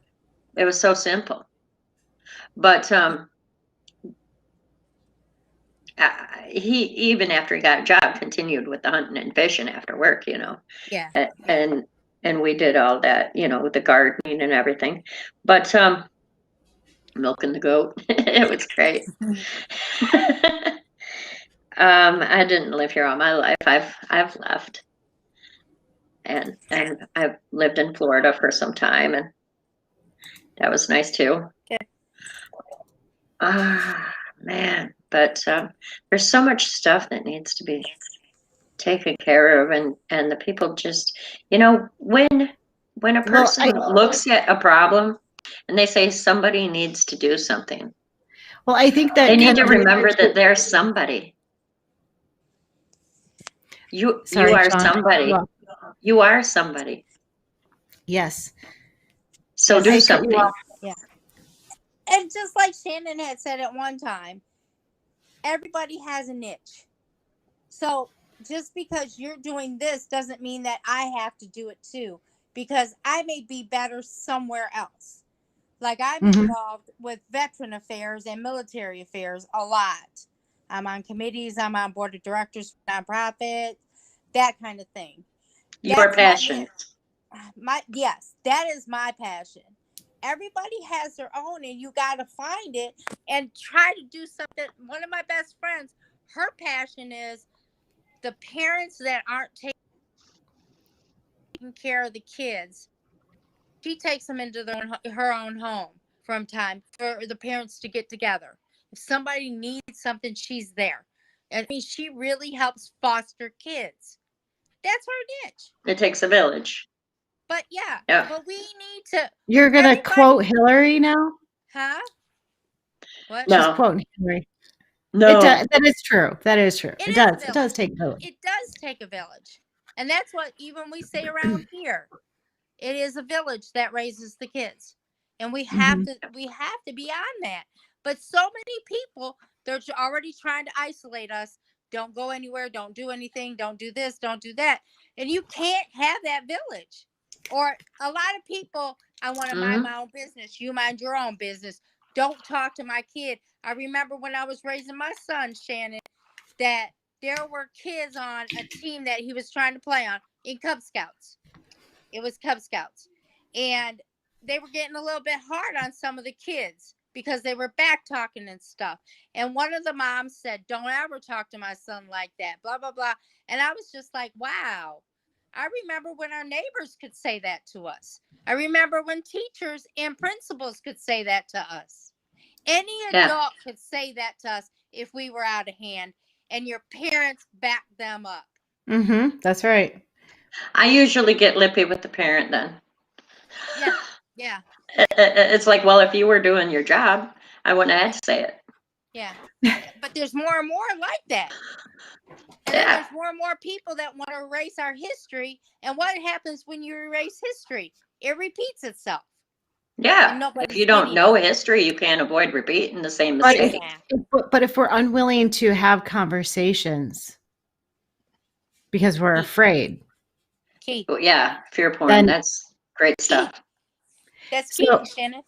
It was so simple. But he, even after he got a job, continued with the hunting and fishing after work, you know. Yeah. And we did all that, you know, with the gardening and everything. But milking the goat, it was great. I didn't live here all my life. I've left, and I've lived in Florida for some time, and that was nice too. Okay. Man, but there's so much stuff that needs to be taken care of, and the people just, you know, when a person looks at a problem and they say somebody needs to do something, Well, I think that they need kind to of remember that there's somebody. You Sorry, are Sean. somebody. Well, You are somebody. yes. So Yes, do I cut you something. off. And just like Shannon had said at one time, everybody has a niche. So just because you're doing this doesn't mean that I have to do it too, because I may be better somewhere else. Like I'm Mhm. involved with veteran affairs and military affairs a lot. I'm on committees, I'm on board of directors for nonprofit, that kind of thing. Your That's my passion. niche. Yes, that is my passion. Everybody has their own, and you got to find it and try to do something. One of my best friends, her passion is the parents that aren't taking care of the kids. She takes them into her own home from time for the parents to get together. If somebody needs something, she's there. I mean, she really helps foster kids. That's her niche. It takes a village. But yeah, Yeah. but we need to. You're going to everybody- quote Hillary now? Huh? What? No. She's quoting Hillary. No. That is true. That is true. It It is does. a It does take a village. It does take a village. And that's what even we say around here. It is a village that raises the kids. And we have to be on that. But so many people, they're already trying to isolate us. Don't go anywhere, don't do anything, don't do this, don't do that. And you can't have that village. Or a lot of people, I want to mind my own business. You mind your own business. Don't talk to my kid. I remember when I was raising my son, Shannon, that there were kids on a team that he was trying to play on in Cub Scouts. It was Cub Scouts. And they were getting a little bit hard on some of the kids because they were back talking and stuff. And one of the moms said, don't ever talk to my son like that, blah, blah, blah. And I was just like, wow. I remember when our neighbors could say that to us. I remember when teachers and principals could say that to us. Any adult could say that to us if we were out of hand, and your parents backed them up. Mm-hmm. That's right. I usually get lippy with the parent then. Yeah. It's like, well, if you were doing your job, I wouldn't have had to say it. Yeah. But there's more and more like that. And then there's more and more people that want to erase our history. And what happens when you erase history? It repeats itself. Yeah. If you don't know history, you can't avoid repeating the same mistake. But if we're unwilling to have conversations because we're afraid. Key. Yeah. Fear porn. That's great stuff. That's key, Shannon.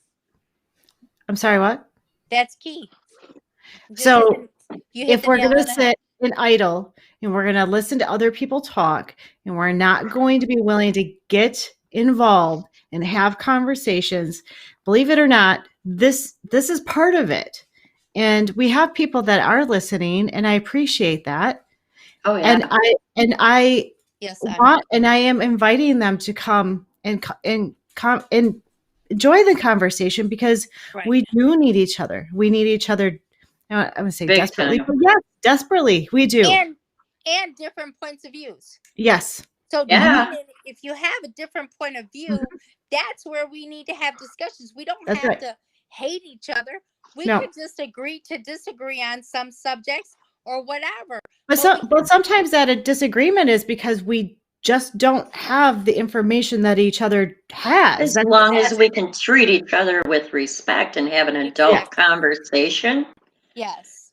I'm sorry, what? That's key. So if we're going to sit and idle and we're going to listen to other people talk and we're not going to be willing to get involved and have conversations, believe it or not, this is part of it. And we have people that are listening, and I appreciate that. Oh yeah. And I yes, want, and I am inviting them to come and join the conversation because Right. we do need each other. We need each other. I'm going to say Big desperately, time. but yes, desperately, we do. And different points of views. Yes. So Yeah. if you have a different point of view, that's where we need to have discussions. We don't That's have right. to hate each other. We No. could just agree to disagree on some subjects or whatever. But sometimes that a disagreement is because we just don't have the information that each other has. As long as we can treat each other with respect and have an adult conversation. Yes.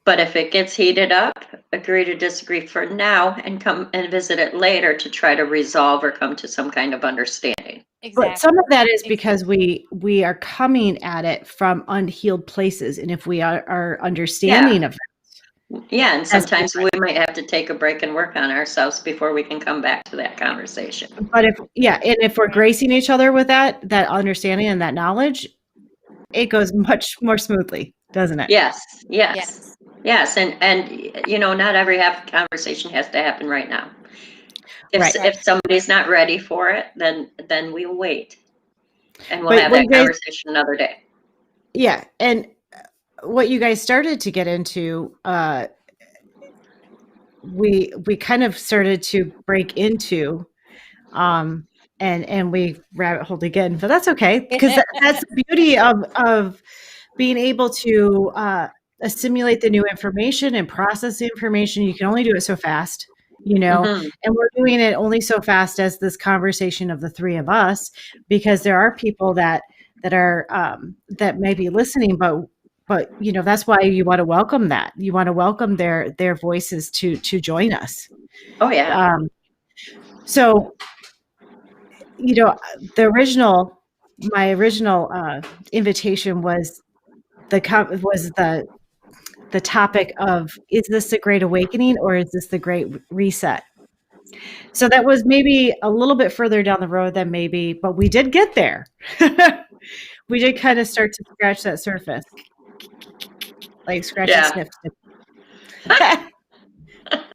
But if it gets heated up, agree to disagree for now and come and visit it later to try to resolve or come to some kind of understanding. Exactly. But some of that is because we are coming at it from unhealed places, and if we are understanding of that. Yeah, and sometimes we might have to take a break and work on ourselves before we can come back to that conversation. But if we're gracing each other with that understanding and that knowledge, it goes much more smoothly, doesn't it? Yes. And you know, not every conversation has to happen right now. If somebody's not ready for it, then we'll wait. And we'll have that conversation another day. Yeah. And what you guys started to get into, we kind of started to break into, and we rabbit holed again, but that's okay, because that's the beauty of being able to assimilate the new information and process the information. You can only do it so fast, you know, and we're doing it only so fast as this conversation of the three of us, because there are people that are that may be listening, but you know, that's why you want to welcome that. You want to welcome their voices to join us. Oh yeah. So, you know, my original invitation was the topic of, is this the Great Awakening or is this the Great Reset? So that was maybe a little bit further down the road than maybe, but we did get there. We did kind of start to scratch that surface. Like scratch and sniff.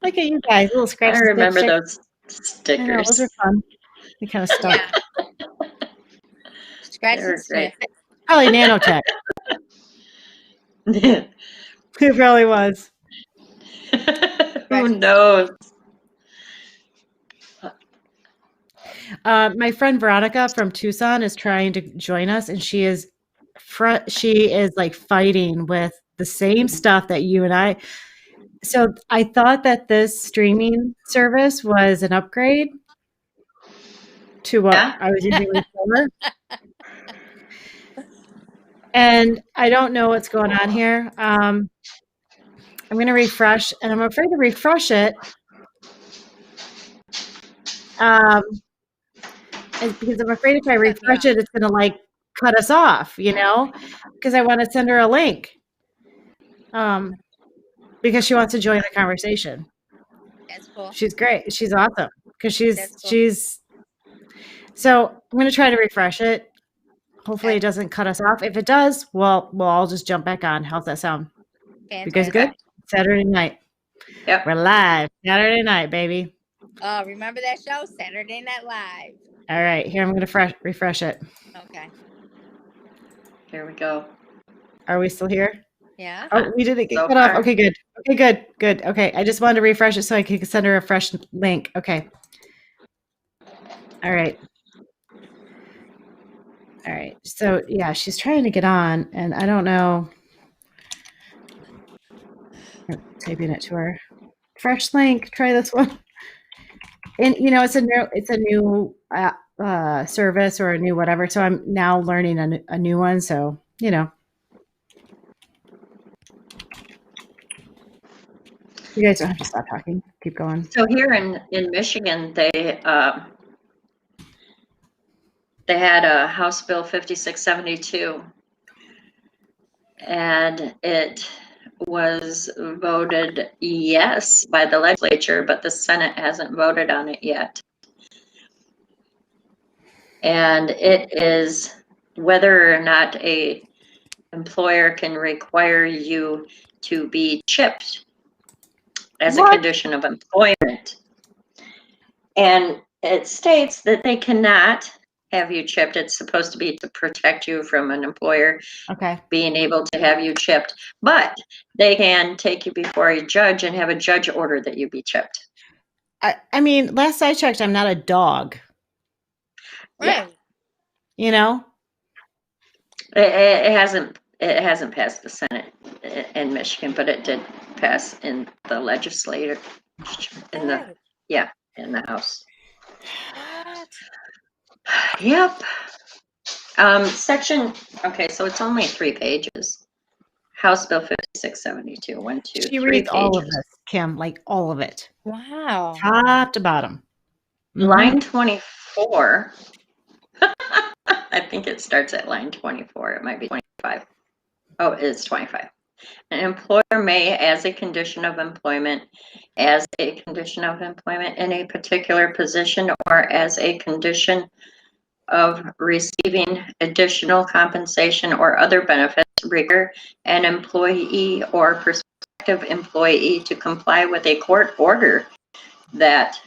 Look at you guys, little scratch. I remember those stickers. I know, those are fun. They kind of stuck. Scratch and sniff. Probably nanotech. It probably was. Who knows? My friend Veronica from Tucson is trying to join us, and she is like fighting with the same stuff that you and I. So I thought that this streaming service was an upgrade to what I was using before. And I don't know what's going on here. I'm going to refresh, and I'm afraid to refresh it. Because I'm afraid if I refresh it, it's going to like cut us off, you know, because I want to send her a link. Because she wants to join the conversation. That's cool. She's great. She's awesome. Because she's. So I'm going to try to refresh it. Hopefully it doesn't cut us off. If it does, well, we'll all just jump back on. How's that sound? Fantastic. You guys good? Saturday night. Yep. We're live. Saturday night, baby. Oh, remember that show? Saturday Night Live. All right. Here, I'm going to refresh it. Okay. Here we go. Are we still here? Yeah. Oh, we didn't get cut off. Okay, good. Okay, good. Okay. I just wanted to refresh it so I could send her a fresh link. Okay. All right. So, yeah, she's trying to get on, and I don't know. I'm typing it to her. Fresh link. Try this one. And you know, it's a new service or a new whatever. So I'm now learning a new one. So you know, you guys don't have to stop talking. Keep going. So here in Michigan, they had a House Bill 5672, and it was voted yes by the legislature, but the Senate hasn't voted on it yet. And it is whether or not a employer can require you to be chipped as a condition of employment. And it states that they cannot have you chipped. It's supposed to be to protect you from an employer Okay. being able to have you chipped. But they can take you before a judge and have a judge order that you be chipped. I mean, last I checked, I'm not a dog. Yeah. Right. You know? It hasn't passed the Senate in Michigan, but it did pass in the legislature in the Right. in the House. What? Yep. Section. Okay, so it's only 3 pages. House Bill 5672. 1, 2, She 3 reads all of pages. this, Kim, like all of it, Wow. top to bottom. Mhm. Line 24. I think it starts at line 24. It might be 25. Oh, it is 25. An employer may, as a condition of employment, in a particular position or as a condition of receiving additional compensation or other benefits, require an employee or prospective employee to comply with a court order that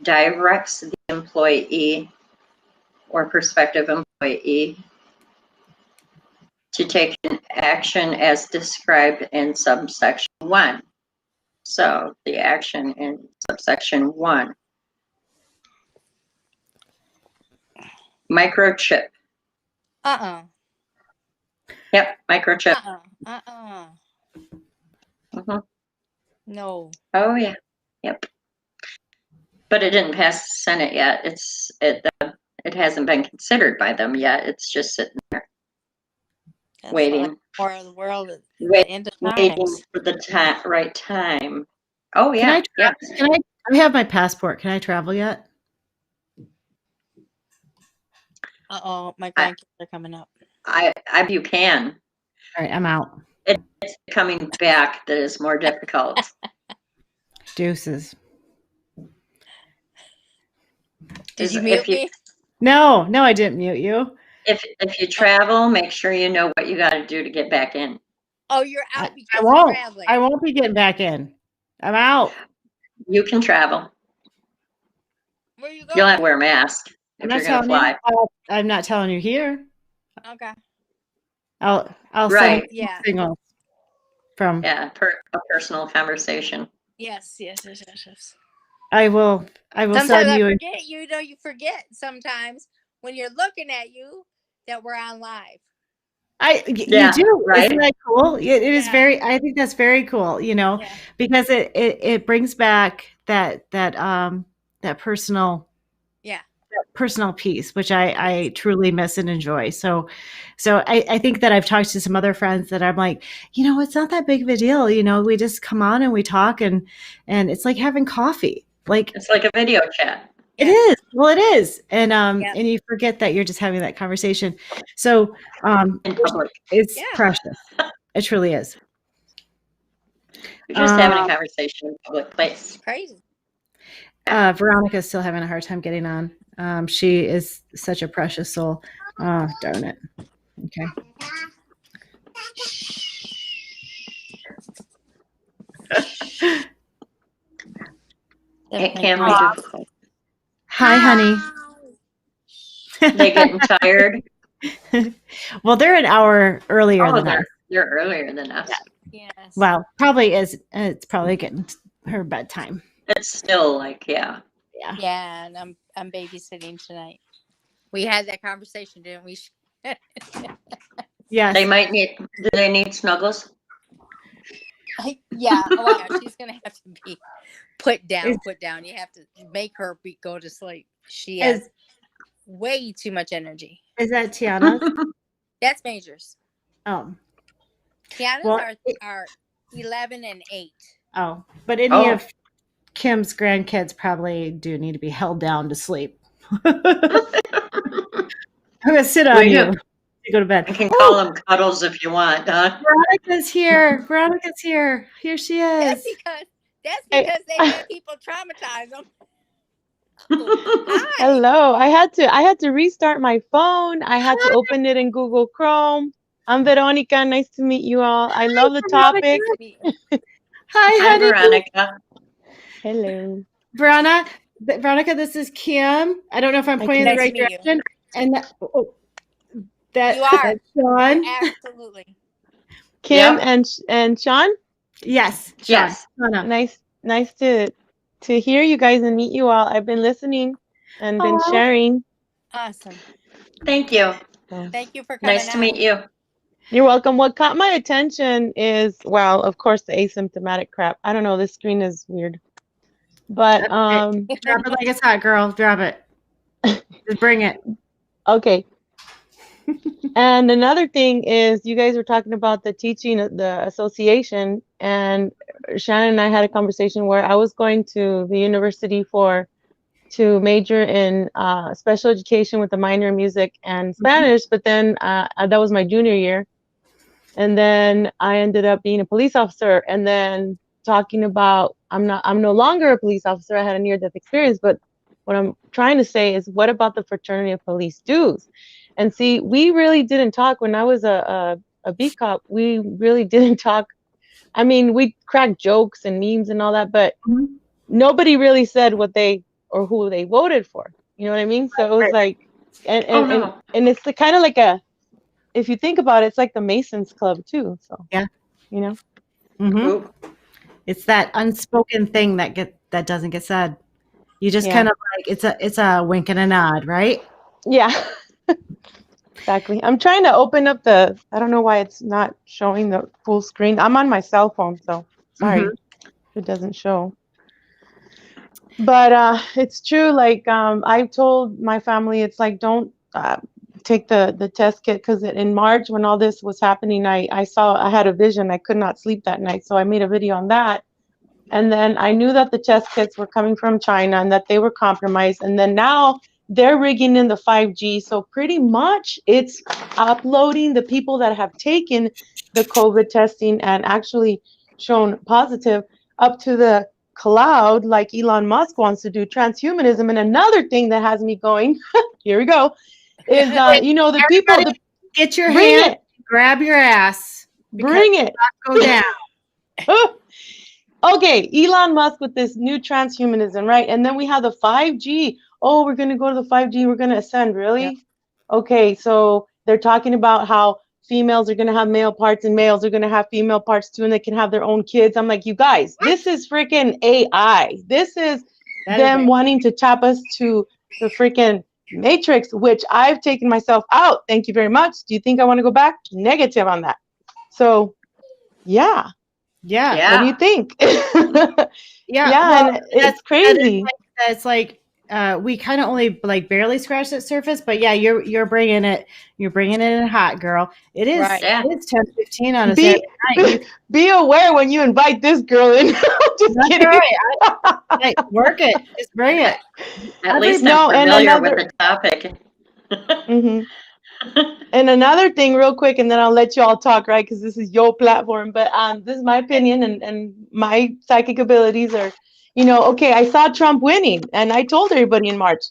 directs the employee or prospective employee to take an action as described in subsection 1. So the action in subsection 1. Microchip. Yep, microchip. Mhm. No. Oh yeah, yep. But it didn't pass the Senate yet. It hasn't been considered by them yet. It's just sitting there That's waiting, like more of the world at the Wait- end of waiting times. for the right time. Oh Can yeah, I yeah. I have my passport. Can I travel yet? Uh-oh, my grandkids are coming up. You can. All right, I'm out. It's coming back that is more difficult. Deuces. Did you mute me? No, I didn't mute you. If you travel, make sure you know what you got to do to get back in. Oh, you're out because I of won't. traveling. I won't be getting back in. I'm out. You can travel. Where you going? You'll have to wear a mask I'm if not you're going to telling fly. you. I'm not telling you here. Okay. I'll Right. send Yeah. signals from. Yeah, a personal conversation. Yes. I will Sometimes send I you. forget. You forget sometimes when you're looking at you that we're on live. Yeah, you do, right? Isn't that cool? It is Yeah. very. I think that's very cool. Yeah. Because it brings back that personal. Yeah. Personal piece, which I truly miss and enjoy. So I think that I've talked to some other friends that I'm like, it's not that big of a deal. We just come on and we talk and it's like having coffee. Like It's like a video chat. it is. Well, it is. And Yeah. and you forget that you're just having that conversation. So In public. it's Yeah. precious. It truly is. You're just having a conversation in a public place. It's crazy. Veronica's still having a hard time getting on. She is such a precious soul. Oh, darn it. Okay. It can be difficult. Hi, honey. They getting tired? Well, they're an hour earlier than us. They're earlier than us. Yes. Well, probably is. It's probably getting her bedtime. It's still like, yeah. Yeah, and I'm babysitting tonight. We had that conversation, didn't we? Yes. Do they need snuggles? Yeah. Oh, yeah. She's gonna have to be put down. You have to make her go to sleep. She has way too much energy. Is that Tiana's? That's Major's. Oh. Tiana's are 11 and 8. Oh, but any of Kim's grandkids probably do need to be held down to sleep. I'm gonna sit on you. You go to bed. You can call them cuddles if you want, huh? Veronica's here. Here she is. That's because they let people traumatize them. Hello. I had to restart my phone. I had to open it in Google Chrome. I'm Veronica. Nice to meet you all. I love the topic. Hi, honey. Veronica. Hello. Verona, Veronica, this is Kim. I don't know if I'm Hi, pointing in the Kim. right Nice to meet you. direction. And that, You are. that's Sean. Absolutely. Kim Yep. and Sean. Yes, Sean. Yes. Shauna. Nice to hear you guys and meet you all. I've been listening and been Aw. sharing. Awesome. Thank you. So. Thank you for coming Nice to out. meet you. You're welcome. What caught my attention is, well, of course, the asymptomatic crap. I don't know. This screen is weird. But Drop it like it's hot, girl. Drop it. Just bring it. okay. And another thing is, you guys were talking about the teaching, the association, and Shannon and I had a conversation where I was going to the university to major in special education with a minor in music and Spanish, but then that was my junior year. And then I ended up being a police officer, and then talking about I'm no longer a police officer. I had a near-death experience, but what I'm trying to say is, what about the fraternity of police dues? And see, we really didn't talk when I was a beat cop. We really didn't talk. I mean, we cracked jokes and memes and all that, but nobody really said what they or who they voted for. You know what I mean? So it was like, and it's kind of like if you think about it, it's like the Masons Club too. So Yeah. you know. Mm-hmm. It's that unspoken thing that doesn't get said. You just kind of like it's a wink and a nod, right? Yeah. Exactly. I'm trying to open up I don't know why it's not showing the full screen. I'm on my cell phone, so sorry if it doesn't show. But it's true. Like I told my family, it's like, don't take the test kit, because in March when all this was happening, I had a vision. I could not sleep that night, so I made a video on that. And then I knew that the test kits were coming from China and that they were compromised. And then now they're rigging in the 5G. So pretty much it's uploading the people that have taken the COVID testing and actually shown positive up to the cloud, like Elon Musk wants to do, transhumanism. And another thing that has me going, here we go, is, the people. Get your Bring hand, it. grab your ass. Bring it. Go down. Okay, Elon Musk with this new transhumanism, right? And then we have the 5G. Oh, we're going to go to the 5G. We're going to ascend. Really? Yeah. Okay, so they're talking about how females are going to have male parts and males are going to have female parts too, and they can have their own kids. I'm like, you guys, this is freaking AI. This is them wanting to tap us to the freaking Matrix, which I've taken myself out. Thank you very much. Do you think I want to go back? Negative on that. So, yeah. Yeah. What do you think? Yeah. And it's crazy. It's like we kind of only like barely scratched the surface, but yeah, you're bringing it in hot, girl. It is. Right. Yeah. It's 10:15 on a Saturday night. Be aware when you invite this girl in. Just That's kidding. Right. Work it. Just bring it. At least I'm familiar with the topic. Mm-hmm. And another thing, real quick, and then I'll let you all talk, right? Because this is your platform. But this is my opinion, and my psychic abilities are, okay, I saw Trump winning, and I told everybody in March,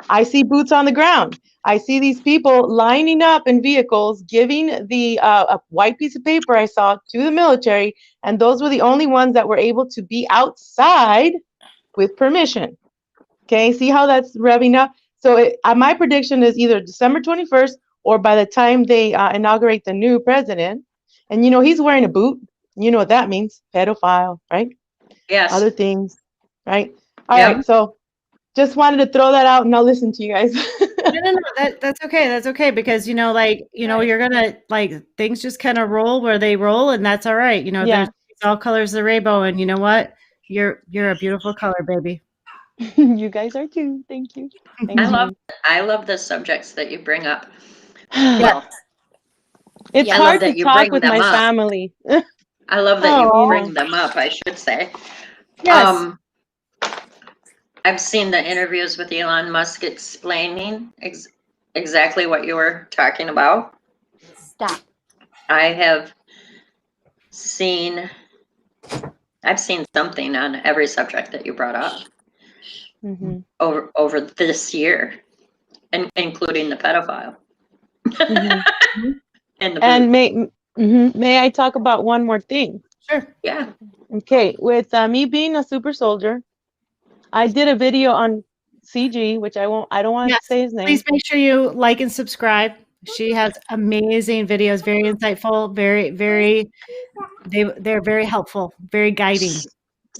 I see boots on the ground. I see these people lining up in vehicles, giving the a white piece of paper I saw to the military, and those were the only ones that were able to be outside with permission. Okay, see how that's revving up? So my prediction is either December 21st, or by the time they inaugurate the new president. And, he's wearing a boot. You know what that means. Pedophile, right? Yes. Other things, right? All right. So just wanted to throw that out, and I'll listen to you guys. No. That's okay. That's okay. Because, you're going to, like, things just kind of roll where they roll, and that's all right. There's all colors of the rainbow. And you know what? You're a beautiful color, baby. You guys are too. Thank you. I love the subjects that you bring up. Well, it's hard to talk with my family. I love that you bring them up, I should say. Yes. I've seen the interviews with Elon Musk explaining exactly what you were talking about. Stop. I've seen something on every subject that you brought up. Mm-hmm. over this year, and including the pedophile. Mm-hmm. And may I talk about one more thing? Sure. Yeah. Okay. With me being a super soldier, I did a video on CG, which I don't want Yes, to say his name. please make sure you like and subscribe. She has amazing videos, very insightful, they're very helpful, very guiding.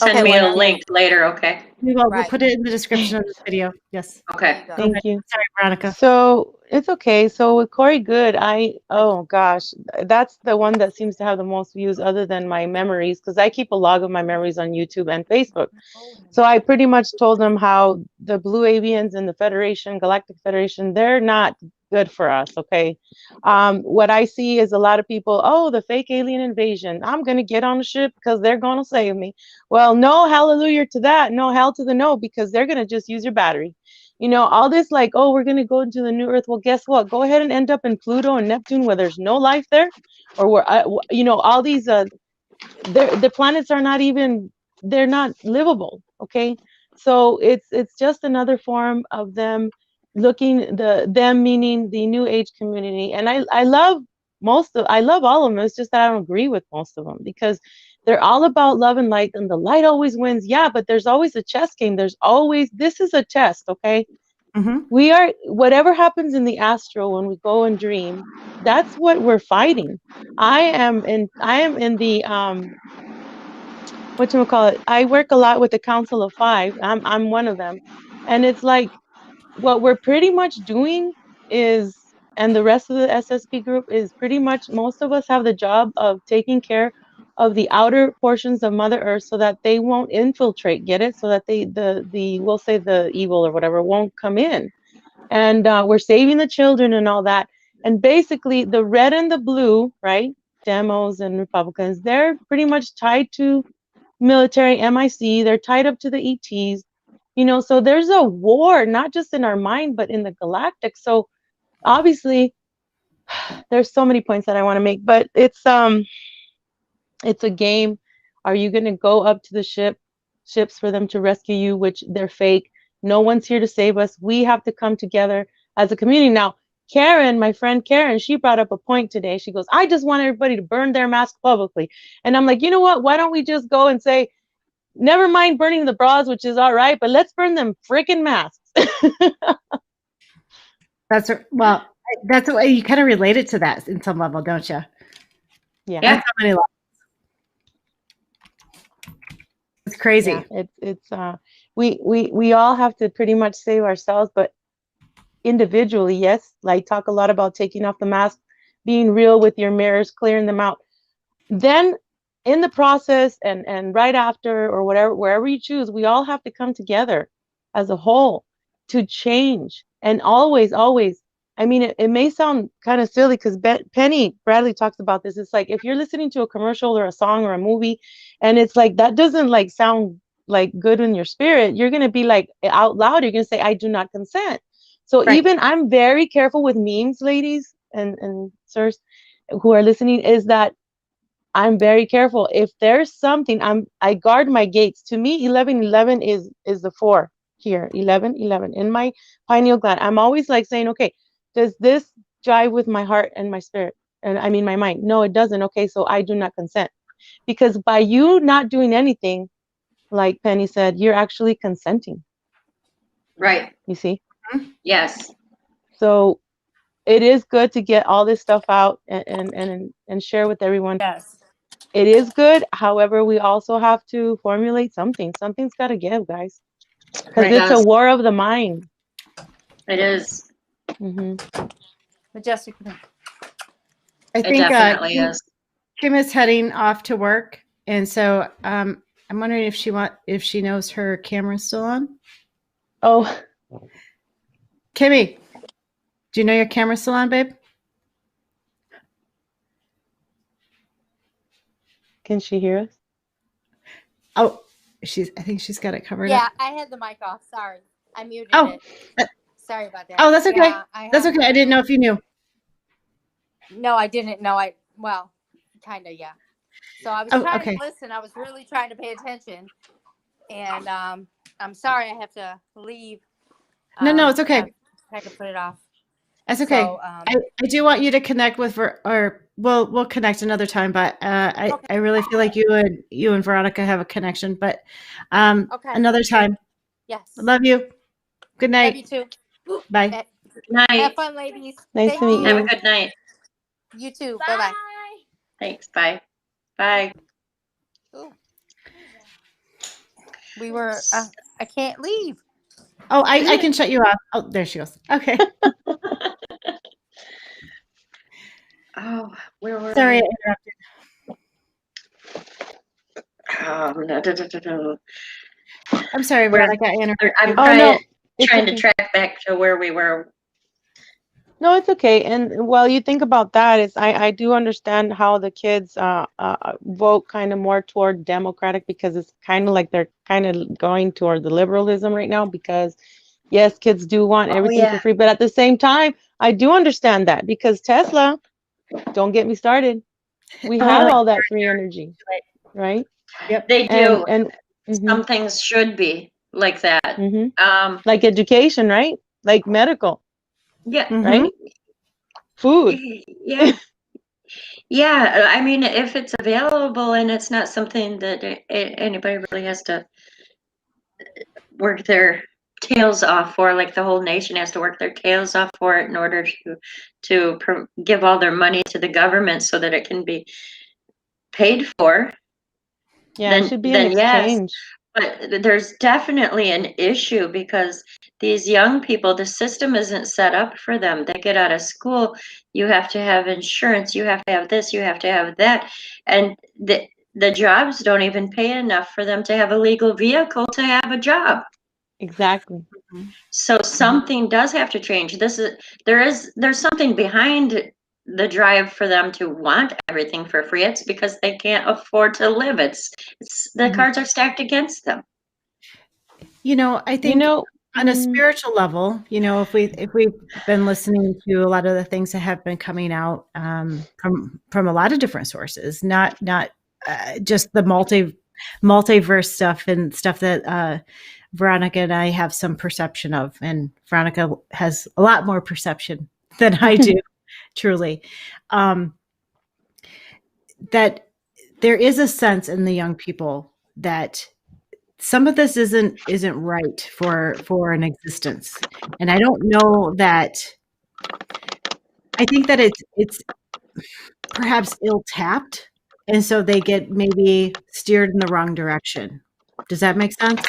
Send Okay, me well, a link later, okay? We'll Right. put it in the description of this video. Yes. Okay. There you go. Thank you. Sorry, Veronica. So it's okay. So with Corey Good, oh gosh, that's the one that seems to have the most views other than my memories, because I keep a log of my memories on YouTube and Facebook. So I pretty much told them how the Blue Avians and the Federation, Galactic Federation, they're not good for us. Okay. What I see is a lot of people, oh, the fake alien invasion. I'm going to get on a ship because they're going to save me. Well, no, hallelujah to that. No, hell to the no, because they're going to just use your battery. You know, all this like, oh, we're going to go into the new Earth. Well, guess what? Go ahead and end up in Pluto and Neptune where there's no life there, or where, you know, all these, the planets are not even, they're not livable. Okay. So it's just another form of them looking, them meaning the new age community. And I love all of them. It's just that I don't agree with most of them, because they're all about love and light, and the light always wins. Yeah, but there's always a chess game. This is a test, okay? We are, whatever happens in the astral when we go and dream, that's what we're fighting. I am in the whatchamacallit, I work a lot with the Council of Five. I'm one of them. And it's like, what we're pretty much doing is, and the rest of the SSP group is pretty much, most of us have the job of taking care of the outer portions of Mother Earth so that they won't infiltrate, get it? So that we'll say the evil or whatever won't come in. And we're saving the children and all that. And basically the red and the blue, right? Demos and Republicans, they're pretty much tied to military, MIC, they're tied up to the ETs. You know, so there's a war, not just in our mind, but in the galactic. So obviously, there's so many points that I want to make, but it's a game. Are you going to go up to the ships for them to rescue you, which they're fake? No one's here to save us. We have to come together as a community. Now, Karen, my friend Karen, she brought up a point today. She goes, I just want everybody to burn their mask publicly. And I'm like, you know what? Why don't we just go and say, never mind burning the bras, which is all right, but let's burn them freaking masks. That's the way you kind of relate it to that in some level, don't you? Yeah. Yeah. It's crazy. Yeah, it's we all have to pretty much save ourselves, but individually, yes. Like, talk a lot about taking off the mask, being real with your mirrors, clearing them out. Then in the process and right after, or whatever, wherever you choose, we all have to come together as a whole to change. And always, I mean, it may sound kind of silly, because Penny Bradley talks about this. It's like, if you're listening to a commercial or a song or a movie, and it's like, that doesn't like sound like good in your spirit, you're going to be like, out loud, you're going to say, I do not consent. So Right. even, I'm very careful with memes, ladies and sirs who are listening, is that I'm very careful. If there's something, I guard my gates. To me, 1111 is the 4 here, 1111 in my pineal gland. I'm always like saying, okay, does this jive with my heart and my spirit? And I mean my mind. No, it doesn't. Okay, so I do not consent. Because by you not doing anything, like Penny said, you're actually consenting. Right. You see? Yes. So it is good to get all this stuff out and share with everyone. Yes. It is good. However, we also have to formulate something. Something's got to give, guys. Because Right. it's a war of the mind. It is. Majestic. I It think definitely is. Kim is heading off to work, and so I'm wondering if she knows her camera's still on. Oh, Kimmy, do you know your camera's still on, babe? can she hear us? Oh, I think she's got it covered Yeah, up. I had the mic off. Sorry, I muted Oh, it. Sorry about that. oh, that's okay. Yeah, That's okay. I didn't know if you knew. No, I didn't know. Well, kind of, yeah. So I was Oh, trying okay. to listen. I was really trying to pay attention, and I'm sorry I have to leave. No, it's okay. I had to put it off. That's okay. So, I do want you to connect with or we'll connect another time, but Okay. I really feel like you and Veronica have a connection, but Okay. another time. Yes. Love you. Good Love you night. too. Bye. Have Night. fun, ladies. Nice Thank to meet you. Have a you. good night. You too. Bye bye. Thanks. Bye. Bye. We were. I can't leave. Oh, I can shut you off. Oh, there she goes. Okay. Oh, where were Sorry, I we? interrupted. No. I'm sorry, Where- Veronica. I interrupted. I'm Oh, no, it's trying to okay. track back to where we were. No, it's okay. And while you think about that, I do understand how the kids vote kind of more toward Democratic, because it's kind of like they're kind of going toward the liberalism right now, because yes, kids do want everything for yeah. free, but at the same time, I do understand that, because Tesla, don't get me started. We have all that free energy, right? Yep. They do. And mhm, Some things should be like that. mhm. Like education, right? Like medical, Yeah. Mhm. right? Food. Yeah. Yeah. I mean, if it's available and it's not something that anybody really has to work their tails off for, like the whole nation has to work their tails off for it in order to give all their money to the government so that it can be paid for, Yeah, it should be an then yes. exchange. But there's definitely an issue because these young people, the system isn't set up for them. They get out of school, you have to have insurance, you have to have this, you have to have that, and the jobs don't even pay enough for them to have a legal vehicle to have a job. Exactly. So something does have to change. There's something behind the drive for them to want everything for free. It's because they can't afford to live. It's the Mhm. cards are stacked against them. I think on a mm, spiritual level, if we've been listening to a lot of the things that have been coming out from a lot of different sources, not just the multiverse stuff and stuff that Veronica and I have some perception of, and Veronica has a lot more perception than I do, truly. That there is a sense in the young people that some of this isn't right for an existence, and I don't know that. I think that it's perhaps ill tapped, and so they get maybe steered in the wrong direction. Does that make sense?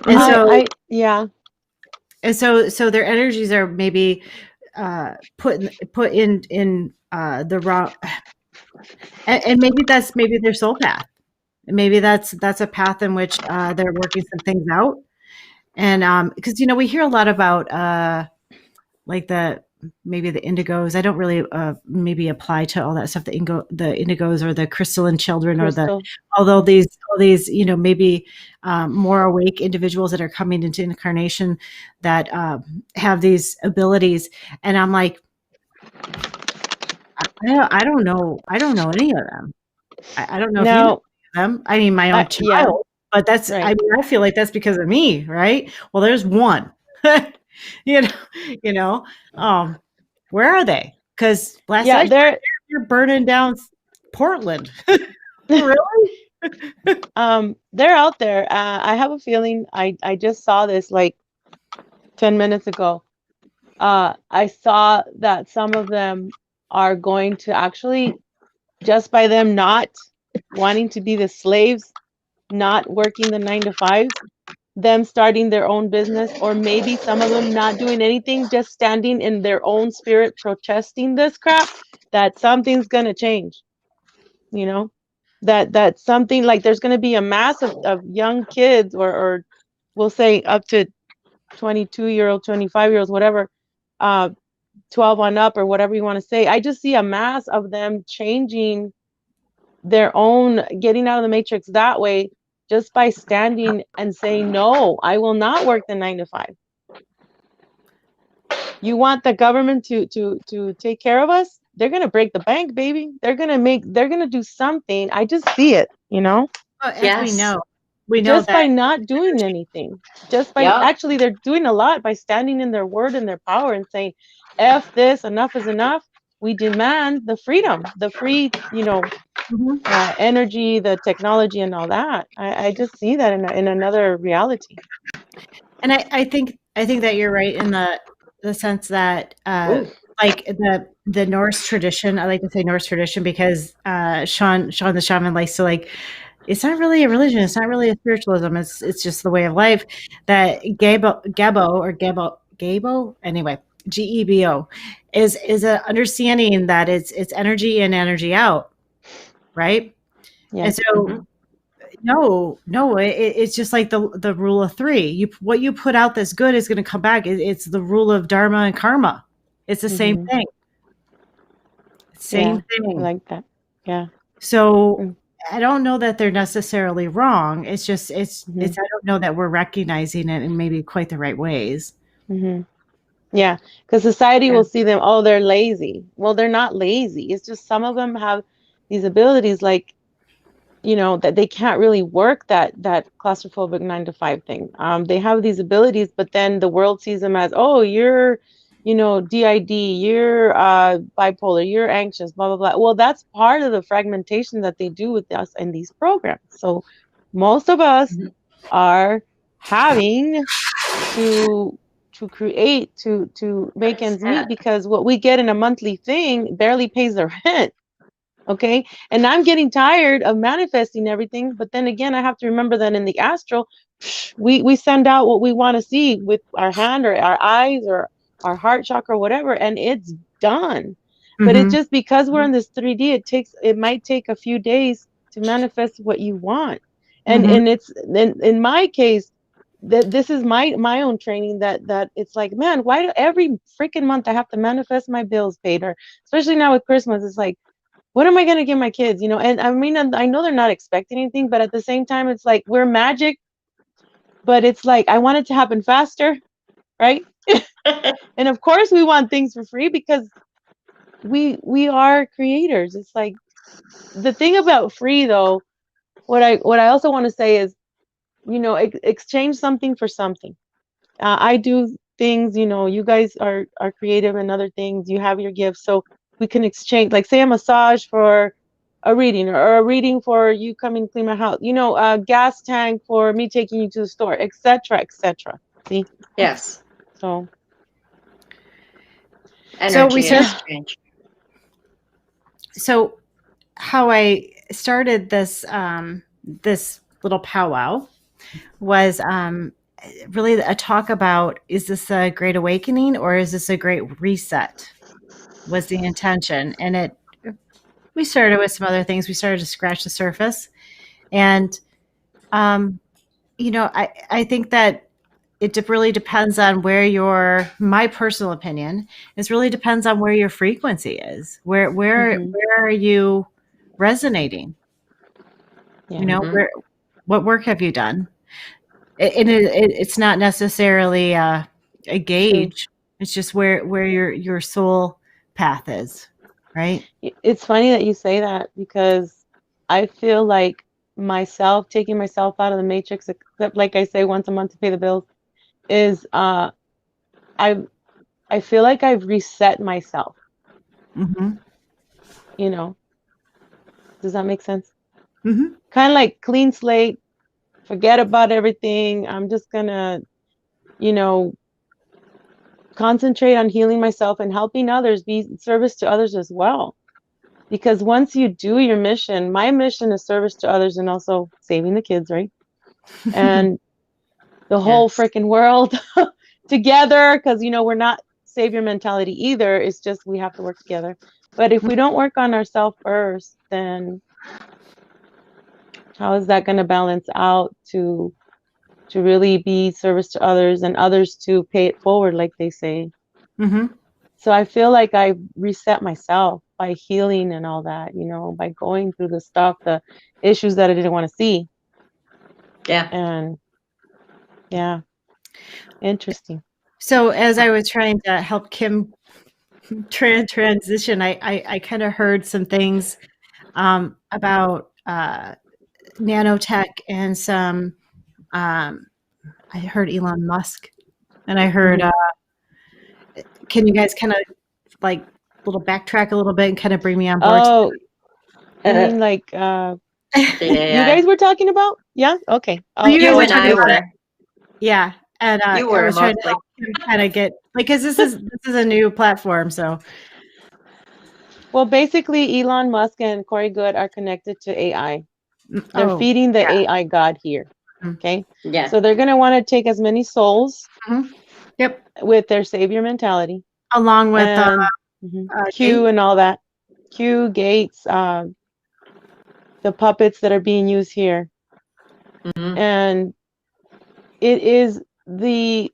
And so yeah. and so their energies are maybe put in the wrong, and maybe that's their soul path. Maybe that's a path in which they're working some things out. And because we hear a lot about like maybe the indigos. I don't really maybe apply to all that stuff. The indigos or the crystalline children Crystal. all these maybe more awake individuals that are coming into incarnation that have these abilities. And I'm like, I don't know any of them. I don't know if you know them. I mean, my own child. Yeah. But that's, Right. I mean, I feel like that's because of me, right? Well, there's one, where are they? Because last night you're burning down Portland. Really? They're out there. I have a feeling I just saw this like 10 minutes ago. I saw that some of them are going to actually, just by them not wanting to be the slaves, not working the 9 to 5s, them starting their own business, or maybe some of them not doing anything, just standing in their own spirit protesting this crap, that something's going to change. That something, like there's going to be a mass of young kids, or we'll say up to 22-year-old, 25-year-olds, whatever, 12 on up, or whatever you want to say. I just see a mass of them changing their own, getting out of the matrix that way, just by standing and saying, no, I will not work the 9 to 5. You want the government to take care of us? They're going to break the bank, baby. They're going to do something. I just see it, As we know just that by not doing anything, just by actually, they're doing a lot by standing in their word and their power and saying, F this, enough is enough. we demand the freedom, the free, Mhm. energy, the technology, and all that. I just see that in another reality. And I think that you're right in the sense that like the Norse tradition. I like to say Norse tradition because Sean the shaman likes to like. It's not really a religion. It's not really a spiritualism. It's just the way of life. That Gabo anyway, Gebo is a understanding that it's energy in, energy out, right? Yeah. And so no, it's just like the rule of three. What you put out that's good is going to come back. It's the rule of dharma and karma. It's the same Mhm. thing. Same I thing. like that. Yeah. So Mm. I don't know that they're necessarily wrong. It's just it's Mhm. I don't know that we're recognizing it in maybe quite the right ways. Hmm. Yeah, because society Yeah. will see them, oh, they're lazy. Well, they're not lazy. It's just some of them have these abilities, like, that they can't really work that claustrophobic 9 to 5 thing. They have these abilities, but then the world sees them as, oh, you're, DID, you're bipolar, you're anxious, blah blah blah. Well, that's part of the fragmentation that they do with us in these programs. So most of us Mhm. are having to create to make ends meet, because what we get in a monthly thing barely pays the rent. Okay, and I'm getting tired of manifesting everything, but then again, I have to remember that in the astral, we send out what we want to see with our hand or our eyes or our heart chakra or whatever, and it's done. But it's Mhm. just because we're in this 3D, it might take a few days to manifest what you want. And Mhm. it's in my case, that this is my own training, that it's like, man, why do every freaking month I have to manifest my bills paid? Or especially now with Christmas, it's like, what am I going to give my kids? And I mean, I know they're not expecting anything, but at the same time, it's like we're magic, but it's like I want it to happen faster, right? And of course, we want things for free because we are creators. It's like the thing about free, though. What I also want to say is, exchange something for something. I do things, you guys are creative in other things. You have your gifts, so we can exchange. Like, say a massage for a reading, or a reading for you coming to clean my house. A gas tank for me taking you to the store, etc., etc. See, Yes. so So we Energy start. exchange. So how I started this little powwow was really a talk about, is this a great awakening or is this a great reset, was the intention. And we started with some other things. We started to scratch the surface. And I think that it really depends on where my personal opinion is, really depends on where your frequency is. Where mhm, are you resonating? yeah, Mhm. What work have you done? It's not necessarily a true. gauge. It's just where your soul path is, right? It's funny that you say that, because I feel like myself taking myself out of the matrix, except like I say, once a month to pay the bills, is I I feel like I've reset myself, Mm-hmm. you know. Does that make sense? Mm-hmm. Kind of like clean slate, forget about everything. I'm just gonna, you know, concentrate on healing myself and helping others, be service to others as well. Because once you do your mission, my mission is service to others and also saving the kids, right? And the whole Yes. freaking world together, because we're not savior mentality either. It's just we have to work together. But if we don't work on ourselves first, then how is that going to balance out to really be service to others and others to pay it forward, like they say? Mm-hmm. So I feel like I reset myself by healing and all that, by going through the stuff, the issues that I didn't want to see. Yeah. And yeah, interesting. So as I was trying to help Kim transition, I kind of heard some things about nanotech and some. I heard Elon Musk, and I heard. Mhm. Can you guys kind of like little backtrack a little bit and kind of bring me on board? Oh, you Uh, mean like the you AI. guys were talking about? Yeah. Okay. Well, you guys You were and talking I about it. were. Yeah, and You I were was trying to mostly. help him kind of get because this is a new platform, so Well, basically, Elon Musk and Corey Good are connected to AI. They're oh feeding the yeah. AI God here. Mhm. Okay. Yeah. So they're gonna want to take as many souls Yep, with their savior mentality along with and Q Gates. and all that. Q, Gates, the puppets that are being used here. Mhm. And it is the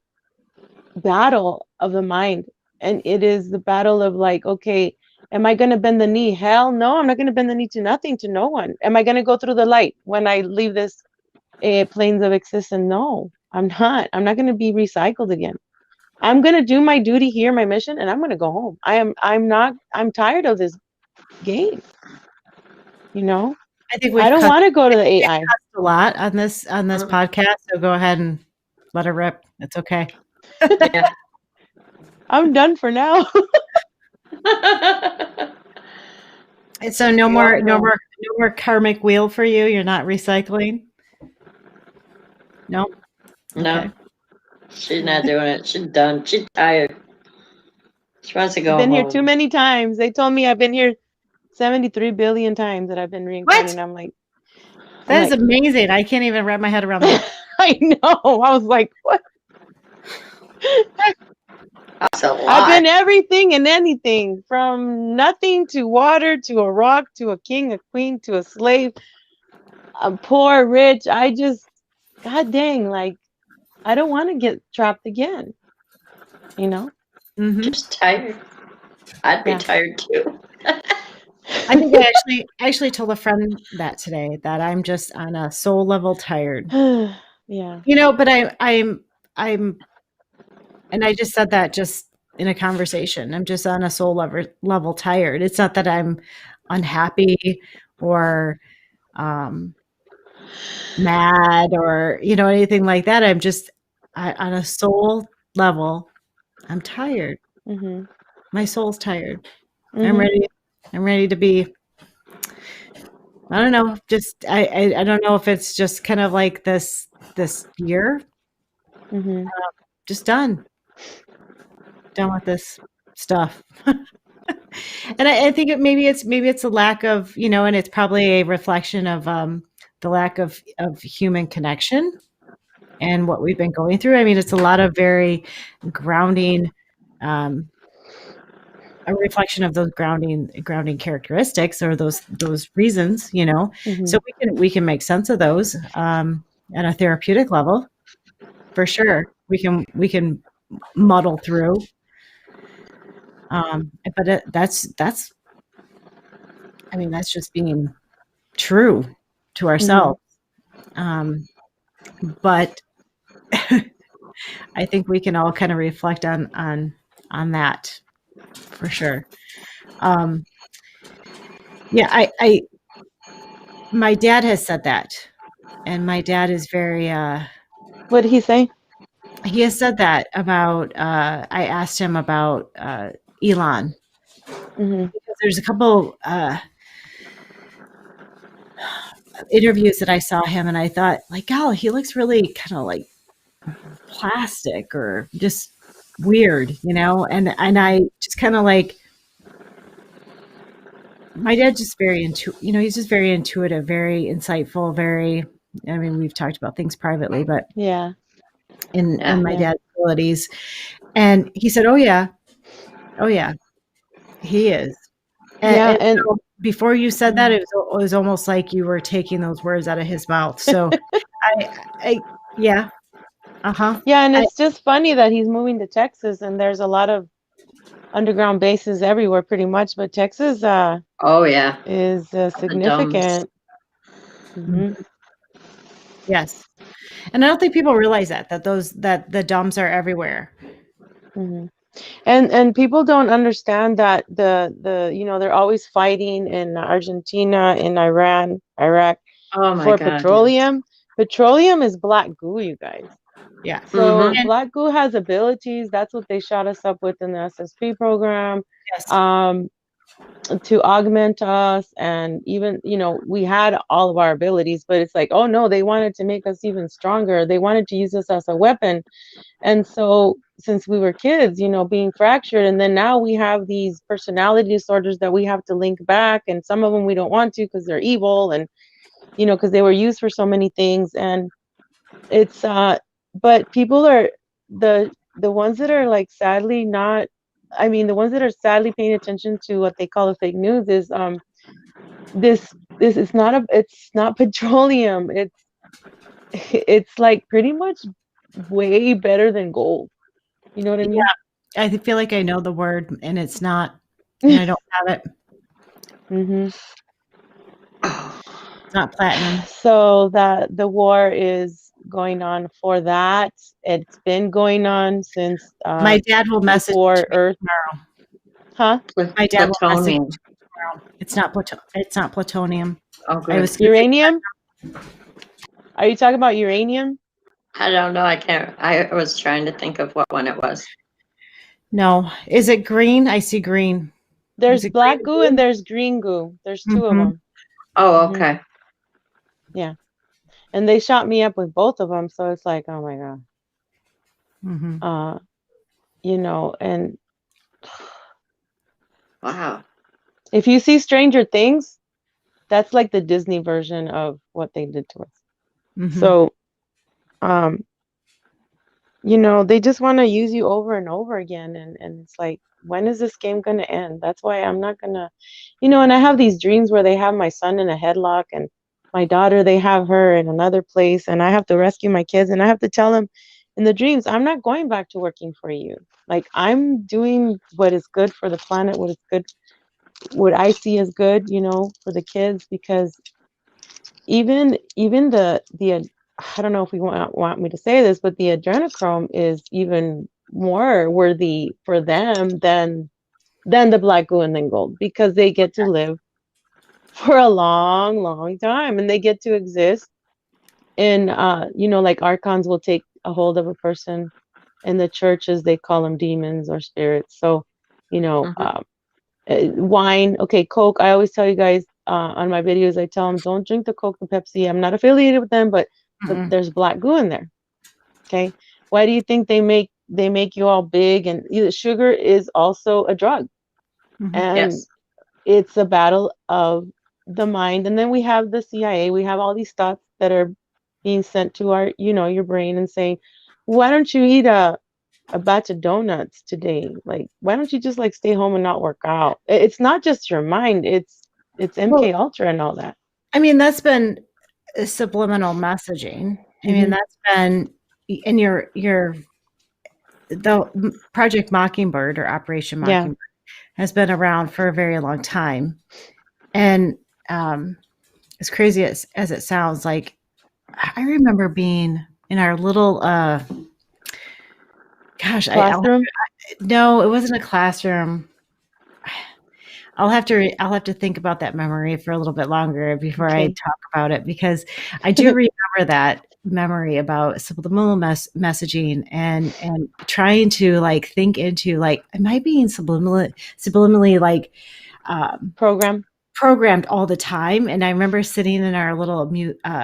battle of the mind. And it is the battle of like, okay, am I going to bend the knee? Hell no, I'm not going to bend the knee to nothing, to no one. Am I going to go through the light when I leave this planes of existence? No, I'm not. I'm not going to be recycled again. I'm going to do my duty here, my mission, and I'm going to go home. I'm tired of this game. You know, I think I we've don't cussed want to go to the AI. a lot on this podcast, so go ahead and let it rip. It's okay. Yeah. I'm done for now. And so no more karmic wheel for you. You're not recycling. No. No. Okay. She's not doing it. She's done. She's tired. She wants to go Been here home. too many times. They told me I've been here 73 billion times that I've been reincarnated. What? I'm like, That is amazing. I can't even wrap my head around that. I know. I was like, what? That's a lot. I've been everything and anything from nothing to water to a rock to a king, a queen to a slave, a poor, rich. I just, God dang, like, I don't want to get trapped again. You know? Mhm. Just tired. I'd be Yeah. tired too. I think I actually told a friend that today that I'm just on a soul level tired. Yeah. You know, but I'm and I just said that just in a conversation. I'm just on a soul level tired. It's not that I'm unhappy or mad or you know anything like that. I'm just on a soul level. I'm tired. Mm-hmm. My soul's tired. I'm Mm-hmm. ready. I'm ready to be. I don't know. Just I don't know if it's just kind of like this year. Mm-hmm. Just done with this stuff. And I think maybe it's a lack of and it's probably a reflection of the lack of human connection and what we've been going through. I mean, it's a lot of very grounding, a reflection of those grounding characteristics or those reasons. Mm-hmm. So we can make sense of those at a therapeutic level, for sure. We can muddle through. But that's I mean, that's just being true to ourselves. But I think we can all kind of reflect on that for sure. Yeah, my dad has said that, and my dad is very. What did he say? He has said that about. I asked him about Elon. Mm-hmm. Because there's a couple interviews that I saw him, and I thought, like, oh, he looks really kind of like plastic or just weird, and I just kind of like my dad's just very he's just very intuitive, very insightful, I mean, we've talked about things privately, but Yeah. in my dad's abilities. And he said, oh yeah, he is. And so before you said that, it was almost like you were taking those words out of his mouth. So yeah. Uh-huh. Yeah, and it's just funny that he's moving to Texas and there's a lot of underground bases everywhere pretty much, but Texas oh yeah, is significant. Mm-hmm. Yes. And I don't think people realize that the dumps are everywhere. Mm-hmm. And people don't understand that the they're always fighting in Argentina, in Iran, Iraq oh my for God, petroleum. Petroleum is black goo, you guys. Yeah. So Mhm. Black Goo has abilities. That's what they shot us up with in the SSP program. Yes. To augment us, and even, we had all of our abilities, but it's like, oh no, they wanted to make us even stronger. They wanted to use us as a weapon. And so since we were kids, being fractured, and then now we have these personality disorders that we have to link back, and some of them we don't want to because they're evil, and because they were used for so many things. And it's but people are the ones that are like sadly not, the ones that are sadly paying attention to what they call the fake news is this is not it's not petroleum. It's like pretty much way better than gold. You know what I mean? I feel like I know the word, and it's not, and I don't have it. Mm-hmm. It's not platinum. So that the war is going on for that. It's been going on since My dad will message before to me Earth. tomorrow. Huh? My dad will message Plutonium. tomorrow. It's not it's not plutonium. Oh, I good. was Uranium? Are you talking about uranium? I don't know. I can't. I was trying to think of what one it was. No. Is it green? I see green. There's Is it black green goo and there's green goo. There's two of Mhm. them. Oh, Mhm. okay. Yeah. And they shot me up with both of them, so it's like, oh my god. Mhm. And Wow. if you see Stranger Things, that's like the Disney version of what they did to us. Mhm. So, they just want to use you over and over again. And it's like, when is this game going to end? That's why I'm not going to, and I have these dreams where they have my son in a headlock, and my daughter, they have her in another place, and I have to rescue my kids, and I have to tell them in the dreams, I'm not going back to working for you. Like, I'm doing what is good for the planet, what is good, what I see as good, for the kids, because even the I don't know if we want me to say this, but the adrenochrome is even more worthy for them than the black goo and then gold, because they get to live for a long, long time, and they get to exist. And like archons will take a hold of a person, and the churches, they call them demons or spirits. So, Mhm. wine, okay, Coke. I always tell you guys on my videos, I tell them, don't drink the Coke and Pepsi. I'm not affiliated with them, but Mm-mm. there's black goo in there. Okay, why do you think they make you all big? And sugar is also a drug, Mhm. and Yes. it's a battle of the mind. And then we have the CIA. We have all these thoughts that are being sent to our, your brain, and saying, why don't you eat a batch of donuts today? Like, why don't you just like stay home and not work out? It's not just your mind, it's Well, MK Ultra and all that. I mean, that's been subliminal messaging. I mean, Mhm. that's been in the Project Mockingbird or Operation Yeah. Mockingbird has been around for a very long time. And as crazy as it sounds, like I remember being in our little Classroom. no, it wasn't a classroom. I'll have to think about that memory for a little bit longer before I Okay. talk about it, because I do remember that memory about subliminal messaging and trying to like think into like, am I being subliminally like Program. programmed all the time? And I remember sitting in our little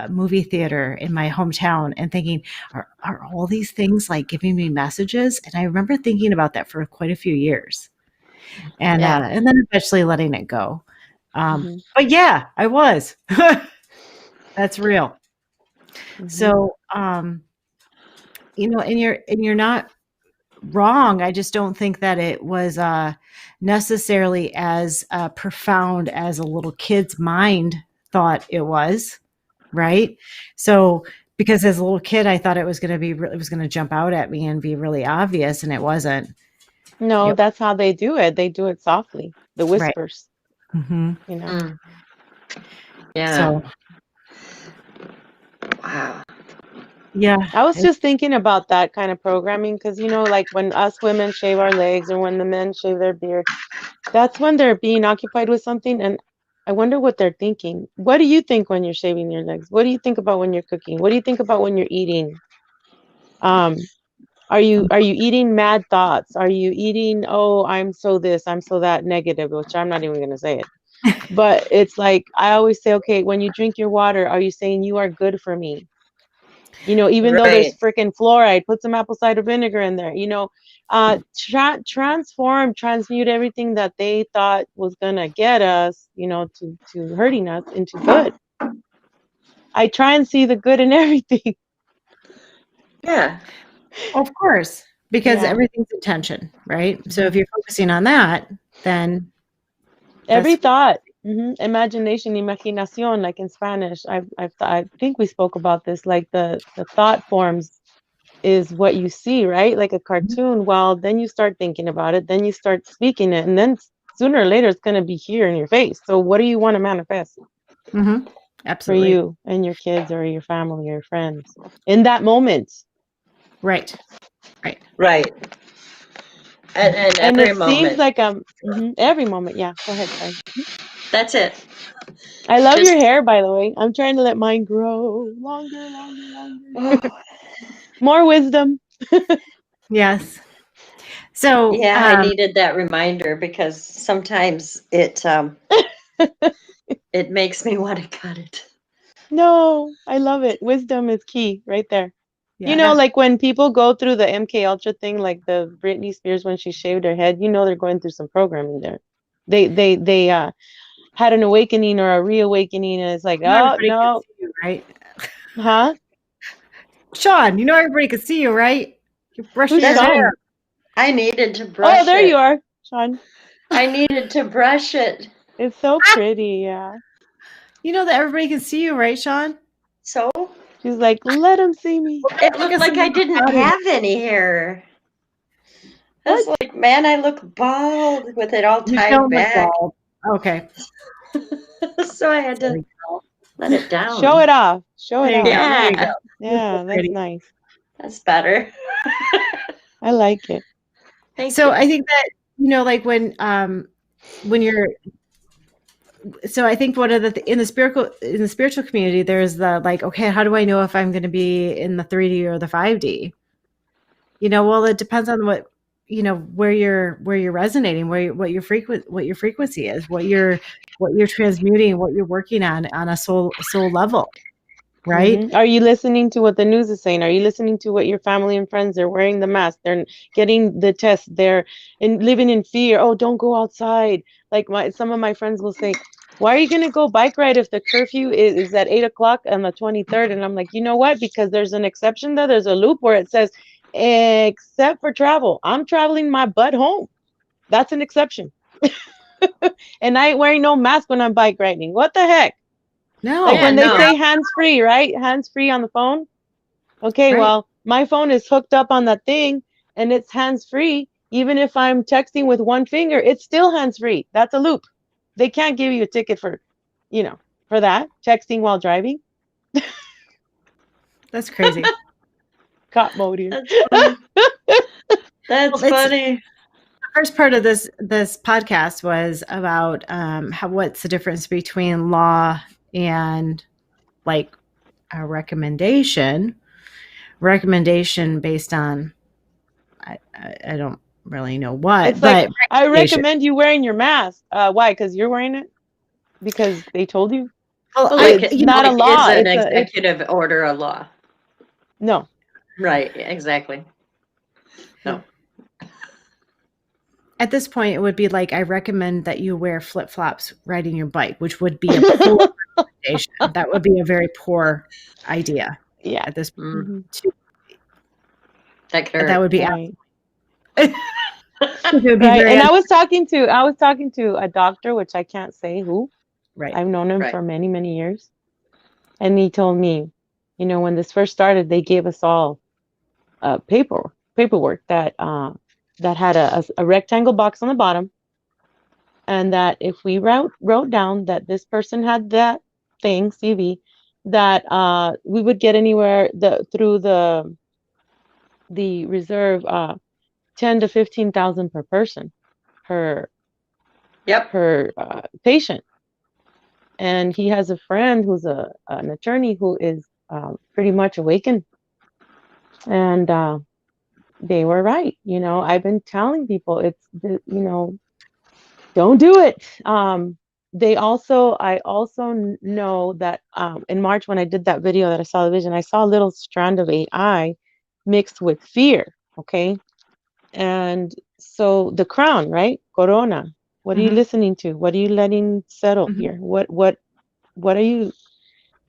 movie theater in my hometown and thinking, are all these things like giving me messages? And I remember thinking about that for quite a few years, and Yeah. and then eventually letting it go. Mhm. But yeah, I was. That's real. Mhm. So, and you're not wrong. I just don't think that it was necessarily as profound as a little kid's mind thought it was, right? So, because as a little kid, I thought it was going to it was going to jump out at me and be really obvious, and it wasn't. No, Yep. that's how they do it. They do it softly. The Right. whispers, Mm-hmm. Mm. Yeah. So, Wow. yeah. I was just thinking about that kind of programming, because like when us women shave our legs, or when the men shave their beard, that's when they're being occupied with something. And I wonder what they're thinking. What do you think when you're shaving your legs? What do you think about when you're cooking? What do you think about when you're eating? Um, are you eating mad thoughts? Are you eating, oh, I'm so this, I'm so that negative, which I'm not even gonna say it. But it's like I always say, okay, when you drink your water, are you saying you are good for me? You know, even though there's Right. freaking fluoride, put some apple cider vinegar in there, you know, transmute everything that they thought was gonna get us, you know, to hurting us into good. I try and see the good in everything. Yeah. Of course, because Yeah. everything's intention, right? So if you're focusing on that, then Every that's thought, imagination, imaginación, like in Spanish. I think we spoke about this. Like the thought forms is what you see, right? Like a cartoon. Well, then you start thinking about it, then you start speaking it, and then sooner or later it's gonna be here in your face. So what do you want to manifest for absolutely you and your kids or your family or your friends in that moment? right. Right. And And every it seems moment. like every moment. Yeah, go ahead. Sorry. That's it. I love your Just hair, by the way. I'm trying to let mine grow longer, longer, longer. oh, More wisdom. Yes. So yeah, I needed that reminder because sometimes it makes me want to cut it. No, I love it. Wisdom is key right there. You know, yeah. like when people go through the MK Ultra thing, like the Britney Spears when she shaved her head, you know they're going through some programming there. They had an awakening or a reawakening, and it's like, You know oh everybody can no, see you, right? huh? Sean, you know everybody can see you, right? You're brushing Who's your That's it. hair. Sean? I needed to Oh, brush there it. you are, Sean. I needed to brush it. It's so pretty, yeah. You know that everybody can see you, right, Sean? So She's like, let him see me. it Look looked at like some I of the didn't body. have any hair. I What? was like, man, I look bald with it all You tied don't look back. bald. Okay. So I had There to we go. let it down. Show it off. Show it There you off. go. There you go. Yeah, You're so Yeah, that's pretty. nice. that's better. I like it. Thank So you. I think that, you know, like when you're, so I think one of the in the spiritual community, there's the like, okay, how do I know if I'm going to be in the 3D or the 5D? You know, well, it depends on what, you know, where you're resonating, what your frequency is, what you're transmuting, what you're working on a soul level, right? Are you listening to what the news is saying? Are you listening to what your family and friends are wearing the mask? They're getting the test. They're living in fear. Oh, don't go outside. Like some of my friends will say, why are you gonna go bike ride if the curfew is at 8 o'clock on the 23rd? And I'm like, you know what? Because there's an exception there. There's a loop where it says, except for travel. I'm traveling my butt home. That's an exception. And I ain't wearing no mask when I'm bike riding. What the heck? No, Like Yeah, when they no. say hands free, right? Hands free on the phone. Okay, Right. well, my phone is hooked up on that thing and it's hands free. Even if I'm texting with one finger, it's still hands free. That's a loop. They can't give you a ticket for, you know, for that texting while driving. that's crazy. Cop mode here. That's funny. That's Well, funny. The first part of this podcast was about what's the difference between law and like a recommendation based on I don't really know what, It's like, but I recommendation. recommend you wearing your mask. Why? Because you're wearing it? Because they told you? Well, Like, It's not a like, law. is an It's executive order a law? no. Right, exactly. No. At this point, it would be like I recommend that you wear flip flops riding your bike, which would be a poor recommendation. That would be a very poor idea. Yeah. At this point, Mhm. That could hurt. that would be Right. it would be Right. very And I was talking to a doctor, which I can't say who. right. I've known him Right. for many, many years. And he told me, you know, when this first started, they gave us all paperwork that had a rectangle box on the bottom, and that if we wrote down that this person had that thing, CV, that we would get anywhere through the reserve 10 to 15,000 per person per Yep. patient. And he has a friend who's an attorney who is pretty much awakened. And they were right. I've been telling people don't do it. I also know that in March when I did that video that I saw the vision, I saw a little strand of AI mixed with fear. Okay. And so the crown, right? Corona. What are you listening to? What are you letting settle here? What are you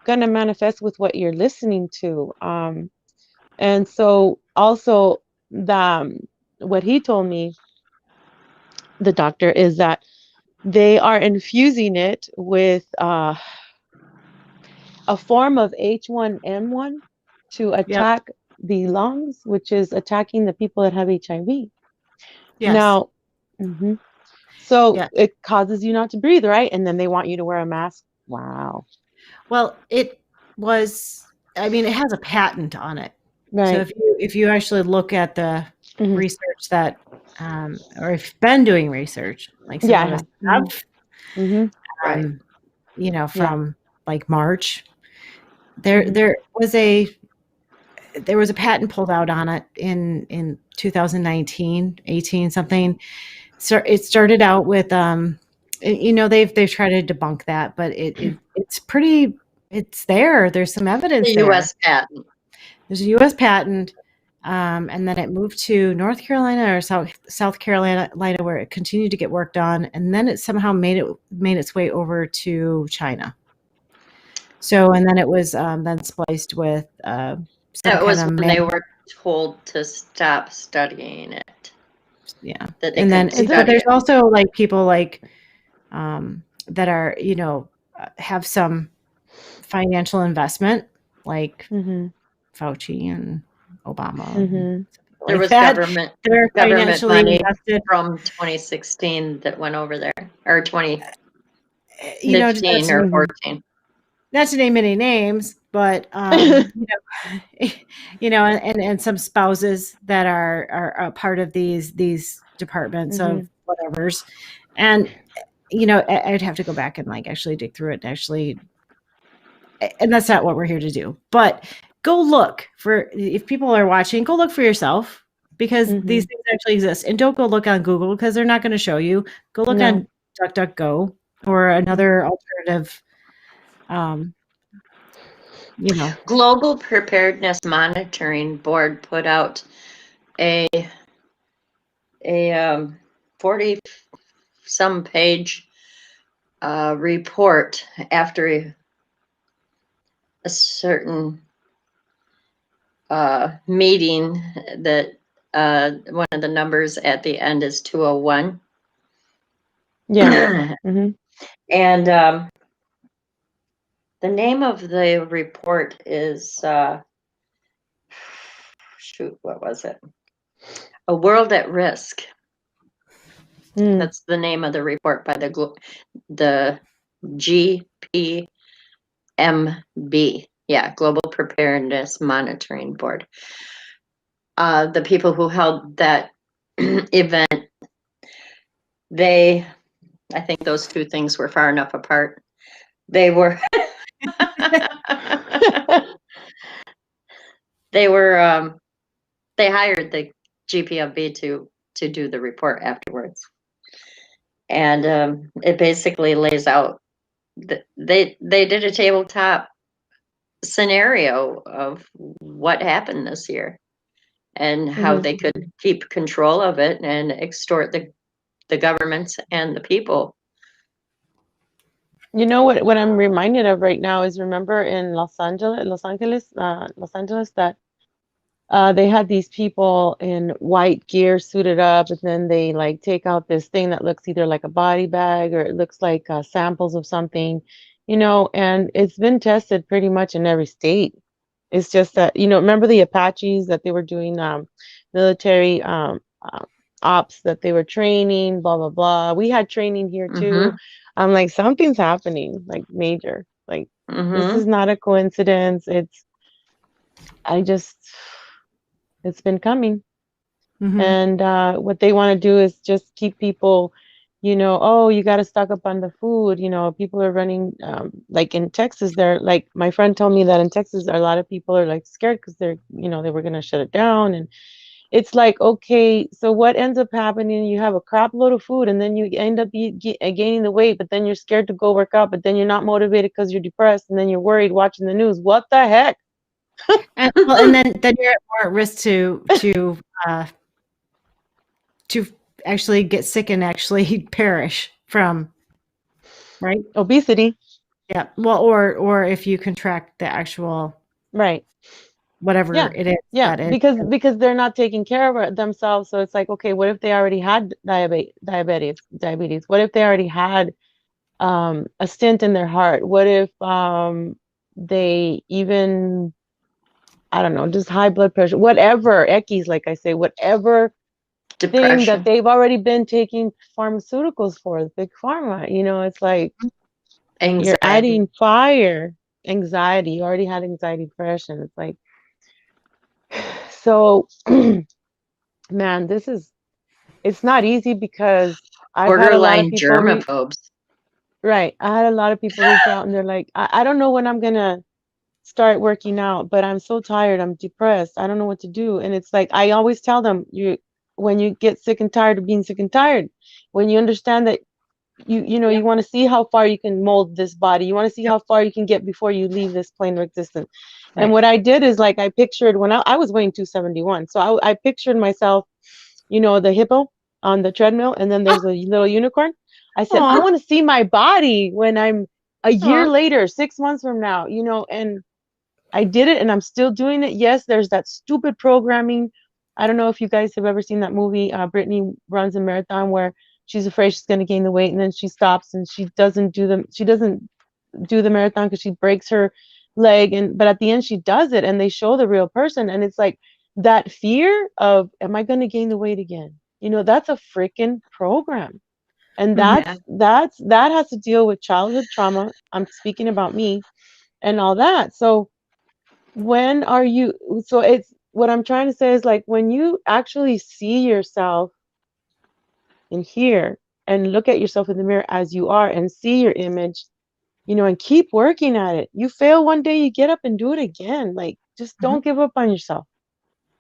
gonna manifest with what you're listening to? And so also what he told me, the doctor, is that they are infusing it with a form of H1N1 to Yep. attack the lungs, which is attacking the people that have HIV. Yes. Now, mhm. So Yeah. it causes you not to breathe, right? And then they want you to wear a mask. Wow. Well, it was. I mean, it has a patent on it. So Right. if you actually look at the Mhm. research that, or if you've been doing research, like some Yeah, I of us have. have, Mhm. Right. Yeah. from like March, Mhm. there was a patent pulled out on it in 2019, 18 something. So it started out with they've tried to debunk that, but it's pretty, it's there. There's some evidence The there. U.S. patent. There's a U.S. patent, and then it moved to North Carolina or South Carolina, where it continued to get worked on, and then it somehow made its way over to China. So, and then it was then spliced with some That was kind of when they were told to stop studying it. yeah. That they And then, couldn't but study there's it. also like people like that are have some financial investment, like Mhm. Fauci and Obama. Mhm. People There like was that. government They're financially money invested. from 2016 that went over there, or 2015 You know, or Mhm. 14. not to name any names, but and some spouses that are a part of these departments of Mhm. whatever's, and I'd have to go back and like actually dig through it and actually, and that's not what we're here to do. But go look for, if people are watching, go look for yourself, because these Mhm. things actually exist, and don't go look on Google because they're not going to show you. Go look No. on DuckDuckGo or another alternative. Global Preparedness Monitoring Board put out a 40 some page report after a certain meeting that one of the numbers at the end is 201. Yeah. Mhm. And the name of the report is shoot, what was it? A World at Risk. Mm. That's the name of the report by the GPMB. Yeah, Global Preparedness Monitoring Board. The people who held that event, I think those two things were far enough apart. They were they hired the GPMB to do the report afterwards. And it basically lays out they did a tabletop scenario of what happened this year and how Mhm. they could keep control of it and extort the governments and the people. You know what I'm reminded of right now is, remember in Los Angeles, that they had these people in white gear suited up, and then they like take out this thing that looks either like a body bag or it looks like samples of something, and it's been tested pretty much in every state. It's just that, remember the Apaches that they were doing military ops, that they were training, blah, blah, blah. We had training here too. Mm-hmm. I'm like, something's happening, like major. Like, this Mm-hmm. is not a coincidence. It's been coming. Mhm. And what they want to do is just keep people, oh, you got to stock up on the food. People are running, like in Texas, they're like, my friend told me that in Texas, a lot of people are like scared because they're, they were going to shut it down. And it's like, okay, so what ends up happening? You have a crap load of food and then you end up gaining the weight, but then you're scared to go work out, but then you're not motivated because you're depressed and then you're worried watching the news. What the heck? And then you're more at risk to actually get sick and actually perish from, right? Obesity. Yeah. Well, or if you contract the actual, right, whatever Yeah. it is. Yeah, that is. because they're not taking care of themselves. So it's like, okay, what if they already had diabetes? What if they already had a stent in their heart? What if they even, I don't know, just high blood pressure, whatever, eckies, like I say, whatever thing Depression. that they've already been taking pharmaceuticals for, big pharma, it's like Anxiety. you're adding fire, anxiety. You already had anxiety, depression. It's like, so man, it's not easy because I've had a lot of Borderline people germaphobes. right. I had a lot of people reach out and they're like, I don't know when I'm gonna start working out, but I'm so tired, I'm depressed, I don't know what to do. And it's like, I always tell them, when you get sick and tired of being sick and tired, when you understand that you want to see how far you can mold this body, you want to see how far you can get before you leave this plane of existence. Right. And what I did is, like, I pictured when I was weighing 271, so I pictured myself, the hippo on the treadmill, and then there's a little unicorn. I said, I Aw. want to see my body when I'm a year Aw. later, 6 months from now, and I did it and I'm still doing it. Yes, there's that stupid programming. I don't know if you guys have ever seen that movie, Brittany runs a marathon, where she's afraid she's going to gain the weight and then she stops and she doesn't do the marathon because she breaks her leg, but at the end she does it and they show the real person, and it's like that fear of, am I going to gain the weight again? That's a freaking program. And that has to deal with childhood trauma. I'm speaking about me and all that. So it's what I'm trying to say is, like, when you actually see yourself in here and look at yourself in the mirror as you are and see your image, and keep working at it. You fail one day, you get up and do it again. Like, just don't give up on yourself.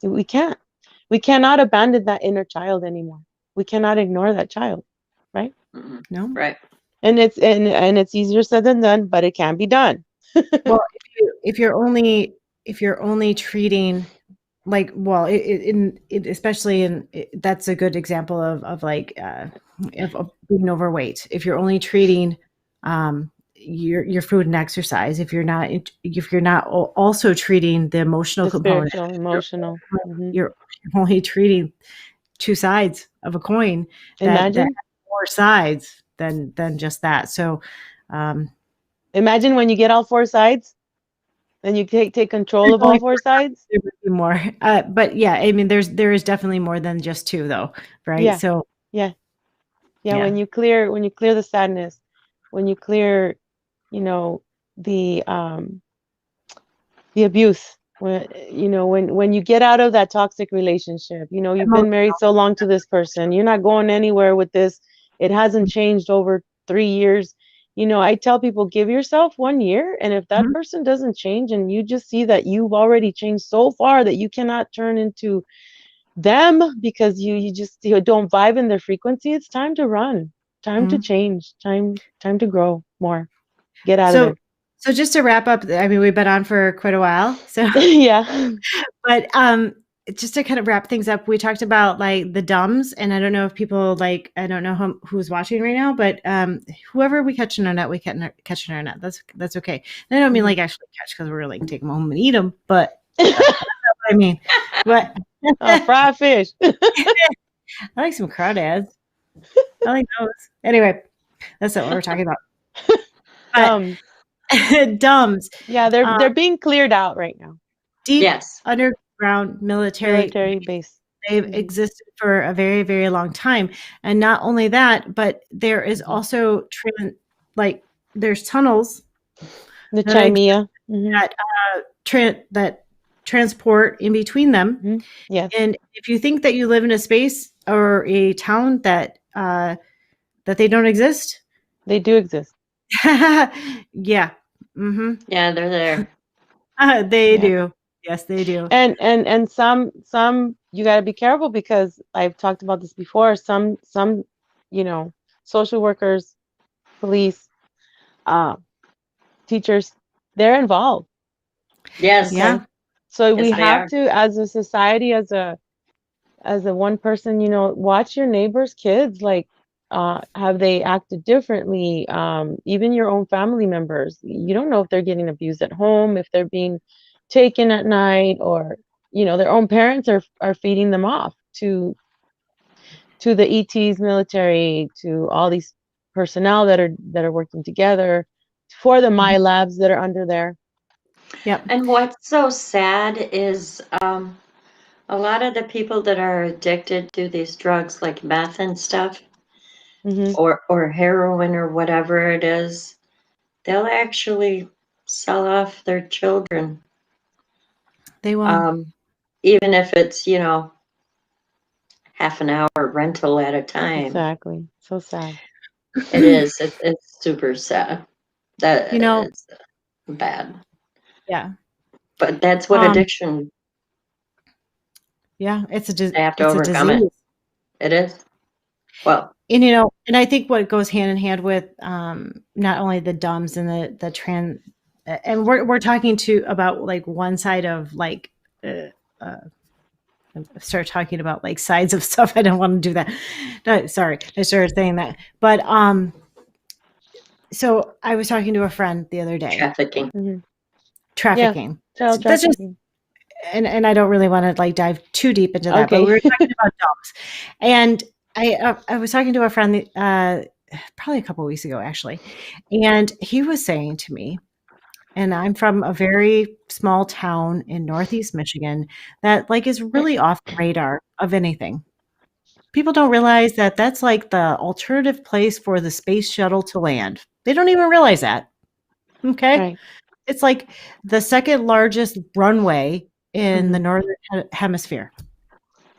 We cannot abandon that inner child anymore. We cannot ignore that child, right? No. Right. And it's easier said than done, but it can be done. Well, if you're only treating, like, well, especially that's a good example of being overweight. If you're only treating your food and exercise, if you're not also treating the emotional component, Emotional. you're only treating two sides of a coin. Imagine that more sides than just that. So imagine when you get all four sides, then you take control of all four sides. There would be more, but yeah, I mean, there is definitely more than just two, though, right? Yeah. So yeah. When you clear the sadness, when you clear, the abuse, when you get out of that toxic relationship, you've been married so long to this person, you're not going anywhere with this, it hasn't changed over 3 years. I tell people, give yourself 1 year, and if that person doesn't change and you just see that you've already changed so far that you cannot turn into them because you just don't vibe in their frequency, it's time to run, time to change, time to grow more, get out of there. So just to wrap up, I mean, we've been on for quite a while, so yeah, but just to kind of wrap things up, we talked about, like, the DUMBs, and I don't know if people, like, I don't know who's watching right now, but whoever we catch in our net, we catch in our net. That's okay. And I don't mean like actually catch, because we're like take them home and eat them, but that's what I mean. But fried fish. I like some crawdads. I like those. Anyway, that's not what we're talking about. DUMBs. Yeah, they're being cleared out right now. Deep underground military base. They've existed for a very, very long time. And not only that, but there is also there's tunnels. The Crimea. That transport in between them. Yes. And if you think that you live in a space or a town that that they don't exist? They do exist. Yeah. Mm-hmm. Yeah, they're there. They Yeah. do. Yes, they do. And some you got to be careful, because I've talked about this before. Some social workers, police, teachers, they're involved. Yes. Yeah. So Yes, we they have are. to, as a society, as a one person, watch your neighbors' kids. Like, have they acted differently? Even your own family members, you don't know if they're getting abused at home, if they're being taken at night, or their own parents are feeding them off to the ETs, military, to all these personnel that are working together for the My Labs that are under there. Yep. And what's so sad is a lot of the people that are addicted to these drugs like meth and stuff, Hmm. or heroin or whatever it is, they'll actually sell off their children. They will. Even if it's, half an hour rental at a time. Exactly. So sad. It is. It's super sad. That You know- is bad. Yeah. But that's what addiction, Yeah. It's a they have to it's a overcome disease. it. It is. Well, And and I think what goes hand in hand with not only the DUMBs and the trans, and we're talking about like one side of like start talking about like sides of stuff. I don't want to do that. No, sorry, I started saying that. But so I was talking to a friend the other day. trafficking. Hmm. Trafficking. Child That's just, trafficking. and I don't really want to like dive too deep into that. Okay. But we were talking about DUMBs, and I was talking to a friend probably a couple of weeks ago actually, and he was saying to me, and I'm from a very small town in Northeast Michigan that like is really off the radar of anything. People don't realize that that's like the alternative place for the space shuttle to land. They don't even realize that. Okay. Right. It's like the second largest runway in the Mhm. northern hemisphere.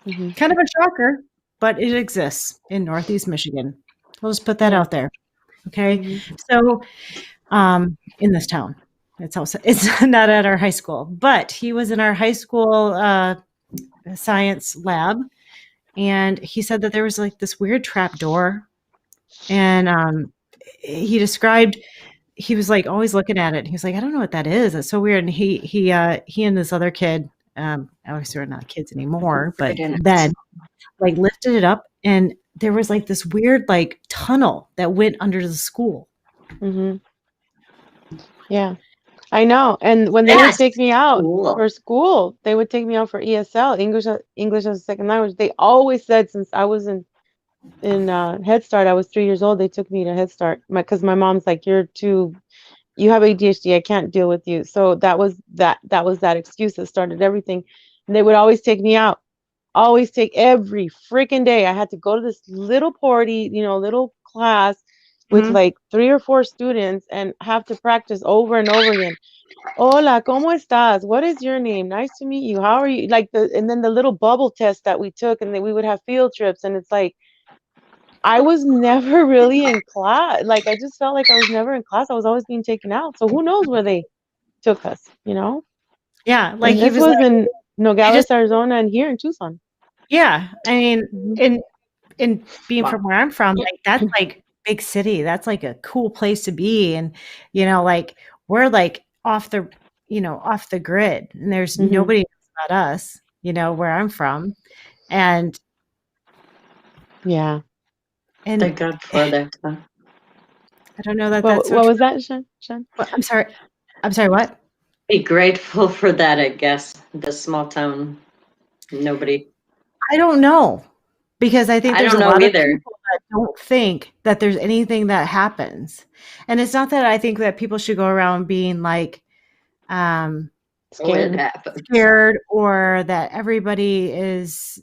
Mhm. Kind of a shocker, but it exists in Northeast Michigan. I'll just put that Yeah. out there. Okay. Mhm. So in this town. It's also not at our high school, but he was in our high school science lab, and he said that there was like this weird trap door, and he described, he was like always looking at it. He was like, I don't know what that is. It's so weird. And he and this other kid, obviously we're not kids anymore, but then like lifted it up, and there was like this weird like tunnel that went under the school. Mhm. Yeah, I know. And when they would Yes. take me out Cool. for school, they would take me out for ESL, English as a second language. They always said, since I was in Head Start, I was 3 years old. They took me to Head Start because my mom's like, you have ADHD. I can't deal with you. So that was that excuse that started everything. And they would always take me out. Always take every freaking day. I had to go to this little party, little class with Mhm. like 3 or 4 students and have to practice over and over again. Hola, ¿cómo estás? What is your name? Nice to meet you. How are you? And then the little bubble test that we took, and then we would have field trips, and it's like I was never really in class. Like I just felt like I was never in class. I was always being taken out. So who knows where they took us, Yeah, like And he this was was like, in Nogales, just- Arizona, and here in Tucson. yeah. I mean, Mhm. in being Wow. from where I'm from, like that's like big city. That's like a cool place to be, and like we're like off the grid, and there's Mhm. nobody else about us. Where I'm from, and Yeah. Thank God for that. Huh? I don't know that What that's so what true. was that, Shan? I'm sorry. I'm sorry. What? Be grateful for that, I guess. The small town, nobody. I don't know, because I think I there's don't a know lot either. of people that don't think that there's anything that happens, and it's not that I think that people should go around being like When it Scared. happens. scared, or that everybody is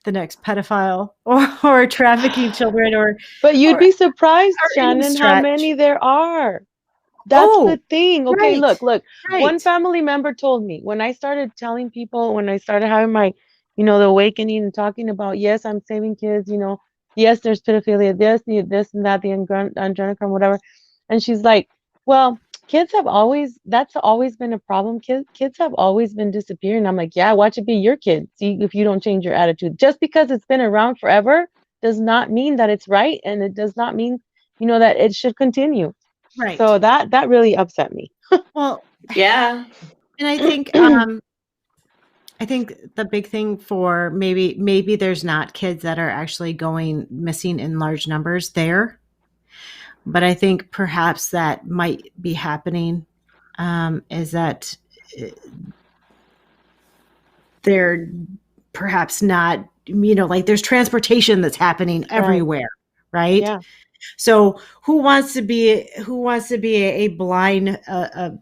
the next pedophile or trafficking children, or But you'd or- be surprised, or any Shannon, how stretch. many there are. That's Oh, the thing. Okay, right, look. One right. family member told me when I started telling people, when I started having my, the awakening and talking about, yes, I'm saving kids, yes, there's pedophilia, this and that, the adrenochrome, whatever. And she's like, well, that's always been a problem. Kids have always been disappearing. I'm like, yeah, watch it be your kid. See if you don't change your attitude. Just because it's been around forever does not mean that it's right. And it does not mean, that it should continue. Right. So that really upset me. Well, Yeah. and I think the big thing for maybe there's not kids that are actually going missing in large numbers there, but I think perhaps that might be happening, is that they're perhaps not, like there's transportation that's happening everywhere, right? Yeah. So who wants to be a blind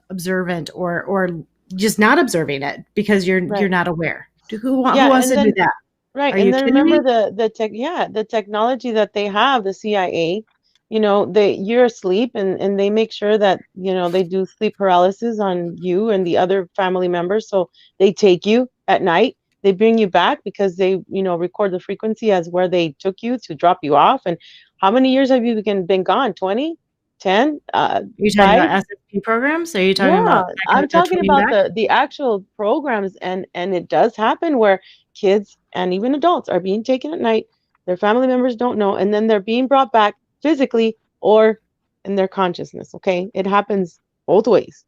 observant or just not observing it because you're not aware? Who wants to do that? Right. Are And you then kidding remember me? the technology that they have, the CIA, you're asleep and they make sure that, they do sleep paralysis on you and the other family members. So they take you at night, they bring you back because they, record the frequency as where they took you to drop you off. And how many years have you been gone? 20, 10, You're talking 5? about SFP programs? Are you talking Yeah, about I'm talking turning about back? the actual programs, and it does happen where kids and even adults are being taken at night. Their family members don't know, and then they're being brought back physically or in their consciousness. Okay, it happens both ways,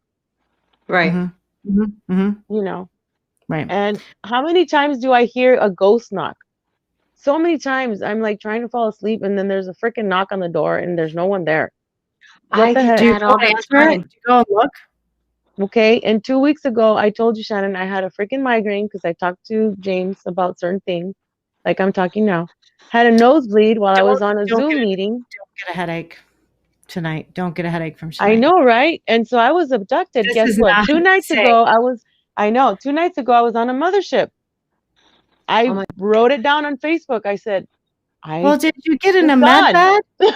Right. Mm-hmm. Mm-hmm. Mm-hmm. Right. And how many times do I hear a ghost knock? So many times I'm like trying to fall asleep, and then there's a freaking knock on the door, and there's no one there. What I the get heck? Do you that go all and the answer it? time. Do you go and look? Okay, and 2 weeks ago, I told you, Shannon, I had a freaking migraine because I talked to James about certain things, like I'm talking now. Had a nosebleed while I was on a Zoom meeting. Don't get a headache tonight. Don't get a headache from I tonight. know, right? And so I was abducted. This Guess is what? not 2 nights safe. ago, I know, 2 nights ago, I was on a mothership. I Oh my- wrote it down on Facebook. I said, Well, did you get in it's a med gone. bed?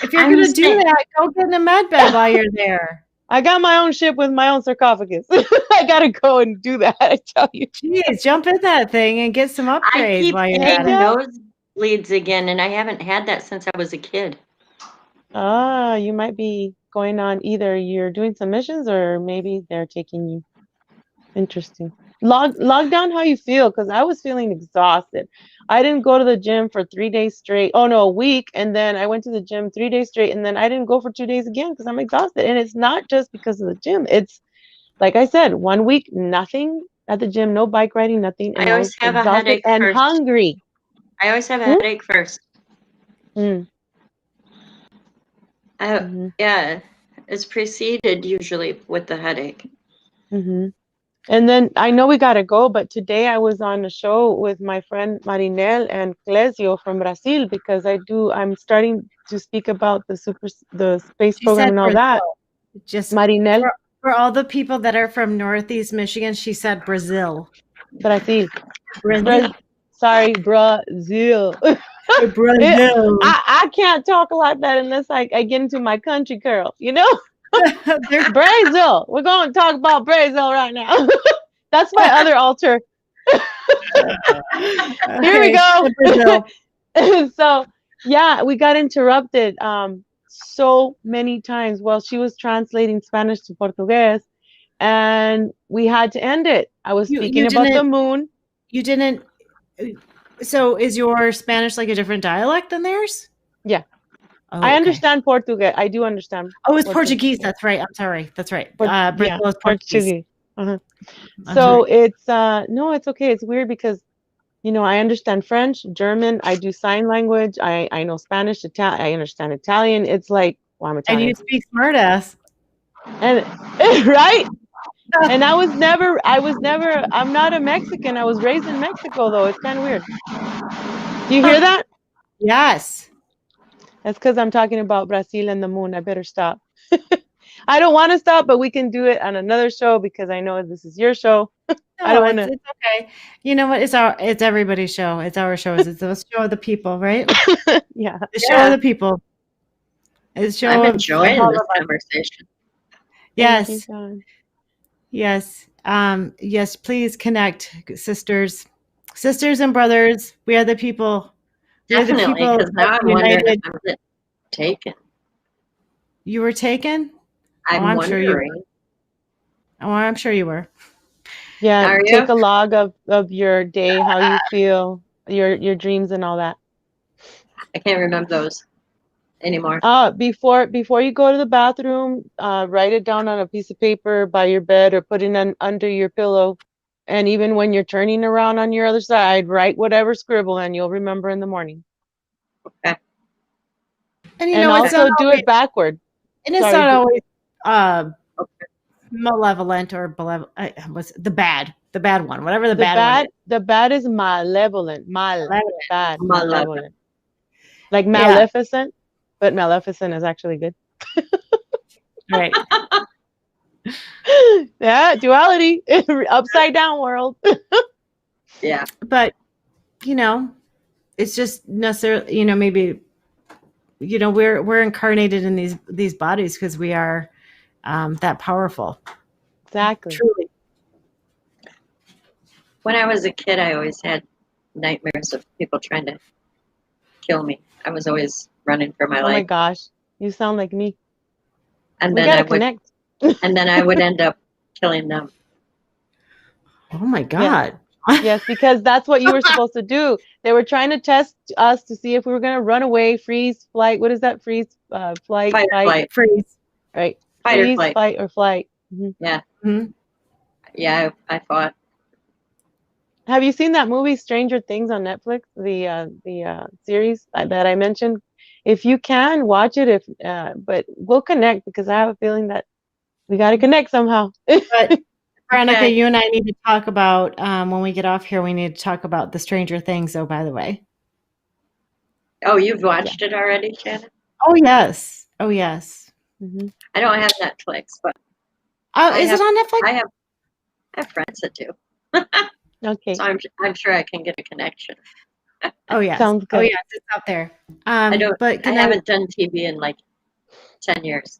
If you're I'm gonna do saying- that, go get in a med bed while you're there. I got my own ship with my own sarcophagus. I gotta go and do that. I tell you. Jeez, jump in that thing and get some I upgrades keep while you're getting at it. nosebleeds again, and I haven't had that since I was a kid. You might be going on either you're doing some missions or maybe they're taking you. Interesting. Log down how you feel, because I was feeling exhausted. I didn't go to the gym for 3 days straight. Oh no, a week. And then I went to the gym 3 days straight, and then I didn't go for 2 days again because I'm exhausted. And it's not just because of the gym. It's like I said, 1 week, nothing at the gym, no bike riding, nothing. And I I always was have a exhausted headache and first. hungry. I always have a Hmm? headache first. Mm. Mm-hmm. Yeah, it's preceded usually with the headache. Mm-hmm. And then I know we gotta go, but today I was on a show with my friend Marinel and Clesio from Brazil because I'm starting to speak about the space She program said and all Brazil. that. Just Marinel, for all the people that are from Northeast Michigan, she said Brazil. Brazil. Brazil. Sorry, Brazil. Brazil. I can't talk like that unless I get into my country girl, They're- Brazil. We're going to talk about Brazil right now. That's my other altar. Here we go. Brazil. So yeah, we got interrupted so many times while she was translating Spanish to Portuguese, and we had to end it. I was speaking about the moon. You didn't. So is your Spanish like a different dialect than theirs? Yeah. Oh, I understand Portuguese. I do understand. Oh, it's Portuguese. That's right. I'm sorry. That's right. Brazil is Portuguese. Uh-huh. So it's no, it's okay. It's weird because I understand French, German. I do sign language. I know Spanish, Italian. I understand Italian. It's like, well, I'm Italian. And you speak smartass. And right. And I'm not a Mexican. I was raised in Mexico, though. It's kind of weird. Do you hear that? Yes. That's because I'm talking about Brazil and the moon. I better stop. I don't want to stop, but we can do it on another show because I know this is your show. I don't want to. It's okay. You know what? It's everybody's show. It's our show. It's the show of the people, right? Yeah. The show of the people. It's show. I'm enjoying this conversation. Yes. Yes. Yes. Please connect, sisters and brothers. We are the people. You're the Definitely, people because now of I'm wondering if United. I'm getting taken. You were taken? I'm I'm sure you were. wondering. Oh, I'm sure you were. Yeah, Are take you? a log of your day, how you feel, your dreams and all that. I can't remember those anymore. Before you go to the bathroom, write it down on a piece of paper by your bed or put it under your pillow. And even when you're turning around on your other side, write whatever scribble and you'll remember in the morning. And And it's not also do always, it backward. and it's Sorry, not always Okay. malevolent or what's the bad one, whatever the bad one is. The bad is malevolent. Malevolent. Bad, Malevolent. malevolent. Like Yeah. Maleficent, but Maleficent is actually good. Right. Yeah, duality, upside down world. Yeah. But it's just necessarily, maybe, we're incarnated in these bodies because we are that powerful. Exactly. Truly. When I was a kid, I always had nightmares of people trying to kill me. I was always running for my Oh my life. gosh, you sound like me. And We then I gotta would connect. and then I would end up killing them. Oh my God. Yes, because that's what you were supposed to do. They were trying to test us to see if we were gonna run away, freeze, flight. What is that? Freeze, flight, Fight or fight. flight. Freeze. Right. Fight or Freeze, flight. fight, or flight. Mhm. Mhm. Yeah, I fought. Have you seen that movie Stranger Things on Netflix? The series that I mentioned. If you can watch it, but we'll connect because I have a feeling that we got to connect somehow. But Veronica, Okay. you and I need to talk about when we get off here. We need to talk about the Stranger Things. Oh, by the way. Oh, you've watched it already, Shannon? Oh yes. Oh yes. Mhm. I don't have Netflix, but Is it on Netflix? I have friends that do. Okay, So I'm sure I can get a connection. Oh yes. sounds Oh good. yes, it's out there. I don't. But I haven't done TV in like 10 years.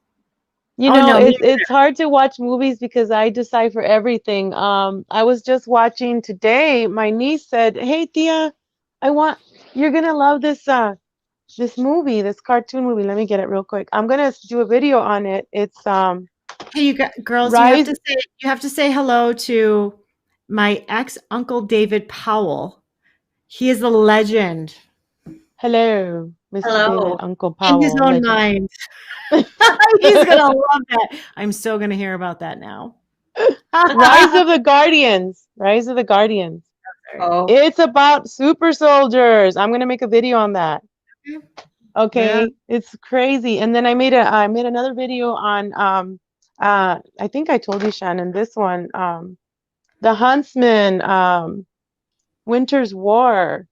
You Oh, know, no, me it's hard to watch movies because I decipher everything. I was just watching today. My niece said, "Hey, Tia, you're gonna love this movie, this cartoon movie. Let me get it real quick. I'm gonna do a video on it. It's Hey, you girls, Rise." you have to say hello to my ex Uncle David Powell. He is a legend Hello, Mr. Hello. David, Uncle in Powell. his own legend. mind. He's gonna love that. I'm so gonna hear about that now. Rise of the Guardians. Rise of the Guardians. Oh, It's about super soldiers. I'm gonna make a video on that. Okay, it's crazy. And then I made another video on I think I told you, Shannon, this one, The Huntsman, Winter's War,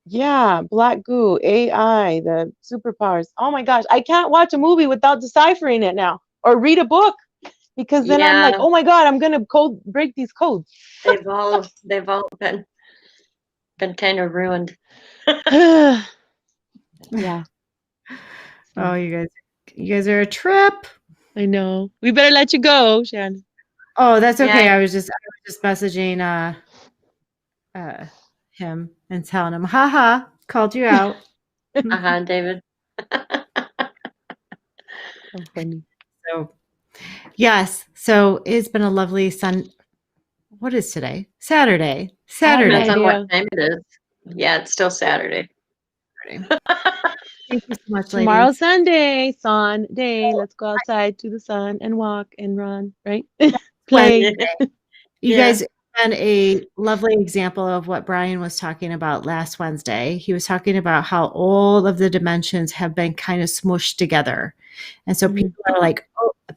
yeah, Black Goo, AI, the superpowers. Oh my gosh, I can't watch a movie without deciphering it now or read a book because then I'm like, Yeah. oh my God, I'm gonna break these codes. they've all been kind of ruined. Yeah, Oh, you guys are a trip. I know. We better let you go, Shannon. Oh, that's okay. Yeah. I was just messaging him and telling him, haha, called you out. David. So funny. So yes. So it's been a lovely what is today? Saturday. Depends on idea. what time it is. Yeah, it's still Saturday. Thank you so much, Tomorrow's ladies. Sunday, Sunday. Let's go outside to the sun and walk and run, right? Play. You Yeah. guys been a lovely example of what Brian was talking about last Wednesday. He was talking about how all of the dimensions have been kind of smooshed together. And so Mhm. people are like,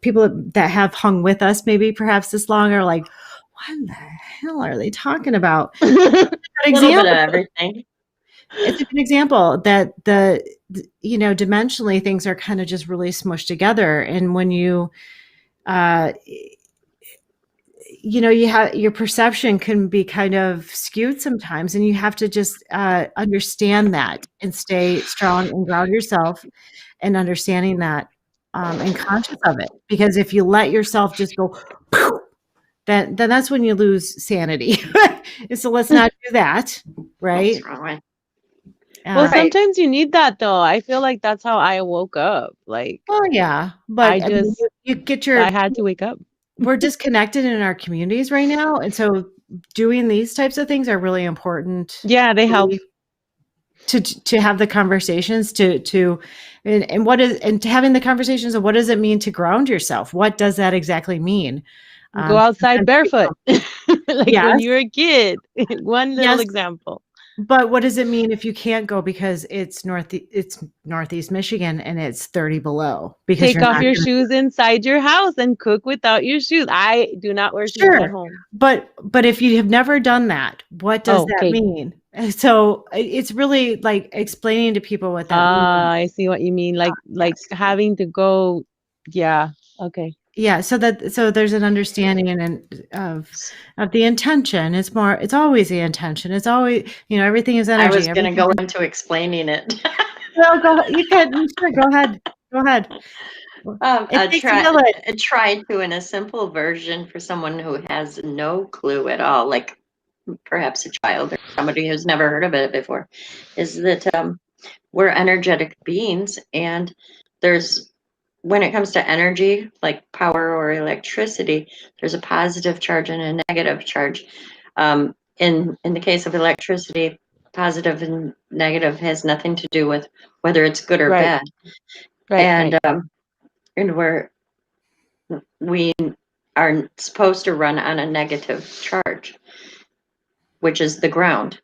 people that have hung with us maybe perhaps this long are like, what the hell are they talking about? A little bit of everything. It's a good example that dimensionally things are kind of just really smushed together. And when you you have your perception can be kind of skewed sometimes, and you have to just understand that and stay strong and ground yourself and understanding that and conscious of it. Because if you let yourself just go, then that's when you lose sanity. So let's not do that, right? That's wrong. Well, Uh, Right. sometimes you need that though. I feel like that's how I woke up. Like well, yeah, but I I mean, just you get I your. had to wake up. We're disconnected in our communities right now, and so doing these types of things are really important. Yeah, they help. To have the conversations and what is and having the conversations of what does it mean to ground yourself? What does that exactly mean? Go outside barefoot. Like Yes. when you were a kid. One little Yes. example. But what does it mean if you can't go because it's Northeast Michigan and it's 30 below? Because Take you're off not your gonna- shoes inside your house and cook without your shoes. I do not wear shoes at Sure. home. But if you have never done that, what does that Okay. mean? So it's really like explaining to people what that means. I see what you mean. Like having to go. Yeah. Okay. Yeah, so there's an understanding of the intention. It's always the intention. It's always, everything is I energy. was going to go Everything- into explaining it. Well, sure, go ahead. Go ahead. It takes a village. Try to in a simple version for someone who has no clue at all, like perhaps a child or somebody who's never heard of it before, is that we're energetic beings, and when it comes to energy, like power or electricity, there's a positive charge and a negative charge. In the case of electricity, positive and negative has nothing to do with whether it's good or Right. bad. Right. And right. and we are supposed to run on a negative charge, which is the grounding.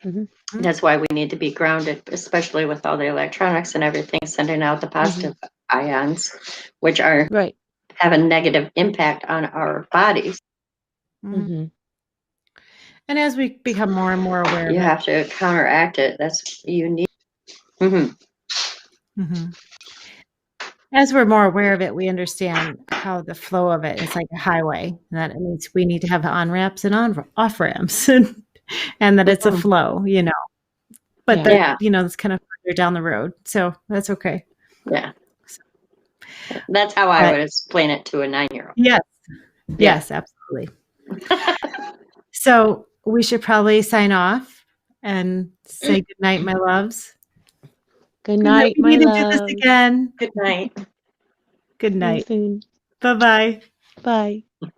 Mhm. That's why we need to be grounded, especially with all the electronics and everything sending out the positive ions, which Right. have a negative impact on our bodies. Mhm. Mhm. And as we become more and more aware You of have to counteract it. That's you need. it, as we're more aware of it, we understand how the flow of it is like a highway. And that it means we need to have on ramps and off ramps, and that it's a Mhm. flow, But Yeah. it's kind of further down the road, so that's okay. Yeah. That's how I But- would explain it to a 9-year-old. Yes. Yes, absolutely. So we should probably sign off and say good night, my loves. Good night, We my need to love. do this again. Good night. Good See you night. soon. Bye-bye. Bye. Bye.